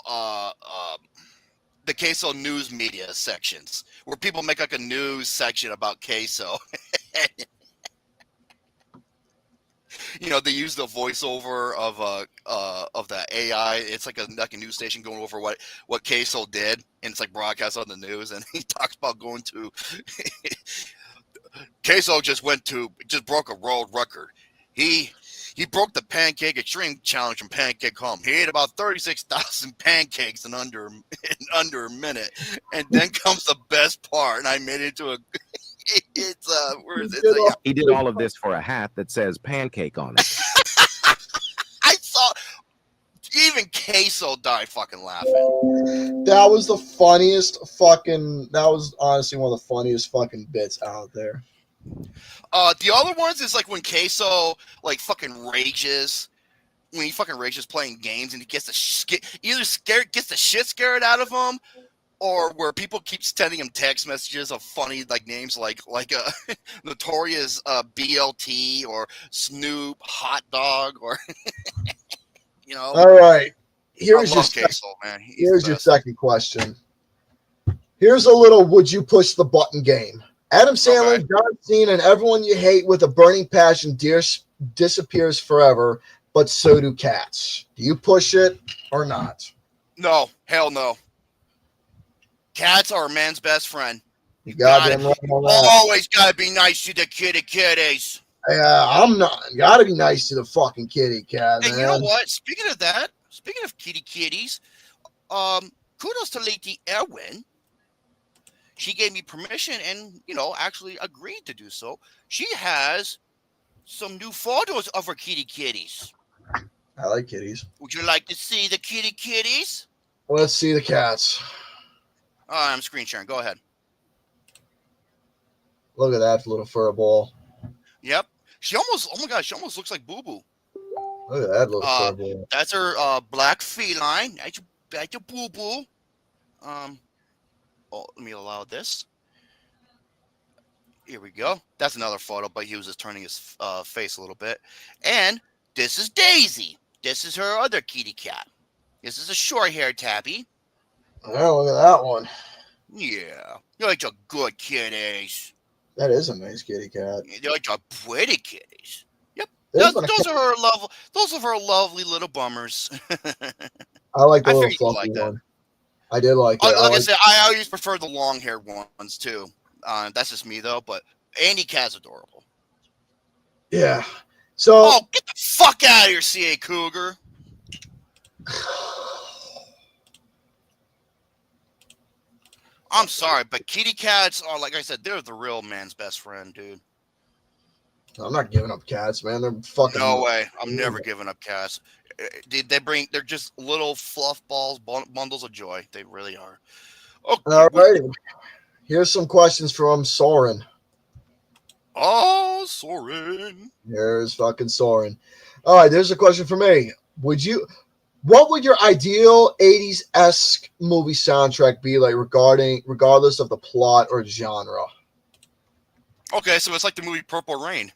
news media sections, where people make like a news section about Queso. You know, they use the voiceover of the AI. It's like a news station going over what Queso did, and it's like broadcast on the news. And he talks about going to Queso just broke a world record. He broke the pancake extreme challenge from Pancake Home. He ate about 36,000 pancakes in under a minute. And then comes the best part, and I made it into a. It's where is it? He did all of this for a hat that says pancake on it. I saw even Queso died fucking laughing. That was the funniest fucking. That was honestly one of the funniest fucking bits out there. The other ones is like when Queso like fucking rages. When he fucking rages playing games and he gets gets the shit scared out of him, or where people keep sending him text messages of funny like names like Notorious BLT or Snoop Hot Dog or you know. All right, here's your Queso, man. Here's your second question. Here's a little would you push the button game. Adam Sandler, John Cena, and everyone you hate with a burning passion disappears forever, but so do cats. Do you push it or not? No, hell no. Cats are a man's best friend. You goddamn right on that. Always gotta be nice to the kitties. Yeah, I'm not. Gotta be nice to the fucking kitty cat, man. And you know what? Speaking of that, speaking of kitties, kudos to Lady Erwin. She gave me permission and, you know, actually agreed to do so. She has some new photos of her kitties. I like kitties. Would you like to see the kitties? Let's see the cats. I'm screen sharing. Go ahead. Look at that little fur ball. Yep. She almost looks like Boo Boo. Look at that little fur ball. That's her black feline. That's your Boo Boo. Oh, let me allow this. Here we go. That's another photo, but he was just turning his face a little bit. And this is Daisy. This is her other kitty cat. This is a short-haired tabby. Oh, look at that one. Yeah. You're like a good kitties. That is a nice kitty cat. They're like a pretty kitties. Yep. Those Those are her lovely little bummers. I like the I little figured you fluffy like that. one. I did like it. Like I said, I always prefer the long-haired ones too. That's just me though. But Andy Cat's adorable. Yeah. So. Oh, get the fuck out of here, C&CK Coogler. I'm sorry, but kitty cats are, like I said, they're the real man's best friend, dude. I'm not giving up cats, man. They're fucking. No way. I'm never giving up cats. They're just little fluff balls, bundles of joy. They really are. Okay. All right. Here's some questions from Soren. Oh, Soren. Here's fucking Soren. All right. There's a question for me. What would your ideal 80s-esque movie soundtrack be like regardless of the plot or genre? Okay, so it's like the movie Purple Rain.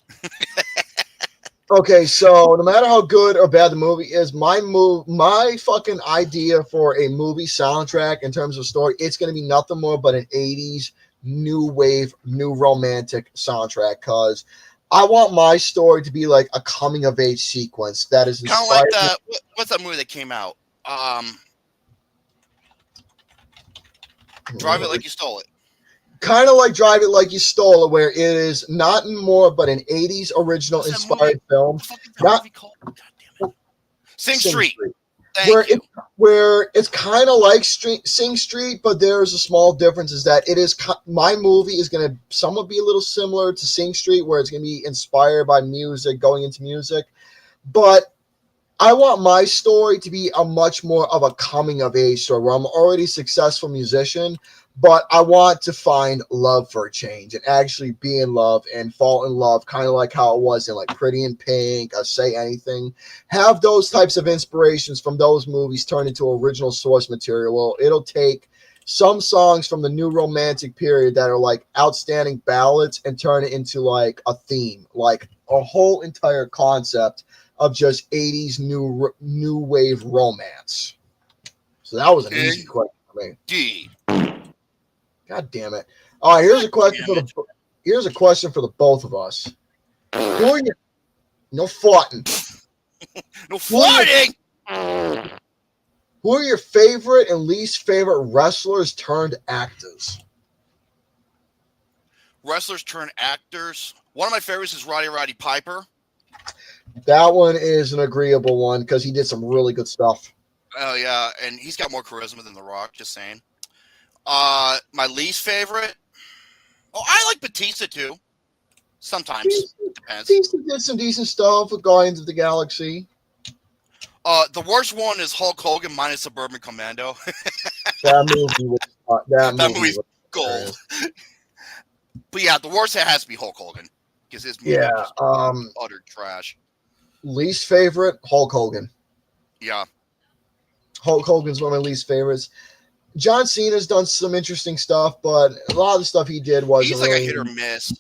Okay, so no matter how good or bad the movie is, my fucking idea for a movie soundtrack in terms of story, it's going to be nothing more but an 80s new wave, new romantic soundtrack, because I want my story to be like a coming of age sequence that is Kind of like that. What's that movie that came out? Drive It Like You Stole It. Kind of like Drive It Like You Stole It, where it is not more but an 80s original What's that inspired film. What the fuck is that Not movie called? God damn it. Sing Sing Street. Street. Thank you. Where it's kind of like Sing Street, but there's a small difference is that it is my movie is going to somewhat be a little similar to Sing Street, where it's going to be inspired by music, going into music. But I want my story to be a much more of a coming of age story where I'm already a successful musician, but I want to find love for a change and actually be in love and fall in love, kind of like how it was in like Pretty in Pink, Say Anything. Have those types of inspirations from those movies turn into original source material. Well, it'll take some songs from the new romantic period that are like outstanding ballads and turn it into like a theme, like a whole entire concept of just 80s new wave romance. So that was an easy question for me. D. God damn it! All right, here's a question for the both of us. Who are you? No farting. No farting. Who are your favorite and least favorite wrestlers turned actors? Wrestlers turned actors. One of my favorites is Roddy Piper. That one is an agreeable one because he did some really good stuff. Oh yeah, and he's got more charisma than The Rock. Just saying. My least favorite. Oh, I like Batista too. Sometimes depends. Batista did some decent stuff with Guardians of the Galaxy. The worst one is Hulk Hogan minus Suburban Commando. That movie was gold. But yeah, the worst has to be Hulk Hogan because his movie is utter trash. Least favorite, Hulk Hogan. Yeah. Hulk Hogan's one of my least favorites. John Cena's done some interesting stuff, but a lot of the stuff he did wasn't He's like really, a hit or miss.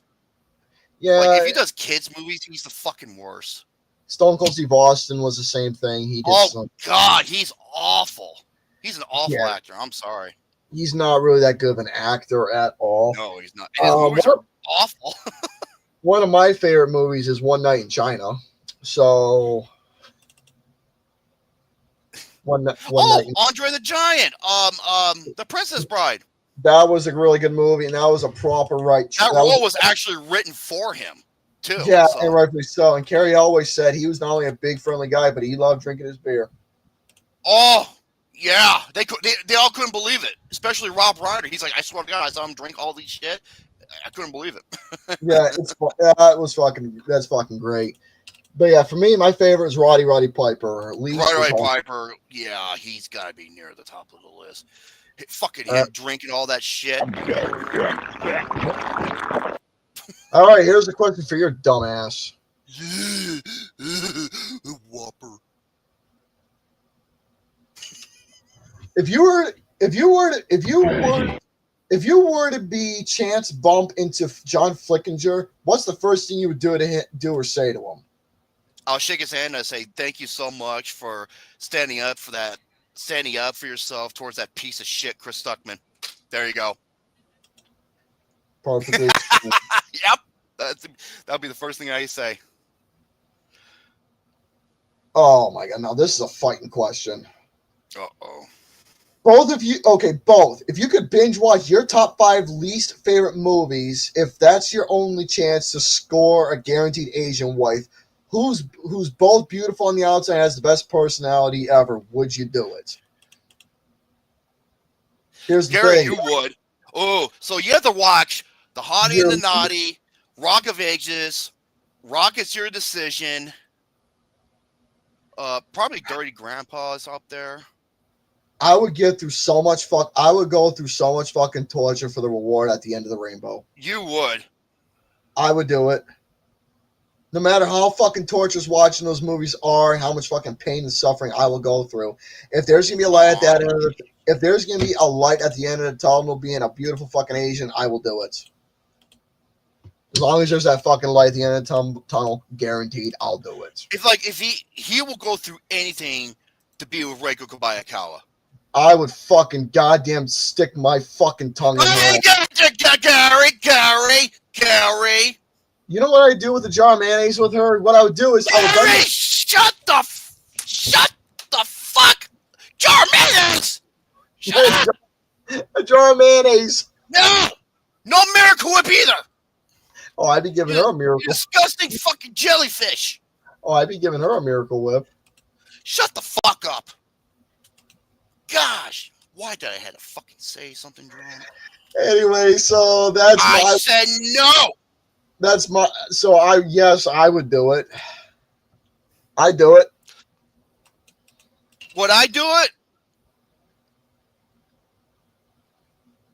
Yeah. Like if he does kids movies, he's the fucking worst. Stone Cold Steve Austin was the same thing. He did God, he's awful. He's an awful actor. I'm sorry. He's not really that good of an actor at all. No, he's not. And his movies are awful. One of my favorite movies is One Night in China. So Andre the Giant. The Princess Bride. That was a really good movie, and that was a proper That role was actually written for him, too. Yeah, and rightfully so. And Carrie always said he was not only a big friendly guy, but he loved drinking his beer. Oh, yeah. They all couldn't believe it, especially Rob Reiner. He's like, I swear to God, I saw him drink all these shit. I couldn't believe it. That's fucking great. But yeah, for me, my favorite is Roddy Piper. Roddy Piper, yeah, he's got to be near the top of the list. Fucking him drinking all that shit. All right, here's a question for your dumbass. Whopper. If you were to be chance bump into John Flickinger, what's the first thing you would do or say to him? I'll shake his hand and say, thank you so much for standing up for yourself towards that piece of shit, Chris Stuckman. There you go. Perfectly. Yep. That'll be the first thing I say. Oh my God. Now this is a fighting question. Uh-oh. Both. If you could binge watch your top 5 least favorite movies, if that's your only chance to score a guaranteed Asian wife, who's both beautiful on the outside and has the best personality ever, would you do it? Here's the Gary, thing. you would. Oh, so you have to watch The Hottie and the Naughty, Rock of Ages, Rock It's Your Decision, probably Dirty Grandpa is up there. I would go through so much fucking torture for the reward at the end of the rainbow. You would. I would do it. No matter how fucking torturous watching those movies are, how much fucking pain and suffering I will go through. If there's gonna be a light at that end, if there's gonna be a light at the end of the tunnel, being a beautiful fucking Asian, I will do it. As long as there's that fucking light at the end of the tunnel, guaranteed, I'll do it. If he will go through anything to be with Reiko Kobayakawa. I would fucking goddamn stick my fucking tongue in her. Gary. You know what I do with the jar of mayonnaise with her? What I would do is shut the fuck. A jar of mayonnaise. No Miracle Whip either. Oh, I'd be giving her a Miracle. Disgusting fucking jellyfish. Oh, I'd be giving her a Miracle Whip. Shut the fuck up. Gosh, why did I have to fucking say something wrong? Anyway, so that's I said no. That's my. So I would do it. I do it. Would I do it?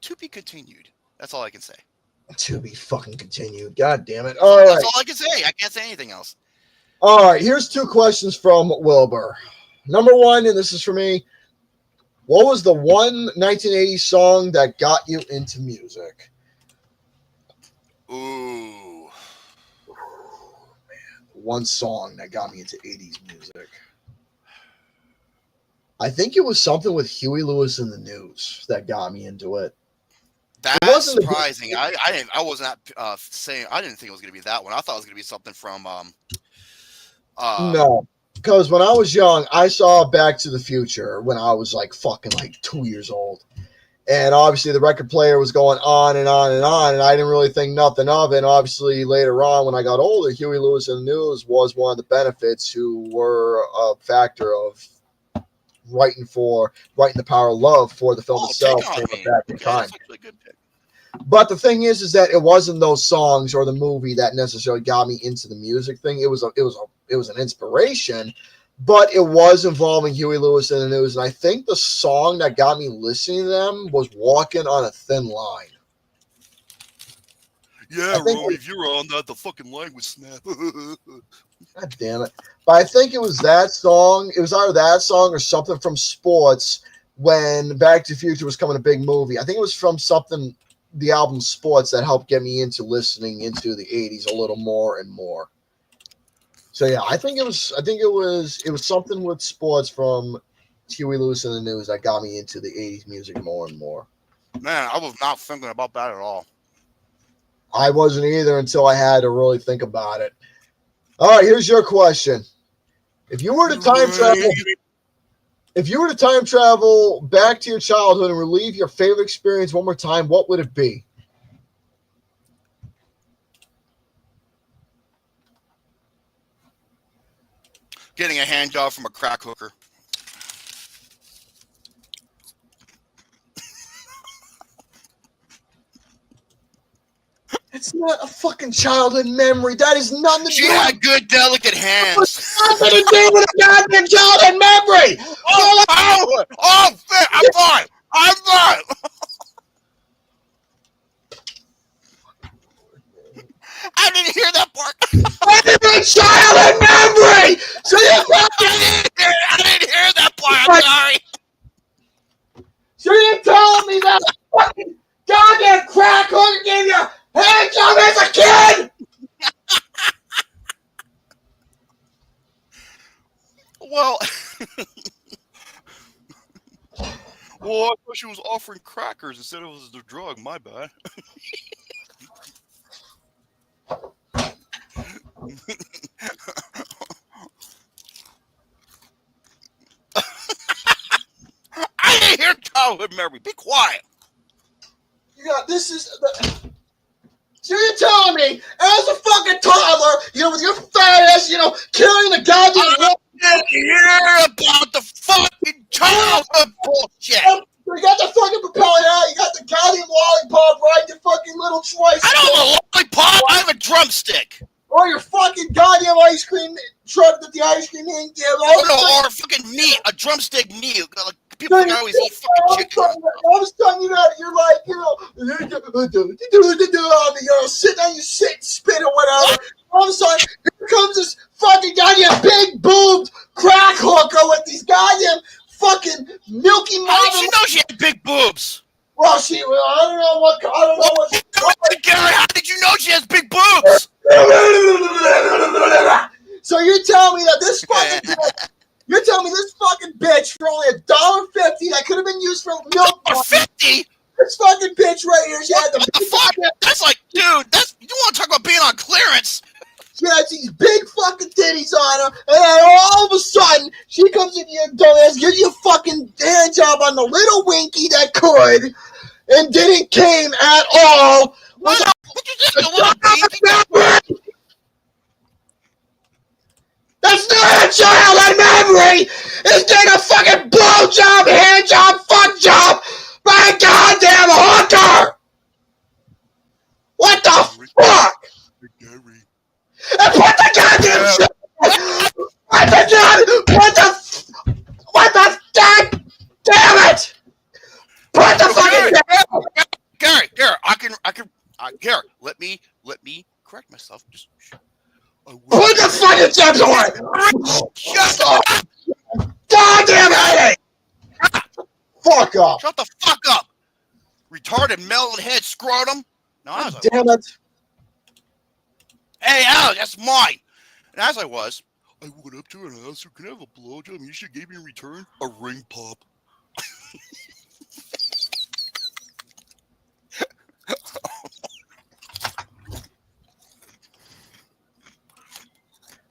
To be continued. That's all I can say. To be fucking continued. God damn it. All right. That's all I can say. I can't say anything else. All right. Here's 2 questions from Wilbur. Number 1, and this is for me. What was the one 1980s song that got you into music? Ooh. Man, one song that got me into 80s music. I think it was something with Huey Lewis and the News that got me into it. That's surprising. I didn't think it was gonna be that one. I thought it was gonna be something from no, because when I was young, I saw Back to the Future when I was like 2 years old. And obviously the record player was going on and on and on, and I didn't really think nothing of it. And obviously later on when I got older, Huey Lewis and the News was one of the benefits who were a factor of writing the power of love for the film itself back in time. But the thing is that it wasn't those songs or the movie that necessarily got me into the music thing. It was an inspiration, but it was involving Huey Lewis and the News. And I think the song that got me listening to them was Walking on a Thin Line. Yeah, Romy, if you were on that, the fucking line would snap. God damn it. But I think it was that song. It was either that song or something from Sports when Back to the Future was coming a big movie. I think it was from the album Sports that helped get me into listening into the 80s a little more and more. So yeah, I think it was something with Sports from Huey Lewis and the News that got me into the 80s music more and more. Man, I was not thinking about that at all. I wasn't either until I had to really think about it. All right, here's your question. If you were to time travel back to your childhood and relive your favorite experience one more time, what would it be? Getting a hand job from a crack hooker. It's not a fucking childhood memory. That is nothing to do. She had good, delicate hands. Nothing to do with a goddamn childhood memory. I'm fine. I didn't hear that part. It's a childhood memory. So I didn't hear that part. I'm sorry. So you're telling me that fucking goddamn crack hooker gave you a hand job as a kid? Well, I thought she was offering crackers instead of the drug. My bad. I didn't hear childhood memory. Be quiet. Yeah, this is. So you're telling me, as a fucking toddler, with your fat ass, carrying the goddamn. I didn't hear about the fucking childhood bullshit. You got the fucking propeller out. You got the goddamn lollipop riding your fucking little tricycle. I don't have a lollipop. I have a drumstick. Or your fucking goddamn ice cream truck that the ice cream man gives. Or fucking meat, a drumstick meat. Like, people can always eat fucking chicken. All of a sudden, you're like, sitting on your spit or whatever. All of a sudden, here comes this fucking goddamn big boobed crack hooker with these goddamn fucking milky mouth. How did you know she had big boobs? Well, I don't know what. How did you know she has big boobs? So you're telling me that this fucking bitch for only $1.50 that could have been used for milk. $1.50? This fucking bitch right here. She had what the fuck? That's like, dude. You want to talk about being on clearance? She has these big fucking titties on her, and then all of a sudden, she comes in here, dumbass, you're did your fucking hand job on the little winky that could and didn't came at all. What you think? A little pinky? That's not a child in memory! It's getting a fucking blow job, hand job, fuck job by a goddamn hooker! What the fuck? And put the goddamn shit! What the god damn it! Put the fucking Gary, Gary, let me correct myself. Just put the fucking chips away! Shut up! Goddamn headache! Fuck up! Shut the fuck up! Retarded melon head scrotum. No, I was like, Damn it! hey, Alex, that's mine. And as I was, I went up to her and I asked her, "Can I have a blowjob?" And she gave me in return a ring pop.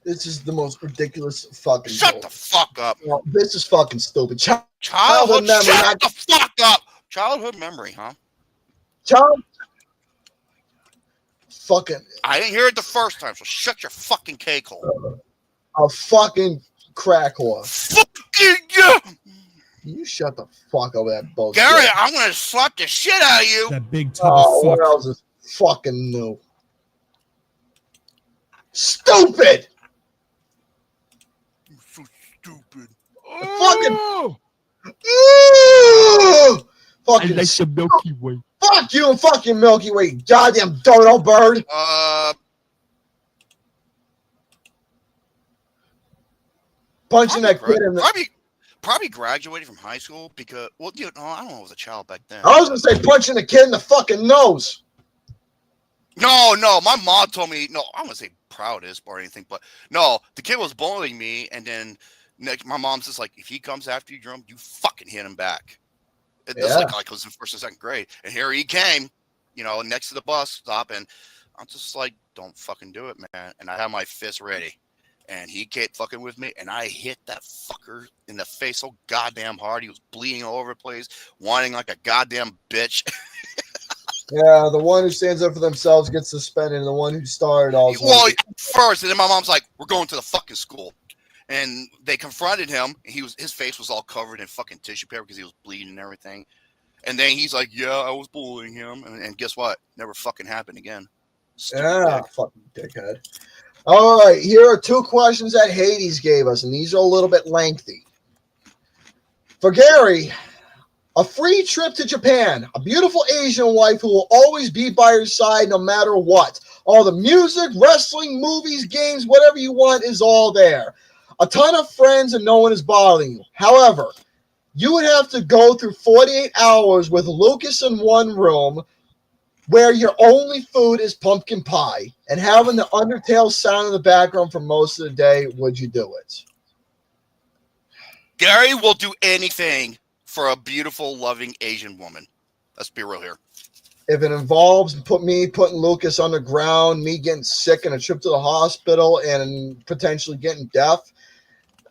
This is the most ridiculous fucking. Shut the fuck up. Well, this is fucking stupid. Childhood memory. Shut the fuck up. Childhood memory, huh? Child. Fucking. I didn't hear it the first time, so shut your fucking cake hole. A fucking crack whore. Fucking yeah. You shut the fuck up with that bullshit. Gary, I'm gonna slap the shit out of you. That big tub Oh, of what fuck. else is fucking new? Stupid! You're so stupid. Oh, Ooh! I Fucking like the Milky Way. fuck you and fucking Milky Way, goddamn dodo bird. Punching that kid in the. Probably graduated from high school because, well, you know, I don't know, I was a child back then. I was gonna say punching the kid in the fucking nose. No, my mom told me, no, I don't want to say proudest or anything, but no, the kid was bullying me, and then my mom's just like, if he comes after you, Jerome, you fucking hit him back. It's like I was in first and second grade, and here he came, you know, next to the bus stop, and I'm just like, don't fucking do it, man. And I had my fist ready, and he kept fucking with me, and I hit that fucker in the face so goddamn hard. He was bleeding all over the place, whining like a goddamn bitch. Yeah, the one who stands up for themselves gets suspended, and the one who started all. Well, first, and then my mom's like, "We're going to the fucking school," and they confronted him. And his face was all covered in fucking tissue paper because he was bleeding and everything. And then he's like, "Yeah, I was bullying him," and guess what? Never fucking happened again. Yeah, fucking dickhead. All right, here are two questions that Hades gave us, and these are a little bit lengthy. For Gary, a free trip to Japan, a beautiful Asian wife who will always be by your side no matter what. All the music, wrestling, movies, games, whatever you want is all there. A ton of friends and no one is bothering you. However, you would have to go through 48 hours with Lucas in one room where your only food is pumpkin pie and having the Undertale sound in the background for most of the day. Would you do it? Gary will do anything for a beautiful, loving Asian woman. Let's be real here. If it involves putting Lucas underground, me getting sick and a trip to the hospital and potentially getting deaf,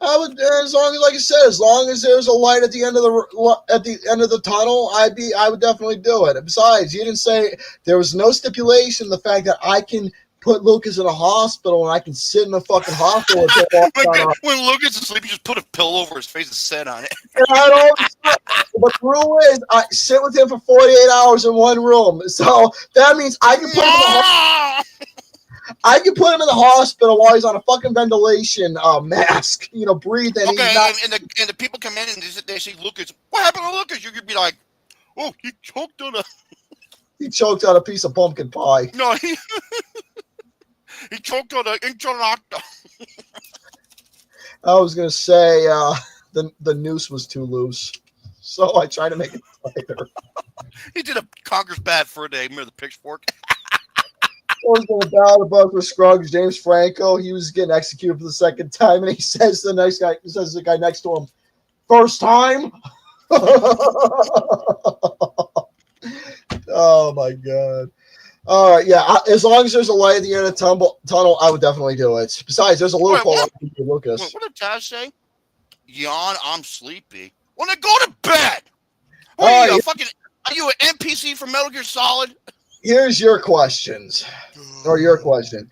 I would, as long as, like I said, as long as there's a light at the end of the tunnel, I would definitely do it. Besides, you didn't say there was no stipulation the fact that I can put Lucas in a hospital and I can sit in the fucking hospital. When Lucas is asleep, you just put a pillow over his face and sit on it. But the rule is, I sit with him for 48 hours in one room. So that means I can put him in the hospital while he's on a fucking ventilation mask, you know, breathing. Okay, and the people come in and they see Lucas. What happened to Lucas? You could be like, oh, he choked on a piece of pumpkin pie. No, he choked on an enchilada. I was gonna say the noose was too loose, so I tried to make it tighter. He did a Conqueror's Bad Fur Day. Remember the pitchfork? I was going to battle the bug with Scruggs, James Franco. He was getting executed for the second time, and he says to the guy next to him, "First time." Oh my god. All right, yeah. As long as there's a light at the end of the tunnel, I would definitely do it. Besides, there's a loophole. Lucas. What did Taz say? Yawn, I'm sleepy. When I go to bed. What All are you, right. are you an NPC from Metal Gear Solid? Here's your questions, or your question.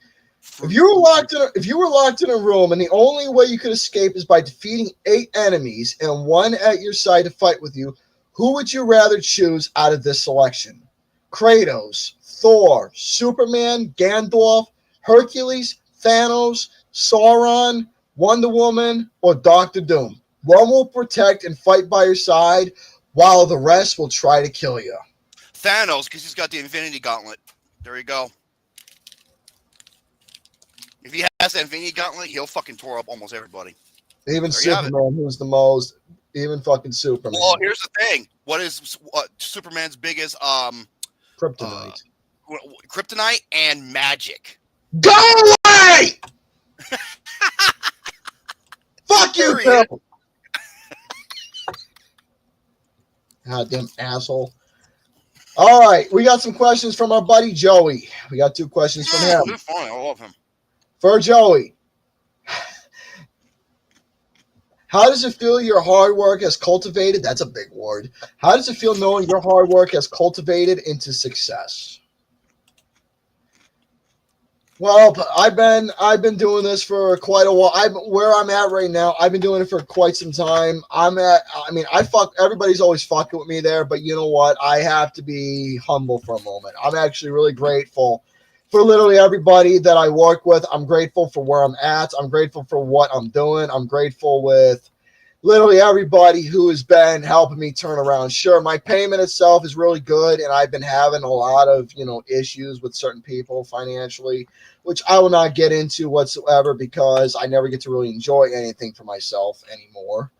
If you were locked in a room and the only way you could escape is by defeating 8 enemies and 1 at your side to fight with you, who would you rather choose out of this selection? Kratos, Thor, Superman, Gandalf, Hercules, Thanos, Sauron, Wonder Woman, or Doctor Doom? One will protect and fight by your side, while the rest will try to kill you. Thanos, because he's got the Infinity Gauntlet. There you go. If he has the Infinity Gauntlet, he'll fucking tore up almost everybody. Even There you have Superman, who's the most, even fucking Superman. Well, here's the thing. What is Superman's biggest Kryptonite. Kryptonite and magic. Go away! Fuck you, Period. Bill! Goddamn asshole. All right, we got some questions from our buddy Joey. We got 2 questions from him. He's funny. I love him. For Joey, how does it feel your hard work has cultivated? That's a big word. How does it feel knowing your hard work has cultivated into success? Well, I've been doing this for quite a while. Where I'm at right now, I've been doing it for quite some time. Everybody's always fucking with me there, but you know what? I have to be humble for a moment. I'm actually really grateful for literally everybody that I work with. I'm grateful for where I'm at. I'm grateful for what I'm doing. I'm grateful with literally everybody who has been helping me turn around. Sure, my payment itself is really good, and I've been having a lot of, issues with certain people financially, which I will not get into whatsoever because I never get to really enjoy anything for myself anymore.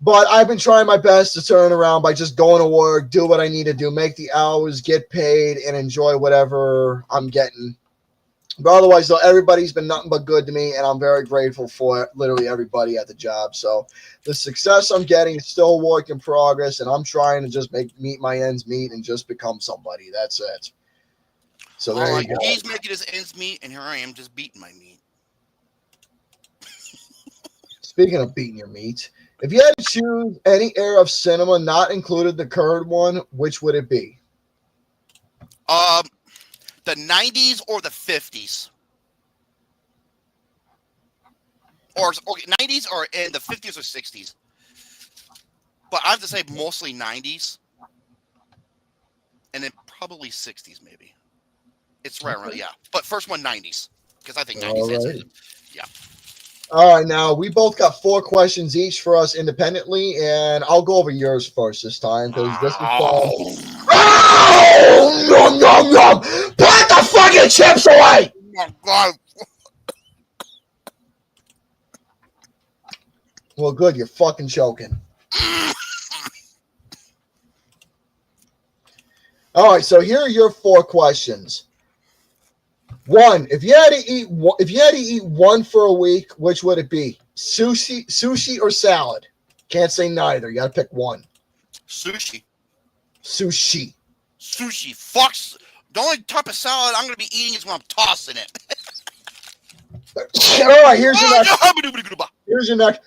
But I've been trying my best to turn around by just going to work, do what I need to do, make the hours, get paid, and enjoy whatever I'm getting. But otherwise, though, everybody's been nothing but good to me, and I'm very grateful for literally everybody at the job. So the success I'm getting is still a work in progress, and I'm trying to just meet my ends meet and just become somebody. That's it. So there you go. He's making his ends meet, and here I am just beating my meat. Speaking of beating your meat, if you had to choose any era of cinema, not included the current one, which would it be? The 90s or the 50s? Or 90s or in the 50s or 60s? But I have to say mostly 90s. And then probably 60s maybe. It's rare, right? Yeah. But first one, 90s. Because I think 90s Right. Yeah. All right, now we both got 4 questions each for us independently, and I'll go over yours first this time because this is nom, nom, nom. Put the fucking chips away! Oh, God. Well, good, you're fucking choking. All right, so here are your 4 questions. 1, if you had to eat one for a week, which would it be? Sushi or salad? Can't say neither. You got to pick one. Sushi. Sushi. Fucks. The only type of salad I'm going to be eating is when I'm tossing it. All right, here's your next. Here's your next.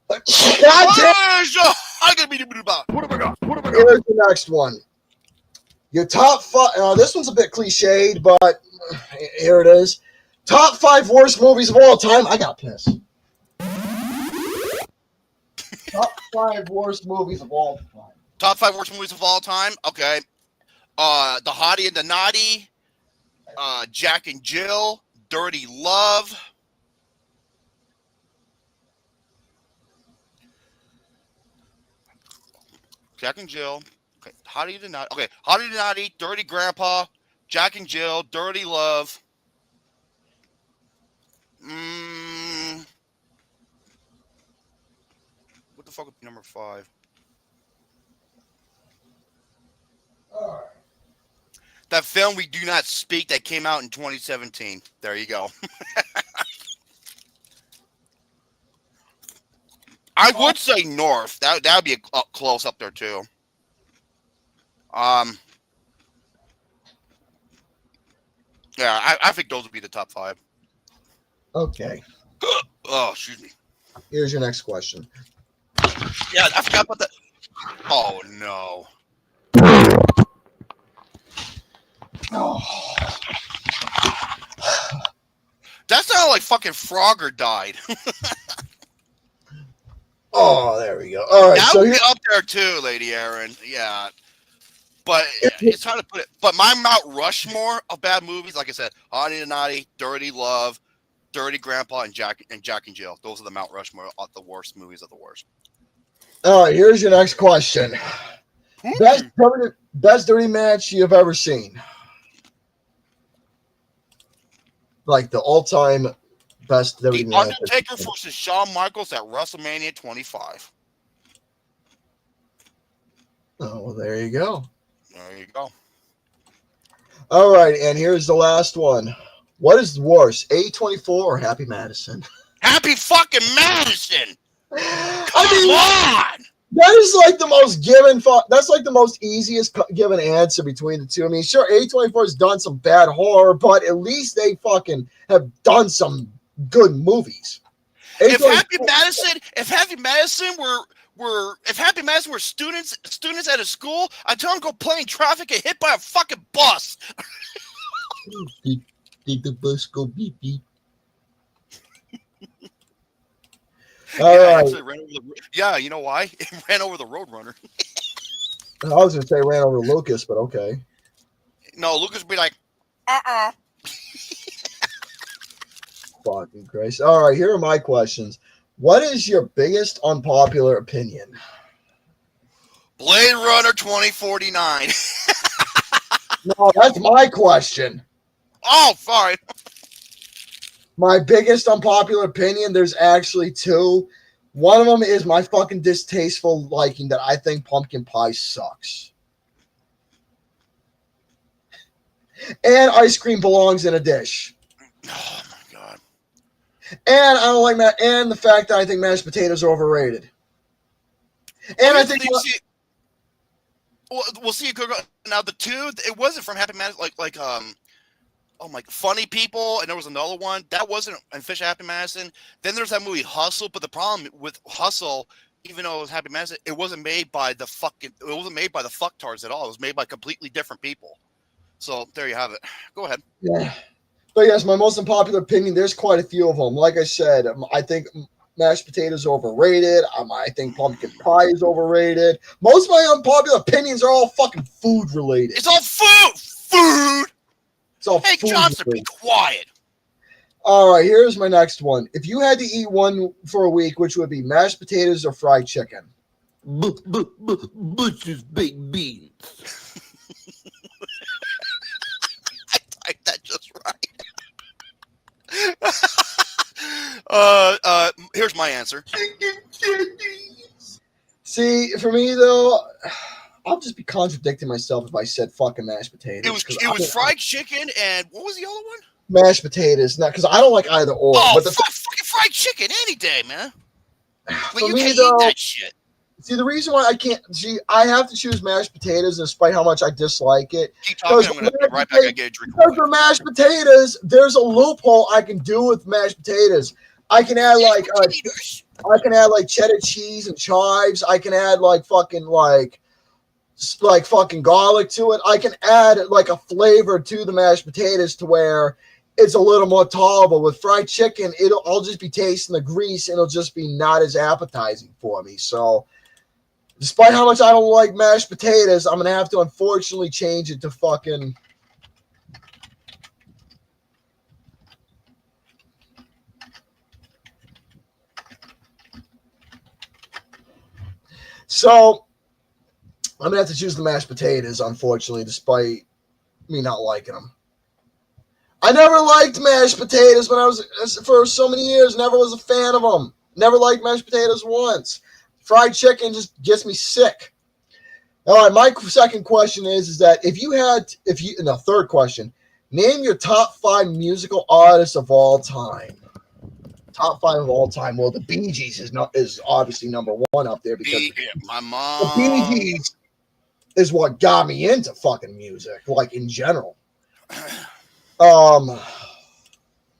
God damn. What have I got? What have I got? Here's the next one. Your top 5. This one's a bit cliched, but here it is. Top 5 worst movies of all time. I got pissed. Top 5 worst movies of all time. Top 5 worst movies of all time? Okay. The Hottie and the Naughty. Jack and Jill. Dirty Love. Jack and Jill. Okay. Hottie and the Naughty. Okay. Hottie and the Naughty. Dirty Grandpa. Jack and Jill. Dirty Love. What the fuck would be number 5? That film We Do Not Speak that came out in 2017. There you go. I would say North. That would be close up there too. Yeah, I think those would be the top 5. Okay. Oh, excuse me. Here's your next question. Yeah, I forgot about that. Oh no. That sounded like fucking Frogger died. Oh, there we go. All right, That so would here, be up there too, Lady Aaron. Yeah. But it's hard to put it. But my Mount Rushmore of bad movies, like I said, Hottie and Naughty, Dirty Love, Dirty Grandpa, and Jack and Jill. Those are the Mount Rushmore of the worst movies of the worst. all right, here's your next question. Best dirty match you've ever seen? Like the all-time best dirty The match. Undertaker versus Shawn Michaels at WrestleMania 25. Oh, well, there you go. There you go. All right, and here's the last one. What is worse, A24 or Happy Madison? Happy fucking Madison! I mean, on! that is like the most given. That's like the most easiest given answer between the two. I mean, sure, A24 has done some bad horror, but at least they fucking have done some good movies. If Happy Madison were students at a school, I'd tell them to go play in traffic and get hit by a fucking bus. Did the bus go beep beep? Yeah, you know why? It ran over the Roadrunner. I was going to say ran over Lucas, but okay. No, Lucas would be like, Fucking Christ. All right, here are my questions. What is your biggest unpopular opinion? Blade Runner 2049. No, that's my question. Oh, sorry. My biggest unpopular opinion, there's actually two. One of them is my fucking distasteful liking that I think pumpkin pie sucks. And ice cream belongs in a dish. Oh, my God. And I don't like that. And the fact that I think mashed potatoes are overrated. And I think... We'll see. Now, the two, it wasn't from Happy Madison, oh my, Funny People, and there was another one that wasn't in Fish Happy Madison. Then there's that movie Hustle, but the problem with Hustle, even though it was Happy Madison, it wasn't made by the fucktards at all. It was made by completely different people. So there you have it. Go ahead. Yeah, but yes, my most unpopular opinion. There's quite a few of them. Like I said, I think mashed potatoes are overrated. I think pumpkin pie is overrated. Most of my unpopular opinions are all fucking food related. It's all food. It's all hey, food Johnson, related. be quiet. All right, here's my next one. If you had to eat one for a week, which would be mashed potatoes or fried chicken? Butcher's baked beans. I typed that just right. Here's my answer. See, for me though, I'll just be contradicting myself if I said fucking mashed potatoes. It was fried chicken and what was the other one? Mashed potatoes, not because I don't like either or. Oh, but fucking fried chicken any day, man. But you can't though, eat that shit. See, the reason why I can't I have to choose mashed potatoes despite how much I dislike it. Keep talking. I'm going to be right back and get a drink. Because for mashed potatoes, there's a loophole I can do with mashed potatoes. I can add like cheddar cheese and chives. I can add like fucking garlic to it. I can add like a flavor to the mashed potatoes to where it's a little more tolerable. With fried chicken, I'll just be tasting the grease and it'll just be not as appetizing for me. So despite how much I don't like mashed potatoes, I'm going to have to unfortunately change it to fucking... So I'm going to have to choose the mashed potatoes, unfortunately, despite me not liking them. I never liked mashed potatoes for so many years. Never was a fan of them. Never liked mashed potatoes once. Fried chicken just gets me sick. All right, my second question is that third question, name your top 5 musical artists of all time. Top 5 of all time. Well, the Bee Gees is obviously number 1 up there because my mom. The Bee Gees is what got me into fucking music, like in general.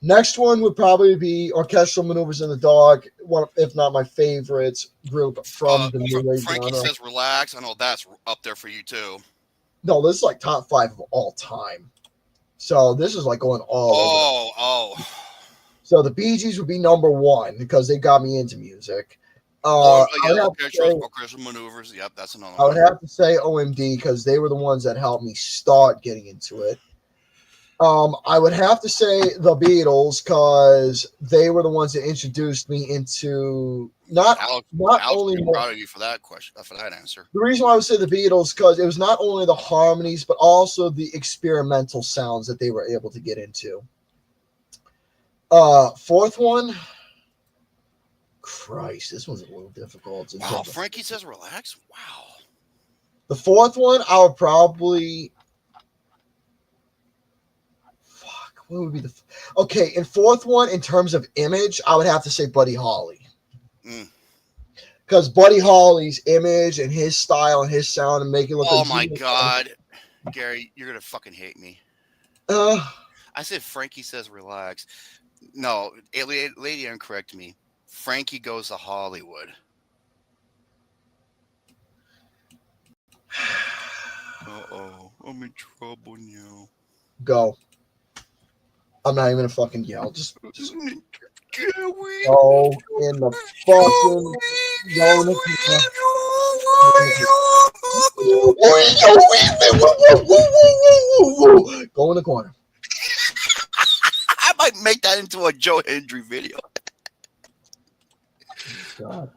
Next one would probably be Orchestral Maneuvers in the Dark, one, if not my favorite group from the new wave Frankie genre. says relax. I know that's up there for you too. No, this is like top 5 of all time. So this is like going all over. Oh. So the Bee Gees would be number 1 because they got me into music. Orchestral Maneuvers. Yep, that's another I one. would have to say OMD because they were the ones that helped me start getting into it. I would have to say the Beatles because they were the ones that introduced me into Alex, I'm proud of you for that question, for that answer. The reason why I would say the Beatles because it was not only the harmonies but also the experimental sounds that they were able to get into. Fourth one, Christ, this one's a little difficult. Wow, Frankie says relax. Wow. The fourth one, I would probably. What would be the okay? In fourth one, in terms of image, I would have to say Buddy Holly, because Buddy Holly's image and his style and his sound and making it look. Oh my God, Gary, you're gonna fucking hate me. I said Frankie says relax. No, lady, correct me. Frankie goes to Hollywood. I'm in trouble now. Go. I'm not even gonna fucking yell. Just go in the fucking go in the corner. I might make that into a Joe Hendry video. God.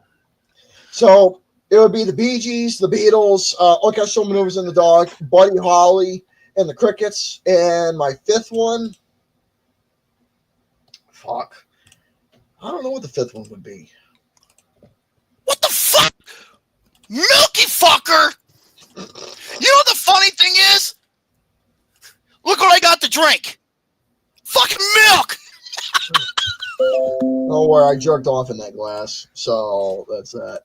So it would be the Bee Gees, the Beatles, Orchestral Maneuvers in the Dark, Buddy Holly, and the Crickets. And my fifth one. Fuck. I don't know what the fifth one would be. What the fuck? Milky fucker! You know what the funny thing is? Look what I got to drink. Fucking milk! Don't worry, I jerked off in that glass. So that's that.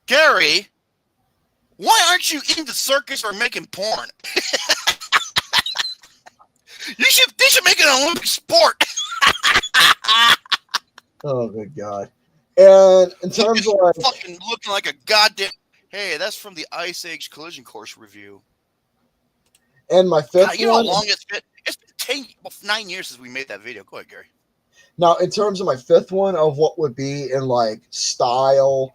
Gary, why aren't you in the circus or making porn? They should make it an Olympic sport. Oh, good God. And in terms of like fucking looking like a goddamn. Hey, that's from the Ice Age Collision Course review. And my fifth God, you know one. how long it's been? It's been 9 years since we made that video. Go ahead, Gary. Now, in terms of my fifth one of what would be in like style,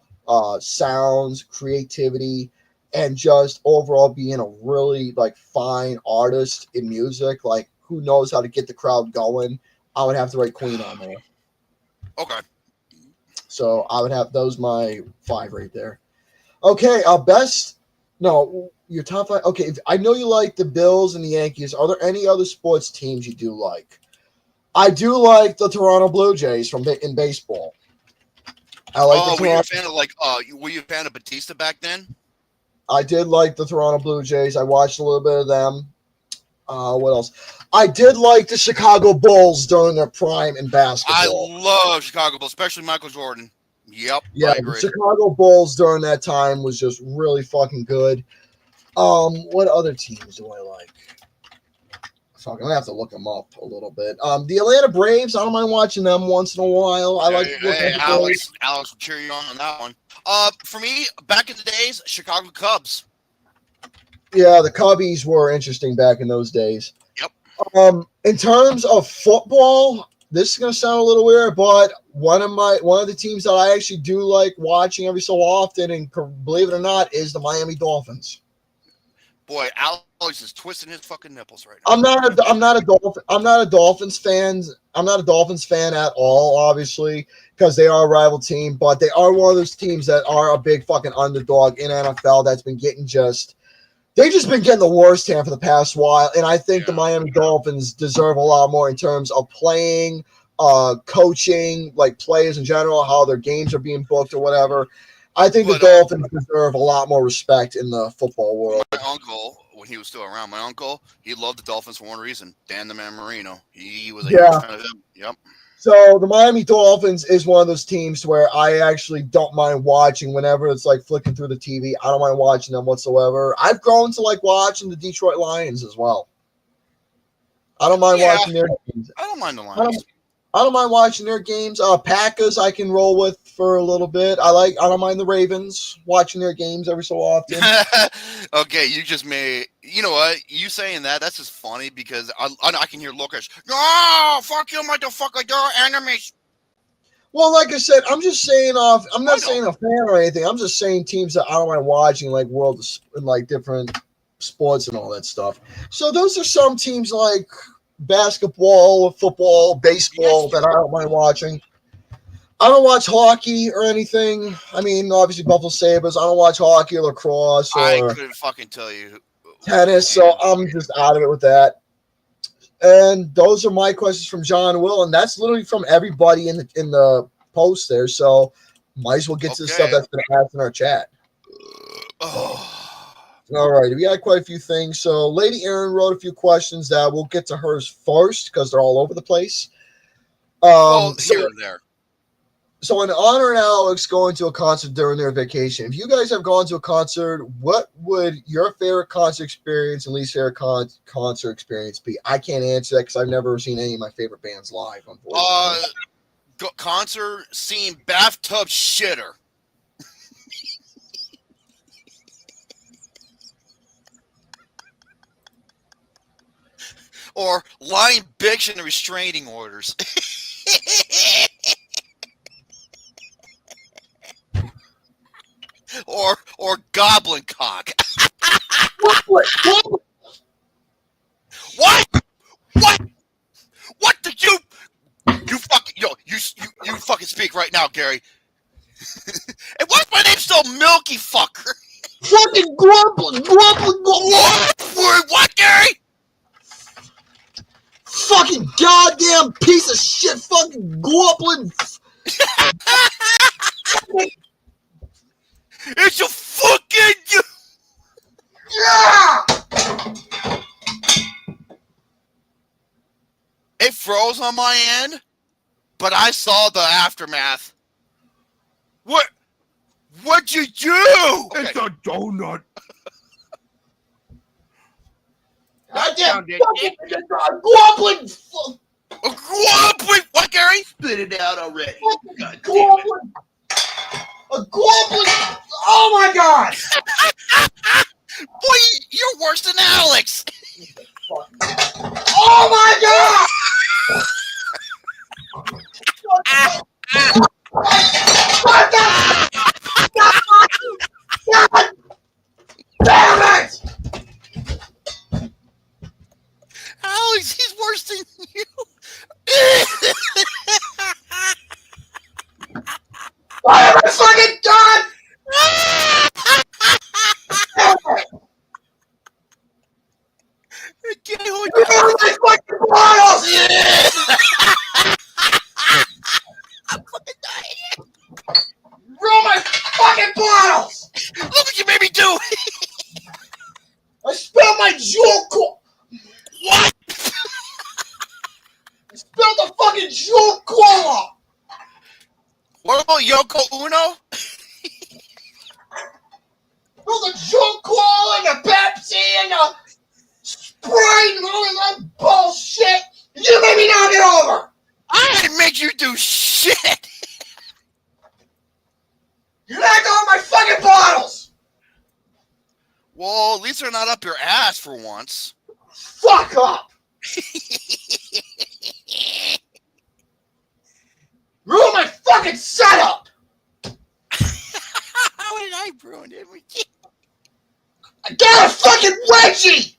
sounds, creativity, and just overall being a really like fine artist in music, like who knows how to get the crowd going, I would have to write Queen on there. Okay. So I would have those my 5 right there. Okay, your top 5. Okay, I know you like the Bills and the Yankees. Are there any other sports teams you do like? I do like the Toronto Blue Jays in baseball. I like were you a fan of were you a fan of Batista back then? I did like the Toronto Blue Jays. I watched a little bit of them. What else? I did like the Chicago Bulls during their prime in basketball. I love Chicago Bulls, especially Michael Jordan. Yep. Yeah, the Chicago Bulls during that time was just really fucking good. What other teams do I like? Fuck, I'm gonna have to look them up a little bit. The Atlanta Braves, I don't mind watching them once in a while. I like Alex will cheer you on that one. For me, back in the days, Chicago Cubs. Yeah, the Cubbies were interesting back in those days. Yep. In terms of football, this is gonna sound a little weird, but one of the teams that I actually do like watching every so often, and believe it or not, is the Miami Dolphins. Boy, Alex is twisting his fucking nipples right now. I'm not a Dolphins fan. I'm not a Dolphins fan at all, obviously, because they are a rival team, but they are one of those teams that are a big fucking underdog in NFL that's been getting they've just been getting the worst hand for the past while, and I think the Miami Dolphins deserve a lot more in terms of playing, coaching, like players in general, how their games are being booked or whatever. I think the Dolphins deserve a lot more respect in the football world. My uncle, when he was still around, he loved the Dolphins for one reason. Dan the Man Marino. He was a huge fan of him. Yep. So the Miami Dolphins is one of those teams where I actually don't mind watching whenever it's like flicking through the TV. I don't mind watching them whatsoever. I've grown to like watching the Detroit Lions as well. I don't mind Yeah. watching their games. I don't mind the Lions. I don't mind watching their games. Packers I can roll with for a little bit. I don't mind the Ravens, watching their games every so often. Okay, you just made. You know what? You saying that's just funny because I can hear Lucas. No, fuck you, motherfucker. You're enemies. Well, like I said, I'm just saying off. I'm I not know. saying a fan or anything. I'm just saying teams that I don't mind watching, like world and like different sports and all that stuff. So those are some teams like basketball, football, baseball that I don't mind watching. I don't watch hockey or anything. I mean, obviously Buffalo Sabres. I don't watch hockey or lacrosse I or couldn't fucking tell you. tennis, so I'm just out of it with that. And those are my questions from John Will, and that's literally from everybody in the post there. So might as well get to the stuff that's been asked in our chat. All right, we got quite a few things. So Lady Aaron wrote a few questions that we'll get to hers first because they're all over the place. Here and there. So in honor of Alex going to a concert during their vacation, if you guys have gone to a concert, what would your favorite concert experience and least favorite concert experience be? I can't answer that because I've never seen any of my favorite bands live, unfortunately. Concert scene bathtub shitter. Or lying bitch in the restraining orders. or goblin cock. What? What did you fucking you fucking speak right now, Gary? And why's my name still Milky Fucker? Fucking Goblin! What, Gary? Fucking goddamn piece of shit! Fucking Goblin! It's a fucking Yeah! It froze on my end, but I saw the aftermath. What'd you do? It's a donut. Goddamn fucking Goblin! What, Gary? Spit it out already. God damn it. Goblin! A Goblin! Oh my god! Boy, you're worse than Alex. Oh my god! God damn it! Alex, he's worse than you. I am fucking done! My fucking bottles! I'm fucking dying. Ruin my fucking bottles! Look what you made me do. I spilled my jewel cola! What? I spilled the fucking jewel cola! What about Yoko Uno? Well, the jewel cola and the Pepsi and the Sprite and all that bullshit! You made me knock it over! I didn't make you do shit. You knocked over my fucking bottles! Well, at least they're not up your ass for once. Fuck up! Ruin my fucking setup! How did I ruin it? I got a fucking wedgie!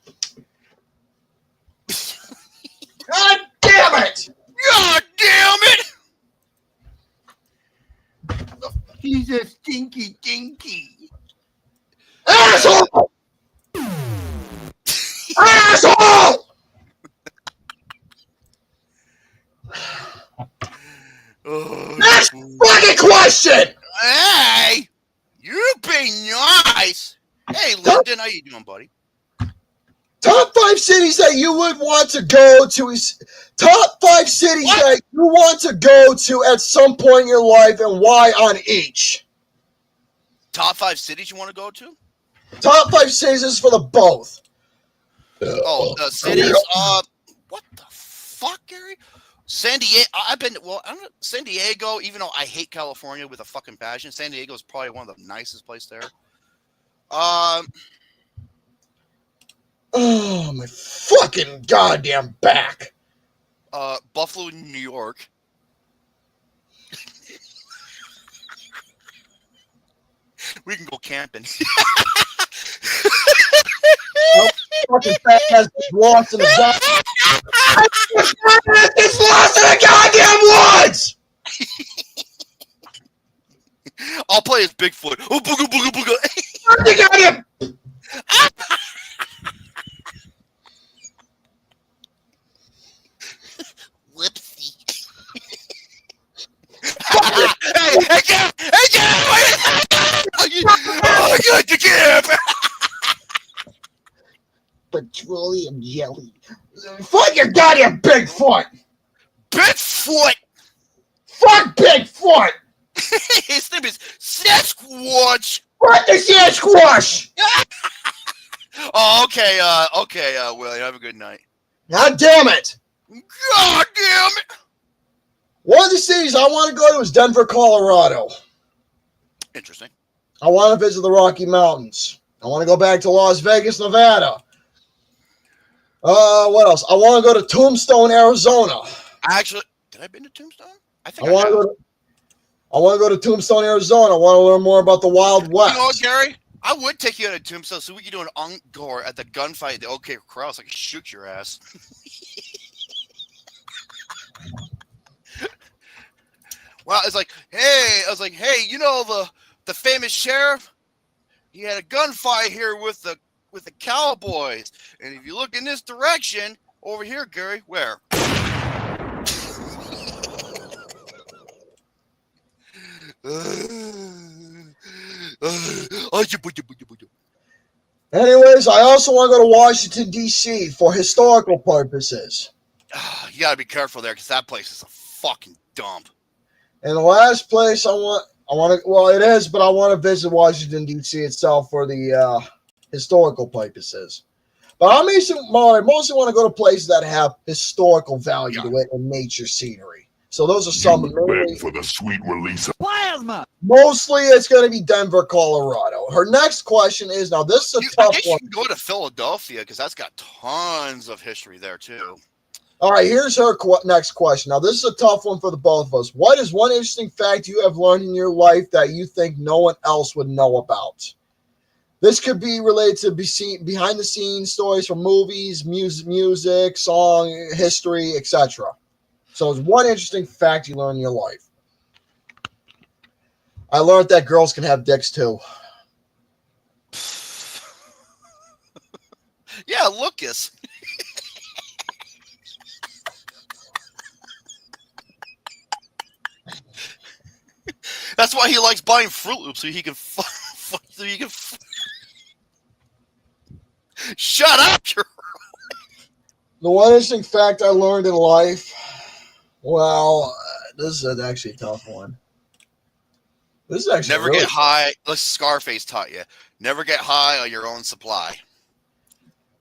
God damn it! God damn it! He's a stinky dinky. Asshole! Asshole! Next fucking question! Hey! You be nice! Hey, Lyndon, how you doing, buddy? Top 5 cities that you would want to go to is top 5 cities that you want to go to at some point in your life and why on each. Top 5 cities you want to go to? Top 5 cities is for the both. Oh, the cities. What fuck, Gary? San Diego. I've been I don't know, San Diego. Even though I hate California with a fucking passion, San Diego is probably one of the nicest places there. Oh, my fucking goddamn back. Buffalo, New York. We can go camping. Fucking fat ass is lost in the It's lost in the goddamn woods! I'll play as Bigfoot. Oh, booga, booga, booga. The goddamn... Whoopsie. Hey, Jeff! Oh, good, you can't. Petroleum jelly. Fuck your goddamn Bigfoot! Bigfoot! Fuck Bigfoot! His name is Sasquatch. Fuck the Sasquatch! Oh, okay, Willie, have a good night. God damn it! God damn it! One of the cities I want to go to is Denver, Colorado. Interesting. I want to visit the Rocky Mountains. I want to go back to Las Vegas, Nevada. What else? I want to go to Tombstone, Arizona. Actually, did I been to Tombstone? I think I want to go to Tombstone, Arizona. I want to learn more about the Wild West. You know what, Gary? I would take you on a Tombstone so we could do an encore at the gunfight at the OK Corral so I could shoot your ass. Well, it's like, hey, I was like, hey, you know the famous sheriff? He had a gunfight here with the cowboys. And if you look in this direction, over here, Gary, where? Anyways, I also want to go to Washington, D.C. for historical purposes. You gotta be careful there because that place is a fucking dump. And the last place I want to, well, it is, but I want to visit Washington, D.C. itself for the historical purposes. But I mostly want to go to places that have historical value to it and nature scenery. So those are some mainly, for the sweet release of Plasma. mostly it's going to be Denver, Colorado. Her next question is, now this is a I tough guess one. you can go to Philadelphia because that's got tons of history there too. All right, here's her next question. Now, this is a tough one for the both of us. What is one interesting fact you have learned in your life that you think no one else would know about? This could be related to behind-the-scenes stories from movies, music, song, history, etc. So it's one interesting fact you learned in your life. I learned that girls can have dicks, too. Yeah, Lucas. That's why he likes buying Fruit Loops so he can Shut up! The one interesting fact I learned in life, well, this is actually a tough one. This is actually Never get high. Like Scarface taught you. Never get high on your own supply.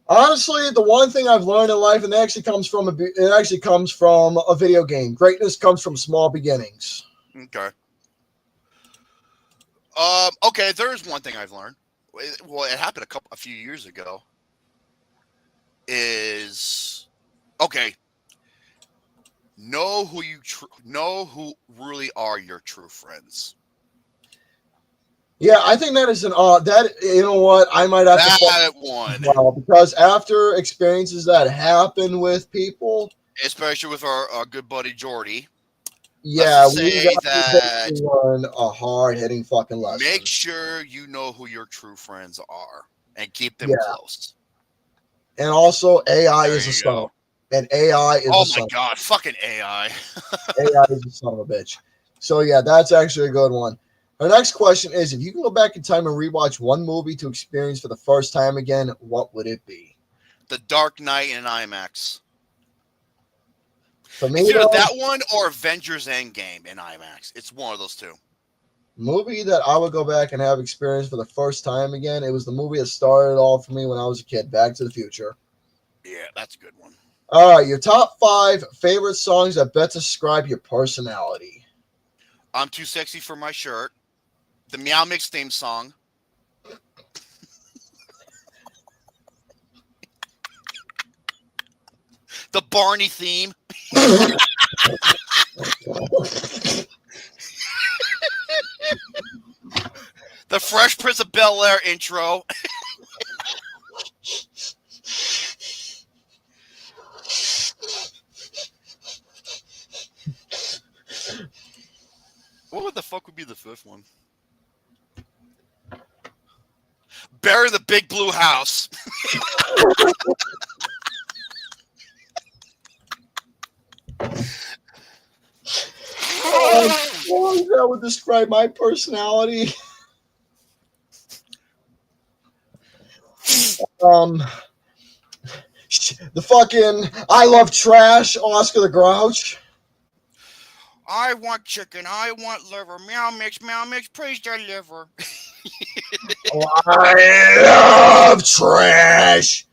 Honestly, the one thing I've learned in life, and it actually comes from a video game. Greatness comes from small beginnings. Okay. Okay, there's one thing I've learned. Well, it happened a few years ago. Know who really are your true friends. Yeah, I think that is that, you know what, I might have that one. Well, because after experiences that happen with people, especially with our good buddy Jordy. Yeah, we got to learn a hard-hitting fucking lesson. Make sure you know who your true friends are and keep them close. And also, AI is a son. And AI is oh a son. my god, fucking AI. AI is a son of a bitch. So yeah, that's actually a good one. Our next question is, if you can go back in time and rewatch one movie to experience for the first time again, what would it be? The Dark Knight in IMAX. For me, it's either that one or Avengers Endgame in IMAX. It's one of those two. Movie that I would go back and have experience for the first time again. It was the movie that started it all for me when I was a kid. Back to the Future. Yeah, that's a good one. All right, your top 5 favorite songs that best describe your personality. I'm too sexy for my shirt. The Meow Mix theme song. The Barney theme. The Fresh Prince of Bel-Air intro. What the fuck would be the 5th one? Bury the Big Blue House. That would describe my personality. The fucking I Love Trash, Oscar the Grouch. I want chicken. I want liver. Meow mix, praise their liver. I love trash.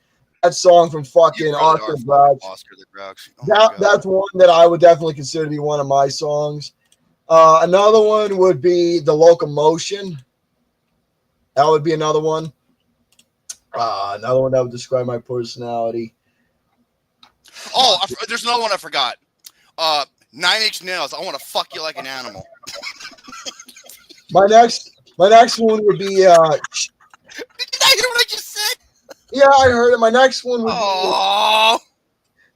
That song from fucking Oscar the Grouch. Oscar the Grouch. Oh That's one that I would definitely consider to be one of my songs. Another one would be The Locomotion. That would be another one. Another one that would describe my personality. Oh, there's another one I forgot. 9 Inch Nails. I want to fuck you like an animal. My next one would be. Did I hear what I just said? Yeah, I heard it. My next one would be.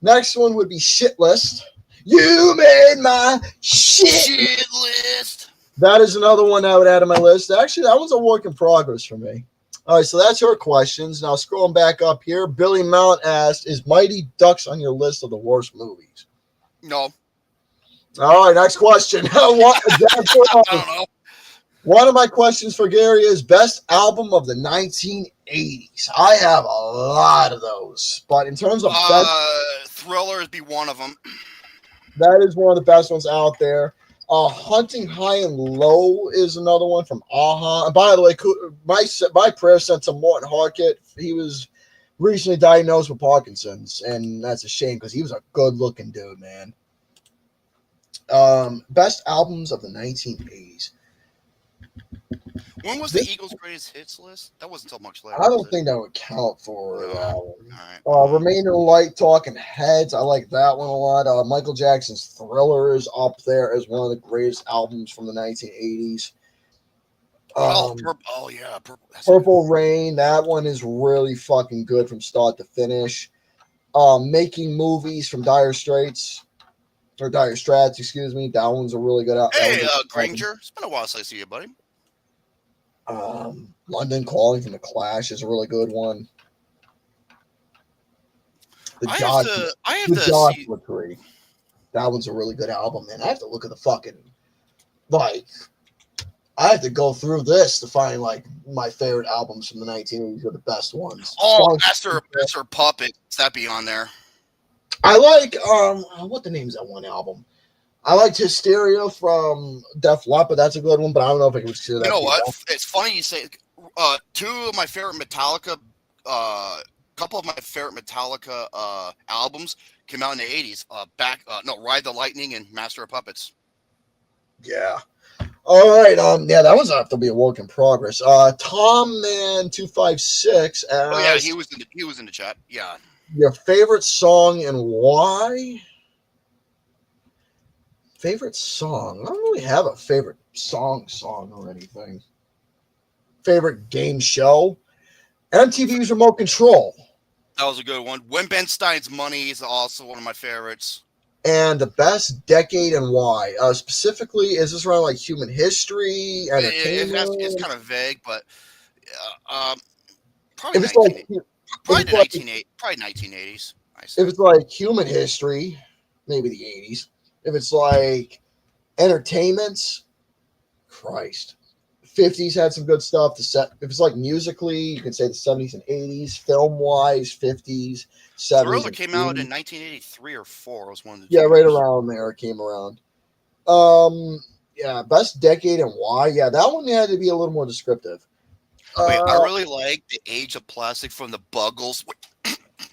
Next one would be Shit List. You made my shit list. That is another one I would add to my list. Actually, that one's a work in progress for me. All right, so that's your questions. Now, scrolling back up here, Billy Mount asked, is Mighty Ducks on your list of the worst movies? No. All right, next question. I don't know. One of my questions for Gary is best album of the 1980s. I have a lot of those, but in terms of Thriller would be one of them. That is one of the best ones out there. Hunting High and Low is another one from Aha. And by the way, my prayer sent to Morton Harkett. He was recently diagnosed with Parkinson's, and that's a shame because he was a good-looking dude, man. Best albums of the 1980s. When was the Eagles' greatest hits list? That wasn't until much later. I don't think that would count for that one. All right. Remain in the Light, Talking Heads. I like that one a lot. Michael Jackson's Thriller is up there as one of the greatest albums from the 1980s. Purple Rain. That one is really fucking good from start to finish. Making Movies from Dire Straits. Or Dire Straits, excuse me. That one's a really good album. Hey, Granger. It's been a while since I see you, buddy. London Calling from The Clash is a really good one. I have to see. That one's a really good album, man. I have to look at the fucking I have to go through this to find like my favorite albums from the 1980s are the best ones. Oh, Master Puppet. That be on there. I like what the name's that one album? I liked Hysteria from Def Leppard. That's a good one, but I don't know if I can consider that. You know what? It's funny you say. Two of my favorite Metallica, couple of my favorite Metallica albums came out in the 80s. Ride the Lightning and Master of Puppets. Yeah. All right. Yeah, that one's have to be a work in progress. Tom Man 256. Oh yeah, he was in the chat. Yeah. Your favorite song and why? Favorite song? I don't really have a favorite song or anything. Favorite game show? MTV's Remote Control. That was a good one. When Ben Stein's Money is also one of my favorites. And the best decade and why? Specifically, is this around like human history, entertainment? It's kind of vague, but probably 1980s. If it's like human history, maybe the 80s. If it's like entertainment, Christ. 50s had some good stuff. If it's like musically, you can say the 70s and 80s. Film-wise, 50s, 70s. Thriller came out in 1983 or 4. It was one of the two right around there it came around. Yeah, best decade and why? Yeah, that one had to be a little more descriptive. Wait, I really like The Age of Plastic from the Buggles.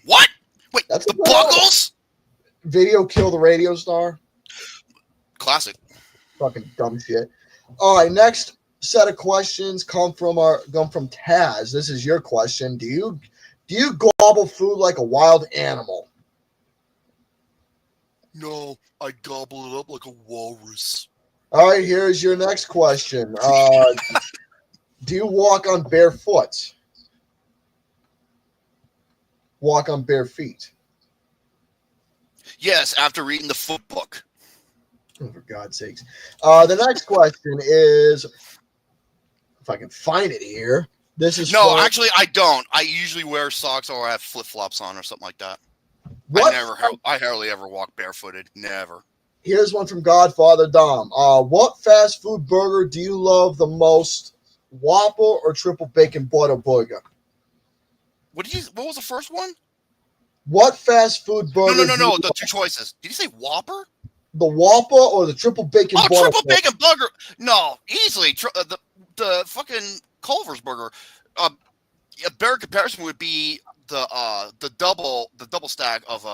What? Wait, the Buggles? Video Kill the Radio Star. Classic. Fucking dumb shit. All right, next set of questions come from Taz. This is your question. Do you gobble food like a wild animal? No, I gobble it up like a walrus. All right, here's your next question. Do you walk on barefoot? Walk on bare feet? Yes, after reading the foot book. Oh, for God's sakes. The next question is, if I can find it here. This is No, from, actually, I don't. I usually wear socks or I have flip flops on or something like that. what? I hardly ever walk barefooted. Never. Here's one from Godfather Dom. What fast food burger do you love the most? Whopper or triple bacon butter burger? What was the first one? What fast food burger? No. The two choices. Did you say Whopper? The Whopper or the triple bacon butter? Triple bacon burger. No, easily. The fucking Culver's burger. A better comparison would be the double stack of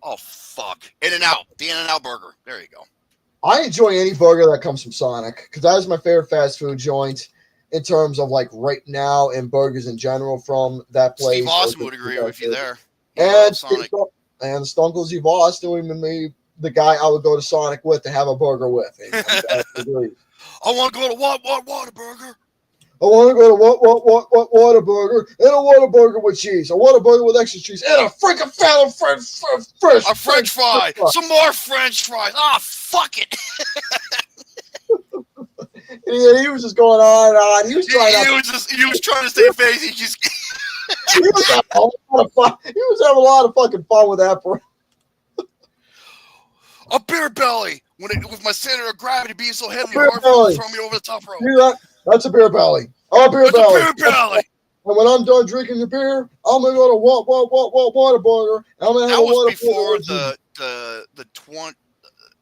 oh fuck, In-N-Out, the In-N-Out burger. There you go. I enjoy any burger that comes from Sonic because that is my favorite fast food joint in terms of like right now and burgers in general from that place. Steve Austin would agree with you there. And Sonic. And Stunkle Steve Austin would be the guy I would go to Sonic with to have a burger with. I want to go to what Whataburger. I want to go to what Whataburger and a Whataburger with cheese, a Whataburger with extra cheese, and a freaking fat French fry. Some more French fries. Ah, fuck it. He was just going on and on. He was trying. He was trying to stay face. He just. He was having a lot of fun. He was having a lot of fucking fun with that. A beer belly with my center of gravity being so heavy, beer hard belly. to throw me over the top rope. That's a beer belly. Oh, beer That's belly. A beer belly. And when I'm done drinking the beer, I'm gonna go to Whataburger. I'm gonna have That a was Whataburger. before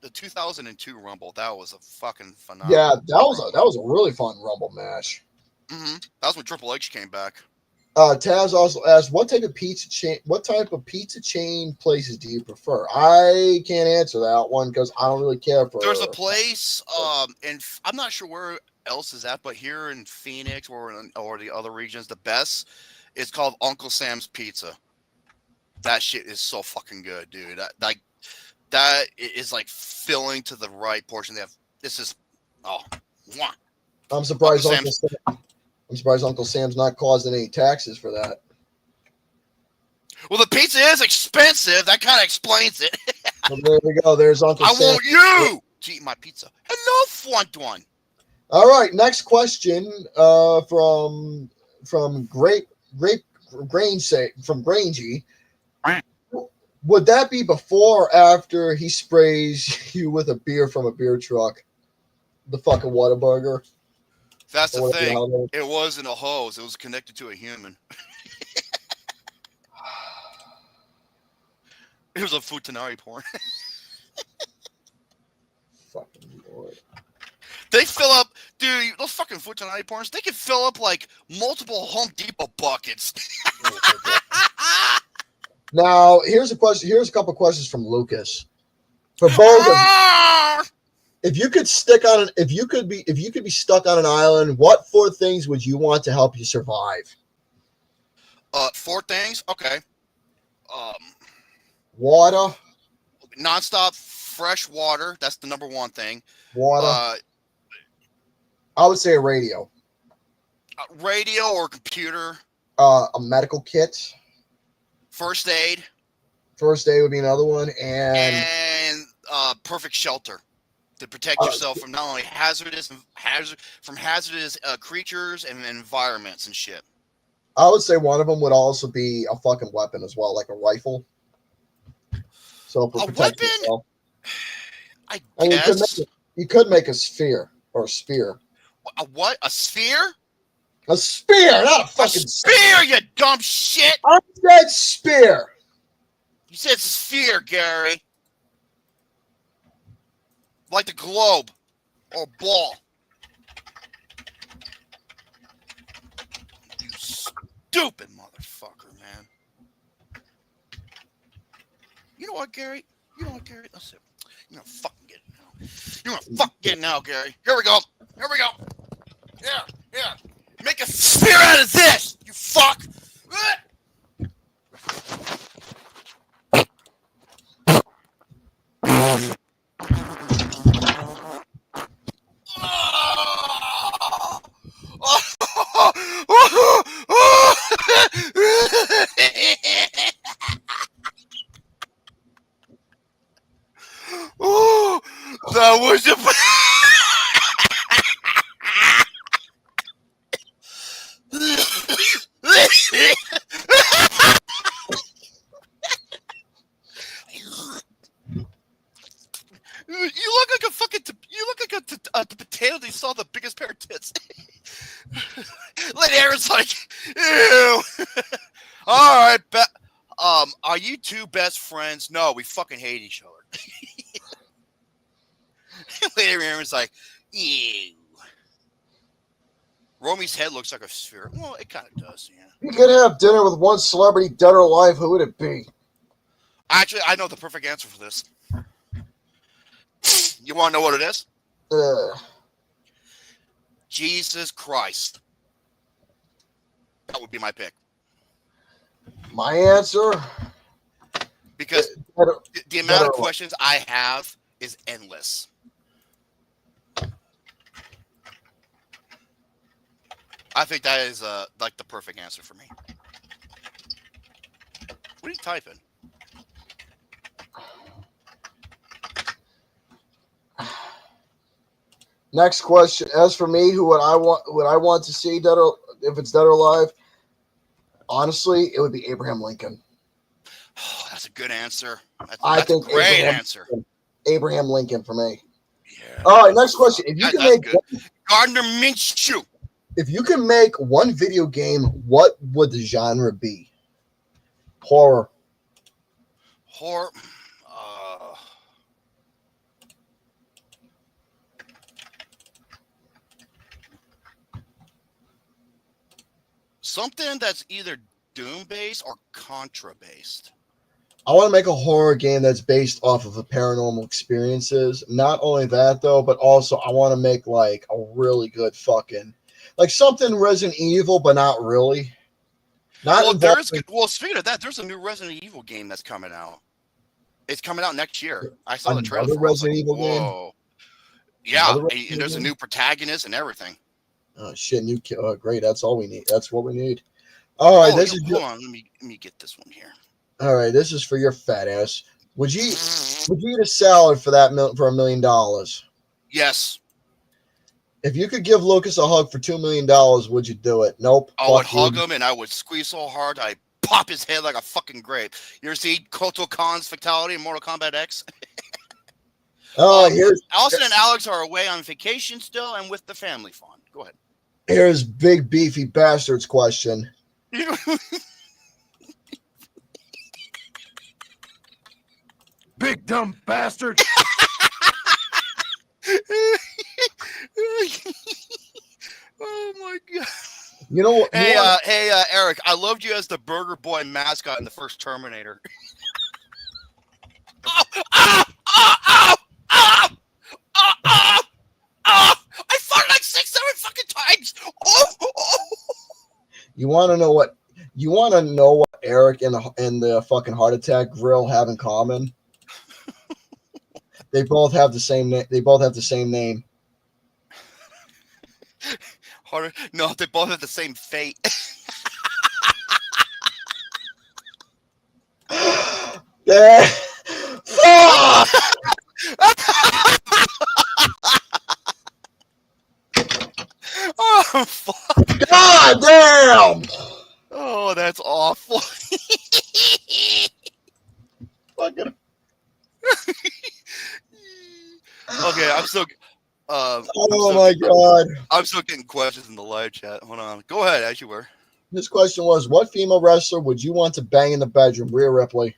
the 2002 Rumble. That was a fucking phenomenal. Yeah, that was a really fun Rumble match. Mm-hmm. That was when Triple H came back. Taz also asked, what type of pizza chain places do you prefer? I can't answer that one because I don't really care for. There's a place, and I'm not sure where else is at, but here in Phoenix or the other regions, the best is called Uncle Sam's Pizza. That shit is so fucking good, dude. That is like filling to the right portion. They have mwah. I'm surprised I'm surprised Uncle Sam's not causing any taxes for that. Well, the pizza is expensive. That kind of explains it. Well, there we go. There's Uncle Sam. I want you to eat my pizza. Hello, front one. All right, next question from Grangey. Would that be before or after he sprays you with a beer from a beer truck? The fucking Whataburger. That's the thing. It wasn't a hose. It was connected to a human. It was a futanari porn. Fucking Lord. They fill up, dude, those fucking futanari porns, they can fill up like multiple Home Depot buckets. Now, here's a question. Here's a couple questions from Lucas. For both of you. If you could be stuck on an island, what 4 things would you want to help you survive? 4 things? Okay. Water. Nonstop fresh water. That's the number 1 thing. Water. I would say a radio. Radio or computer. A medical kit. First aid. First aid would be another one. And perfect shelter. To protect yourself from not only hazardous creatures and environments and shit. I would say one of them would also be a fucking weapon as well, like a rifle. So for protection. Yourself. I guess you could make a sphere or a spear. A what? A sphere? A spear, not a fucking spear. You dumb shit! I said spear. You said sphere, Gary. Like the globe or ball. You stupid motherfucker, man. know what, Gary? Let's see. You're gonna fucking get it now. You're gonna fucking get it now, Gary. Here we go. Yeah. Make a sphere out of this, you fuck. Oh, that was a. You look like a fucking. You look like a potato that saw the biggest pair of tits. Like Aaron's like, ew. All right, are you two best friends? No, we fucking hate each other. Later, Aaron's like, ew. Romy's head looks like a sphere. Well, it kind of does, yeah. You could have dinner with one celebrity, dead or alive. Who would it be? Actually, I know the perfect answer for this. You want to know what it is? Jesus Christ. That would be my pick. My answer? Because the amount of questions I have is endless. I think that is like the perfect answer for me. What are you typing? Next question. As for me, who would I want to see dead or if it's dead or alive? Honestly, it would be Abraham Lincoln. Oh, that's a good answer. I think a great answer. Abraham Lincoln for me. Yeah. All right, next question. If you can make Gardner Minshew. If you can make one video game, what would the genre be? Horror. Horror. Something that's either Doom based or Contra based. I want to make a horror game that's based off of a paranormal experiences. Not only that though, but also I want to make like a really good fucking like something Resident Evil, but not really. Well, speaking of that, there's a new Resident Evil game that's coming out. It's coming out next year. I saw the trailer. Another Resident Evil game. Yeah, and there's a new protagonist and everything. Oh shit! Great. That's all we need. That's what we need. All right. Hold on. Let me get this one here. All right. This is for your fat ass. Would you eat a salad for $1 million? Yes. If you could give Lucas a hug for $2 million, would you do it? Nope. I would hug him and I would squeeze so hard I'd pop his head like a fucking grape. You ever see Kotal Khan's fatality in Mortal Kombat X? Allison and Alex are away on vacation still and with the family fun. Go ahead. Here's Big Beefy Bastards question. Big dumb bastard. Oh my god. You know what? Hey, Eric, I loved you as the Burger Boy mascot in the first Terminator. I fought like 6-7 fucking times. You want to know what? You want to know what Eric and the fucking heart attack grill have in common? They both have the same name. They both have the same name. No, they both have the same fate. Yeah. Fuck! Oh, fuck. God damn! Oh, that's awful. Fucking. Okay, I'm still. Oh my god! I'm still getting questions in the live chat. Hold on. Go ahead, as you were. This question was: what female wrestler would you want to bang in the bedroom? Rhea Ripley.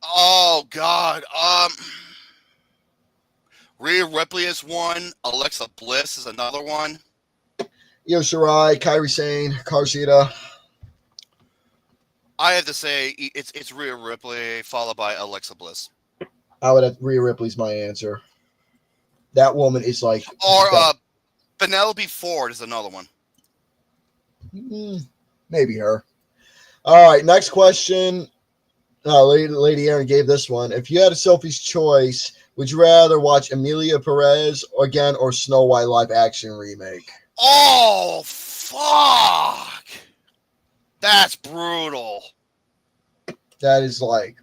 Oh God. Rhea Ripley is one. Alexa Bliss is another one. Io Shirai, Kairi Sane, Carshita. I have to say it's Rhea Ripley followed by Alexa Bliss. I would have Rhea Ripley's my answer. That woman is like. Or Penelope Ford is another one. Maybe her. All right, next question. Lady Aaron gave this one. If you had a Sophie's choice, would you rather watch Emilia Perez again or Snow White live action remake? Oh, fuck. That's brutal. That is like,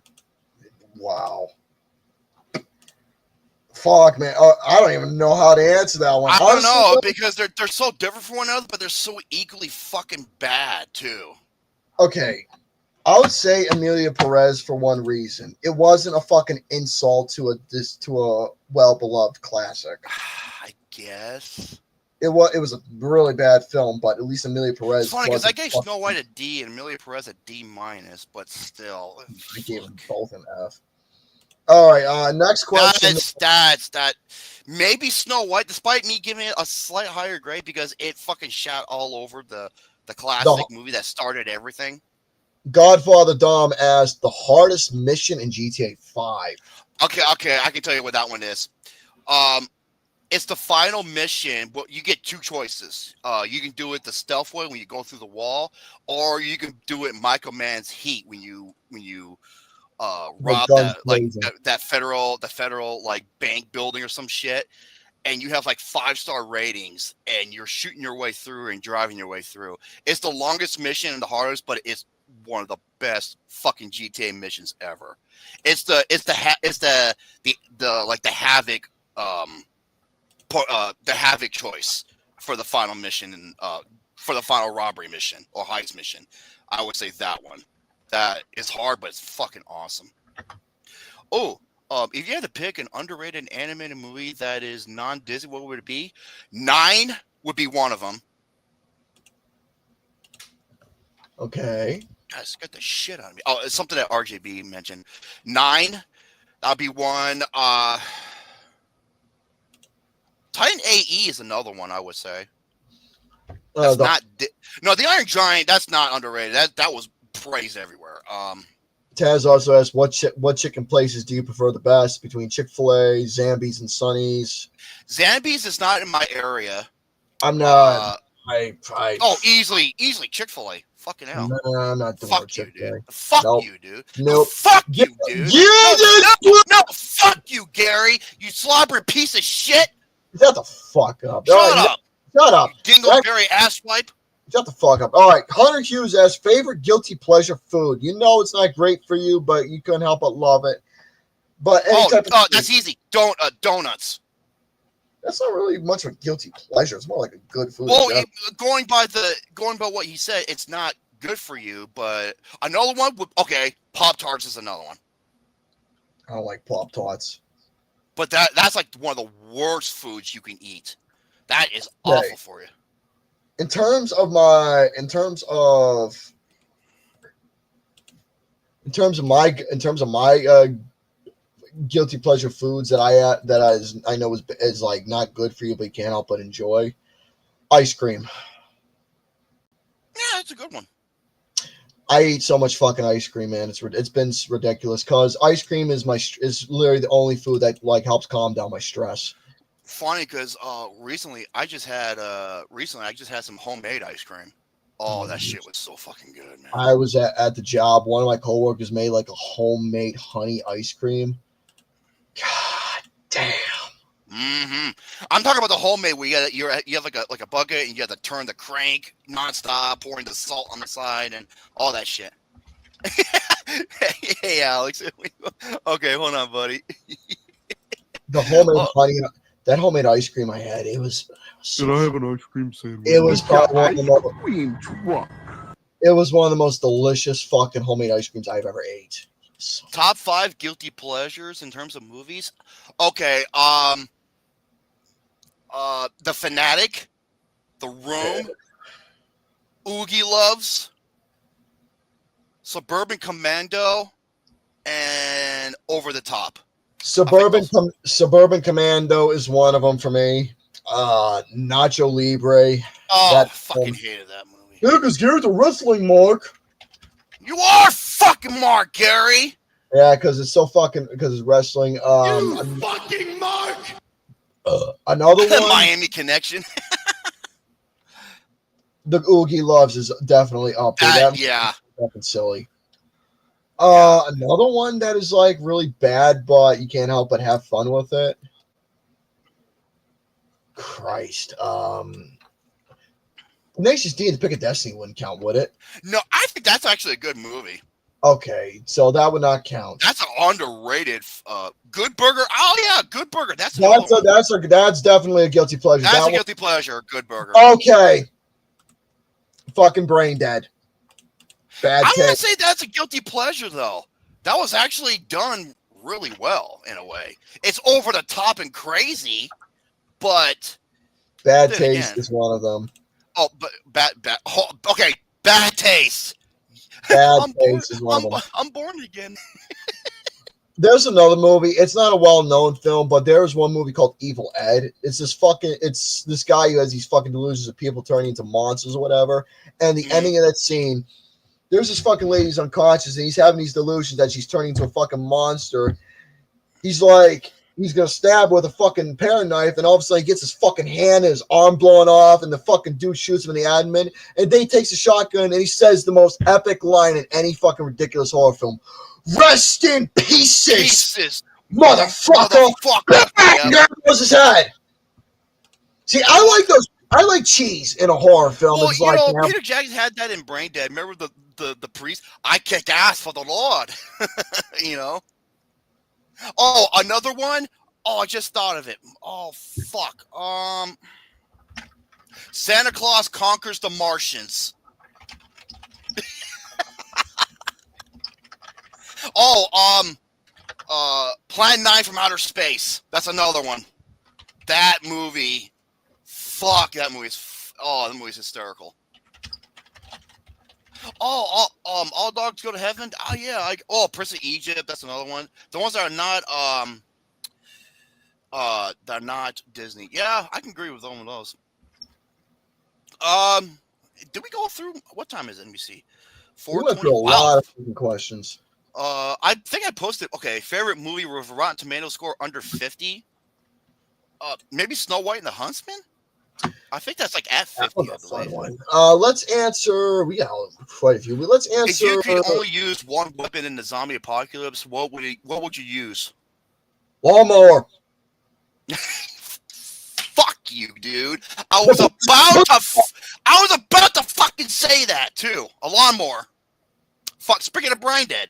wow. Fuck, man. I don't even know how to answer that one. I don't know, because they're so different from one another, but they're so equally fucking bad, too. Okay. I would say Emilia Perez for one reason. It wasn't a fucking insult to a well-beloved classic. I guess. It was a really bad film, but at least Emilia Perez. It's funny because I gave Snow White a D and Emilia Perez a D-, but still. I gave them both an F. All right, next question. That maybe Snow White, despite me giving it a slight higher grade because it fucking shot all over the classic movie that started everything. Godfather Dom asked the hardest mission in GTA 5. Okay, I can tell you what that one is. It's the final mission. But you get two choices. You can do it the stealth way when you go through the wall, or you can do it Michael Mann's Heat when you rob that federal like bank building or some shit, and you have like 5-star ratings, and you're shooting your way through and driving your way through. It's the longest mission and the hardest, but it's one of the best fucking GTA missions ever. It's the Havoc the Havoc choice for the final mission and for the final robbery mission or heist mission. I would say that one. That is hard, but it's fucking awesome. Oh, if you had to pick an underrated animated movie that is non-Disney, what would it be? 9 would be one of them. Okay. Guys, get the shit out of me. Oh, it's something that RJB mentioned. 9, that'd be one. Titan AE is another one, I would say. That's the Iron Giant. That's not underrated. That was praised everywhere. Taz also asked, what chicken places do you prefer the best between Chick-fil-A, Zambies, and Sonny's? Zambies is not in my area. I'm not. Easily Chick-fil-A. Fucking hell. No, I'm not doing Fuck Chick-fil-A. you, dude. Fuck you, dude. Nope. Fuck you, dude. No, fuck you, Gary. You slobber piece of shit. Shut the fuck up. Shut up. Shut up. You dingleberry asswipe. Shut the fuck up. All right. Hunter Hughes asks, favorite guilty pleasure food. You know it's not great for you, but you couldn't help but love it. But that's easy. Donuts. That's not really much of a guilty pleasure. It's more like a good food. Well, going by what he said, it's not good for you. But another one Pop-Tarts is another one. I don't like Pop-Tarts. But that's like one of the worst foods you can eat. That is awful for you. In terms of my guilty pleasure foods that I know is like not good for you, but you can't help but enjoy. Ice cream. Yeah, that's a good one. I eat so much fucking ice cream, man. It's been ridiculous because ice cream is literally the only food that like helps calm down my stress. Funny because recently I just had some homemade ice cream. Oh, that shit was so fucking good, man. I was at the job. One of my coworkers made like a homemade honey ice cream. God damn. Mm-hmm. I'm talking about the homemade where you have like a bucket and you have to turn the crank nonstop, pouring the salt on the side and all that shit. Hey, Alex. Okay, hold on, buddy. The homemade honey, that homemade ice cream I had, it was. Did I have an ice cream sandwich? It was probably one of the most. Cream truck. It was one of the most delicious fucking homemade ice creams I've ever ate. Top 5 guilty pleasures in terms of movies. Okay, The Fanatic, The Room, Oogie Loves, Suburban Commando, and Over the Top. Suburban Commando is one of them for me. Nacho Libre. Oh, I fucking hated that movie. Yeah, because Gary's a wrestling mark. You are fucking Mark, Gary. Yeah, because it's so fucking because it's wrestling. You fucking Mark. Another one. Miami Connection. The Oogie Loves is definitely up there. That Yeah. fucking silly. Another one that is like really bad, but you can't help but have fun with it. Christ. Tenacious D and the Pick of Destiny wouldn't count, would it? No, I think that's actually a good movie. Okay, so that would not count. That's an underrated. Good Burger. Oh yeah, Good Burger. That's definitely a guilty pleasure. That's a guilty pleasure. Good Burger. Okay. Fucking Brain Dead. Bad I take. wouldn't say that's a guilty pleasure though. That was actually done really well in a way. It's over the top and crazy, but Bad Taste is one of them. Oh, but bad. Oh, okay, Bad Taste. Bad Taste is one of them. I'm born again. There's another movie. It's not a well-known film, but there's one movie called Evil Ed. It's this guy who has these fucking delusions of people turning into monsters or whatever. And the ending of that scene, there's this fucking lady who's unconscious, and he's having these delusions that she's turning into a fucking monster. He's like, he's gonna stab her with a fucking paring knife, and all of a sudden he gets his fucking hand and his arm blowing off, and the fucking dude shoots him in the abdomen. And then he takes a shotgun and he says the most epic line in any fucking ridiculous horror film. Rest in pieces, motherfucker. Yeah. There goes his head. See, I like those. I like cheese in a horror film. Well, It's like, Peter Jackson had that in Brain Dead. Remember the priest? I kick ass for the Lord. You know. Oh, another one. Oh, I just thought of it. Oh, fuck. Santa Claus Conquers the Martians. Plan 9 from Outer Space. That's another one. That movie. Fuck, that movie's. The movie's hysterical. All Dogs Go to Heaven. Oh yeah. Prince of Egypt. That's another one. The ones that are not Disney. Yeah, I can agree with all of those. Did we go through? What time is it, NBC? We went through a lot of questions. I think I posted. Okay, favorite movie with Rotten Tomatoes score under 50. Maybe Snow White and the Huntsman. I think that's like at 50. I believe. Let's answer. We got quite a few. Let's answer. If you could only use one weapon in the zombie apocalypse, what would you use? Lawnmower. Fuck you, dude. I was about to fucking say that too. A lawnmower. Fuck. Speaking of Brain Dead.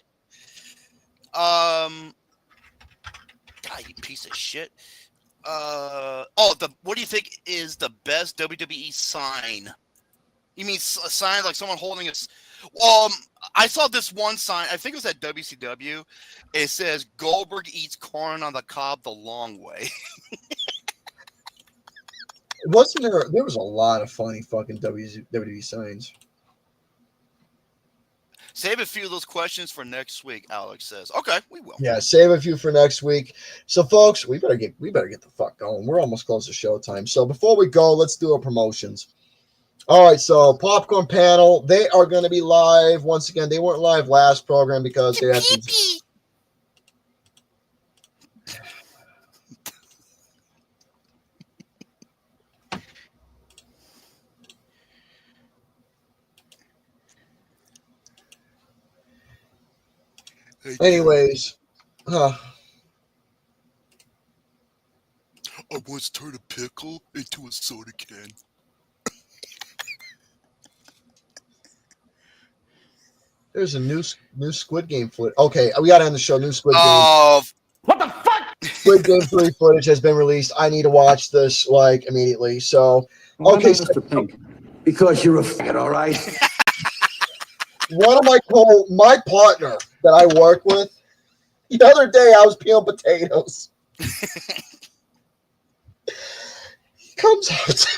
God, you piece of shit. What do you think is the best WWE sign? You mean a sign like someone holding a? I saw this one sign. I think it was at WCW. It says Goldberg eats corn on the cob the long way. Wasn't there? There was a lot of funny fucking WWE signs. Save a few of those questions for next week, Alex says. Okay, we will. Yeah, save a few for next week. So, folks, we better get the fuck going. We're almost close to showtime. So, before we go, let's do our promotions. All right, so Popcorn Panel, they are going to be live once again. They weren't live last program because they had some. Anyways, I once turned a pickle into a soda can. there's a new Squid Game footage. Okay, we got to end the show. New Squid Game. What the fuck? Squid Game 3 footage has been released. I need to watch this like immediately. So, okay, Mr. Pink, because you're a faggot, all right? One of my partner that I work with, the other day I was peeling potatoes. He comes out to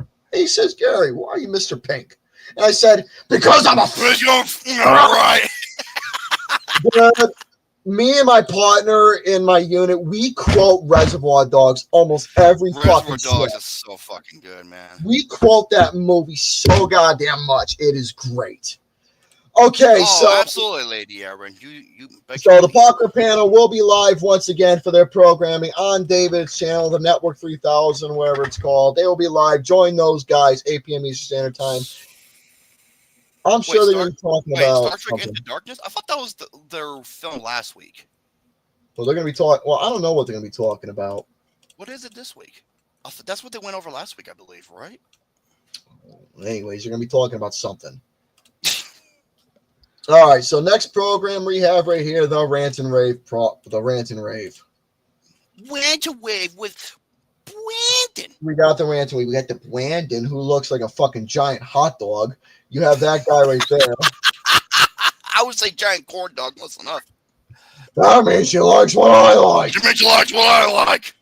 me. He says, Gary, why are you Mr. Pink? And I said, because I'm a All right. Me and my partner in my unit, we quote Reservoir Dogs almost every fucking Reservoir Dogs is so fucking good, man. We quote that movie so goddamn much. It is great. Okay, Oh, so absolutely, Lady Aaron. You. So the Parker panel will be live once again for their programming on David's channel, the Network 3000, wherever it's called. They will be live. Join those guys, 8 p.m. Eastern Standard Time. I'm sure they're going to be talking about Star Trek something. Into Darkness? I thought that was their film last week. Well, they're going to be talking. Well, I don't know what they're going to be talking about. What is it this week? That's what they went over last week, I believe, right? Anyways, you're going to be talking about something. All right, so next program we have right here, the Rant-N-Rave. The Rant-N-Rave. Rant-N-Rave with Brandon. We got the Rant-N-Rave. We got the Brandon, who looks like a fucking giant hot dog. You have that guy right there. I would say giant corn dog. Listen up. That means she likes what I like. She means she likes what I like.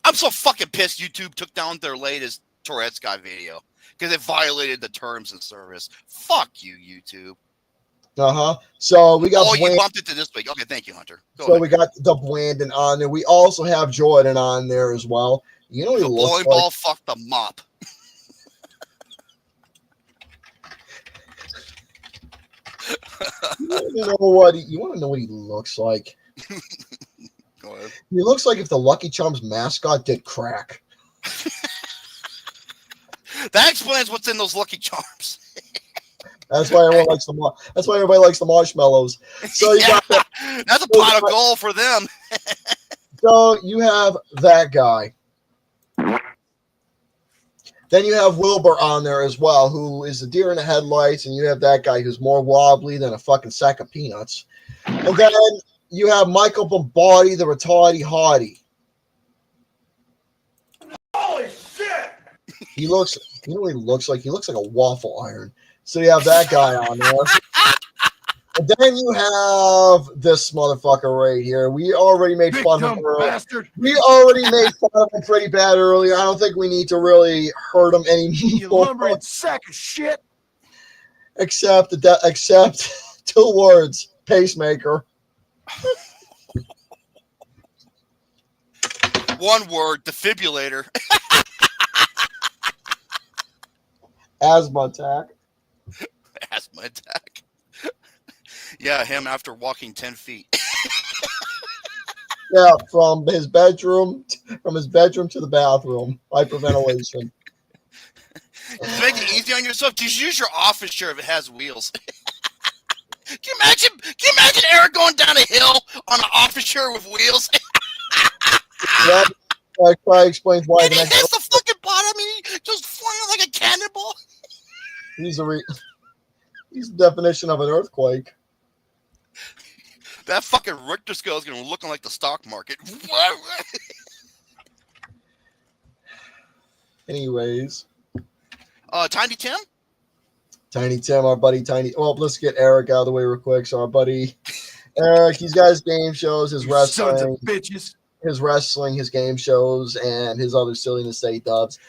I'm so fucking pissed YouTube took down their latest Tourette's guy video because it violated the terms of service. Fuck you, YouTube. So we got. You bumped it to this week. Okay, thank you, Hunter. Go so ahead. we got the Brandon on there. We also have Jordan on there as well. You know, he the looks bowling like ball. Fuck the mop. you want to know what he looks like? Go ahead. He looks like if the Lucky Charms mascot did crack. That explains what's in those Lucky Charms. That's why everyone likes the. That's why everybody likes the marshmallows. So you got that. That's a pot of gold for them. So you have that guy. Then you have Wilbur on there as well, who is the deer in the headlights, and you have that guy who's more wobbly than a fucking sack of peanuts. And then you have Michael Bombardi, the retarded hottie. Holy shit! He looks. You know what he looks like? He looks like a waffle iron. So you have that guy on there. And then you have this motherfucker right here. We already made fun of him earlier. We already made fun of him pretty bad earlier. I don't think we need to really hurt him anymore. You lumbering sack of shit. Except 2 words: pacemaker. 1 word: defibrillator. Asthma attack. Asthma attack. Yeah, him after walking 10 feet. Yeah, from his bedroom to the bathroom. Hyperventilation. To make it easy on yourself, just use your office chair if it has wheels. Can you imagine Eric going down a hill on an office chair with wheels? That probably explains why And he hits the fucking bottom and he just flying like a cannonball. He's the definition of an earthquake. That fucking Richter scale is going to look like the stock market. Anyways. Tiny Tim? Tiny Tim, our buddy Tiny. Well, let's get Eric out of the way real quick. So our buddy Eric, he's got his game shows, his wrestling. Sons of bitches. His wrestling, his game shows, and his other silliness that he does.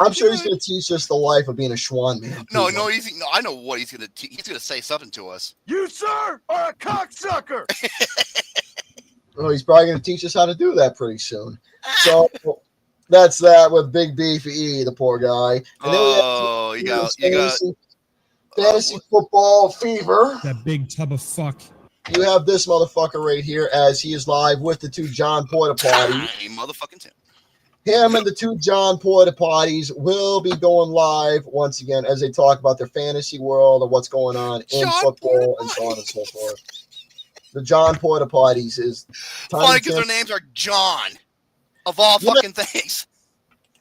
I'm sure he's going to teach us the life of being a Schwan man. No, I know what he's going to teach. He's going to say something to us. You, sir, are a cocksucker. Well, he's probably going to teach us how to do that pretty soon. So that's that with Big Beefy E, the poor guy. And then you got fantasy football fever. That big tub of fuck. You have this motherfucker right here as he is live with the 2 John Porta Potties. Motherfucking Tim. Him and the 2 John Porta Potties will be going live once again as they talk about their fantasy world and what's going on in football and so on and so forth. The John Porta Potties is funny because their names are John, of all fucking things.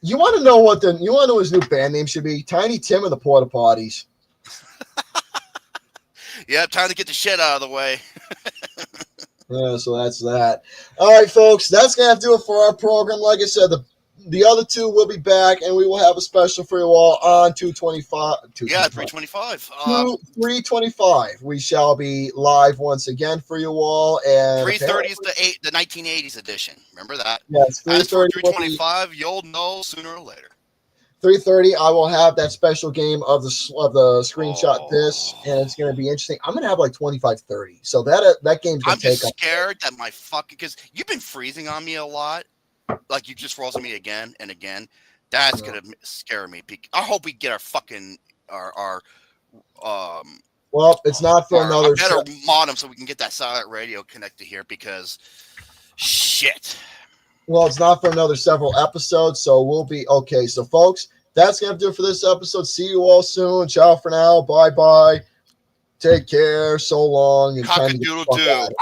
You want to know what his new band name should be? Tiny Tim and the Porta Potties. Yeah, time to get the shit out of the way. Yeah, so that's that. All right, folks, that's going to have to do it for our program. Like I said, the other 2 will be back, and we will have a special for you all on 225. Yeah, 325. 325. We shall be live once again for you all. And 330 is the 1980s edition. Remember that? Yes, 330. 325, you'll know sooner or later. 3:30, I will have that special game of the screenshot disc, and it's going to be interesting. I'm going to have like 25-30, so that game's going to take up. I'm scared that my fucking, because you've been freezing on me a lot, like you just froze on me again and again. That's going to scare me. I hope we get our fucking our Well, it's not for Or another. I better mod him so we can get that silent radio connected here because shit. Well, it's not for another several episodes, so we'll be okay. So, folks, that's gonna do it for this episode. See you all soon. Ciao for now. Bye bye. Take care. So long. And time to get the fuck Cock-a-doodle-doo. out of here.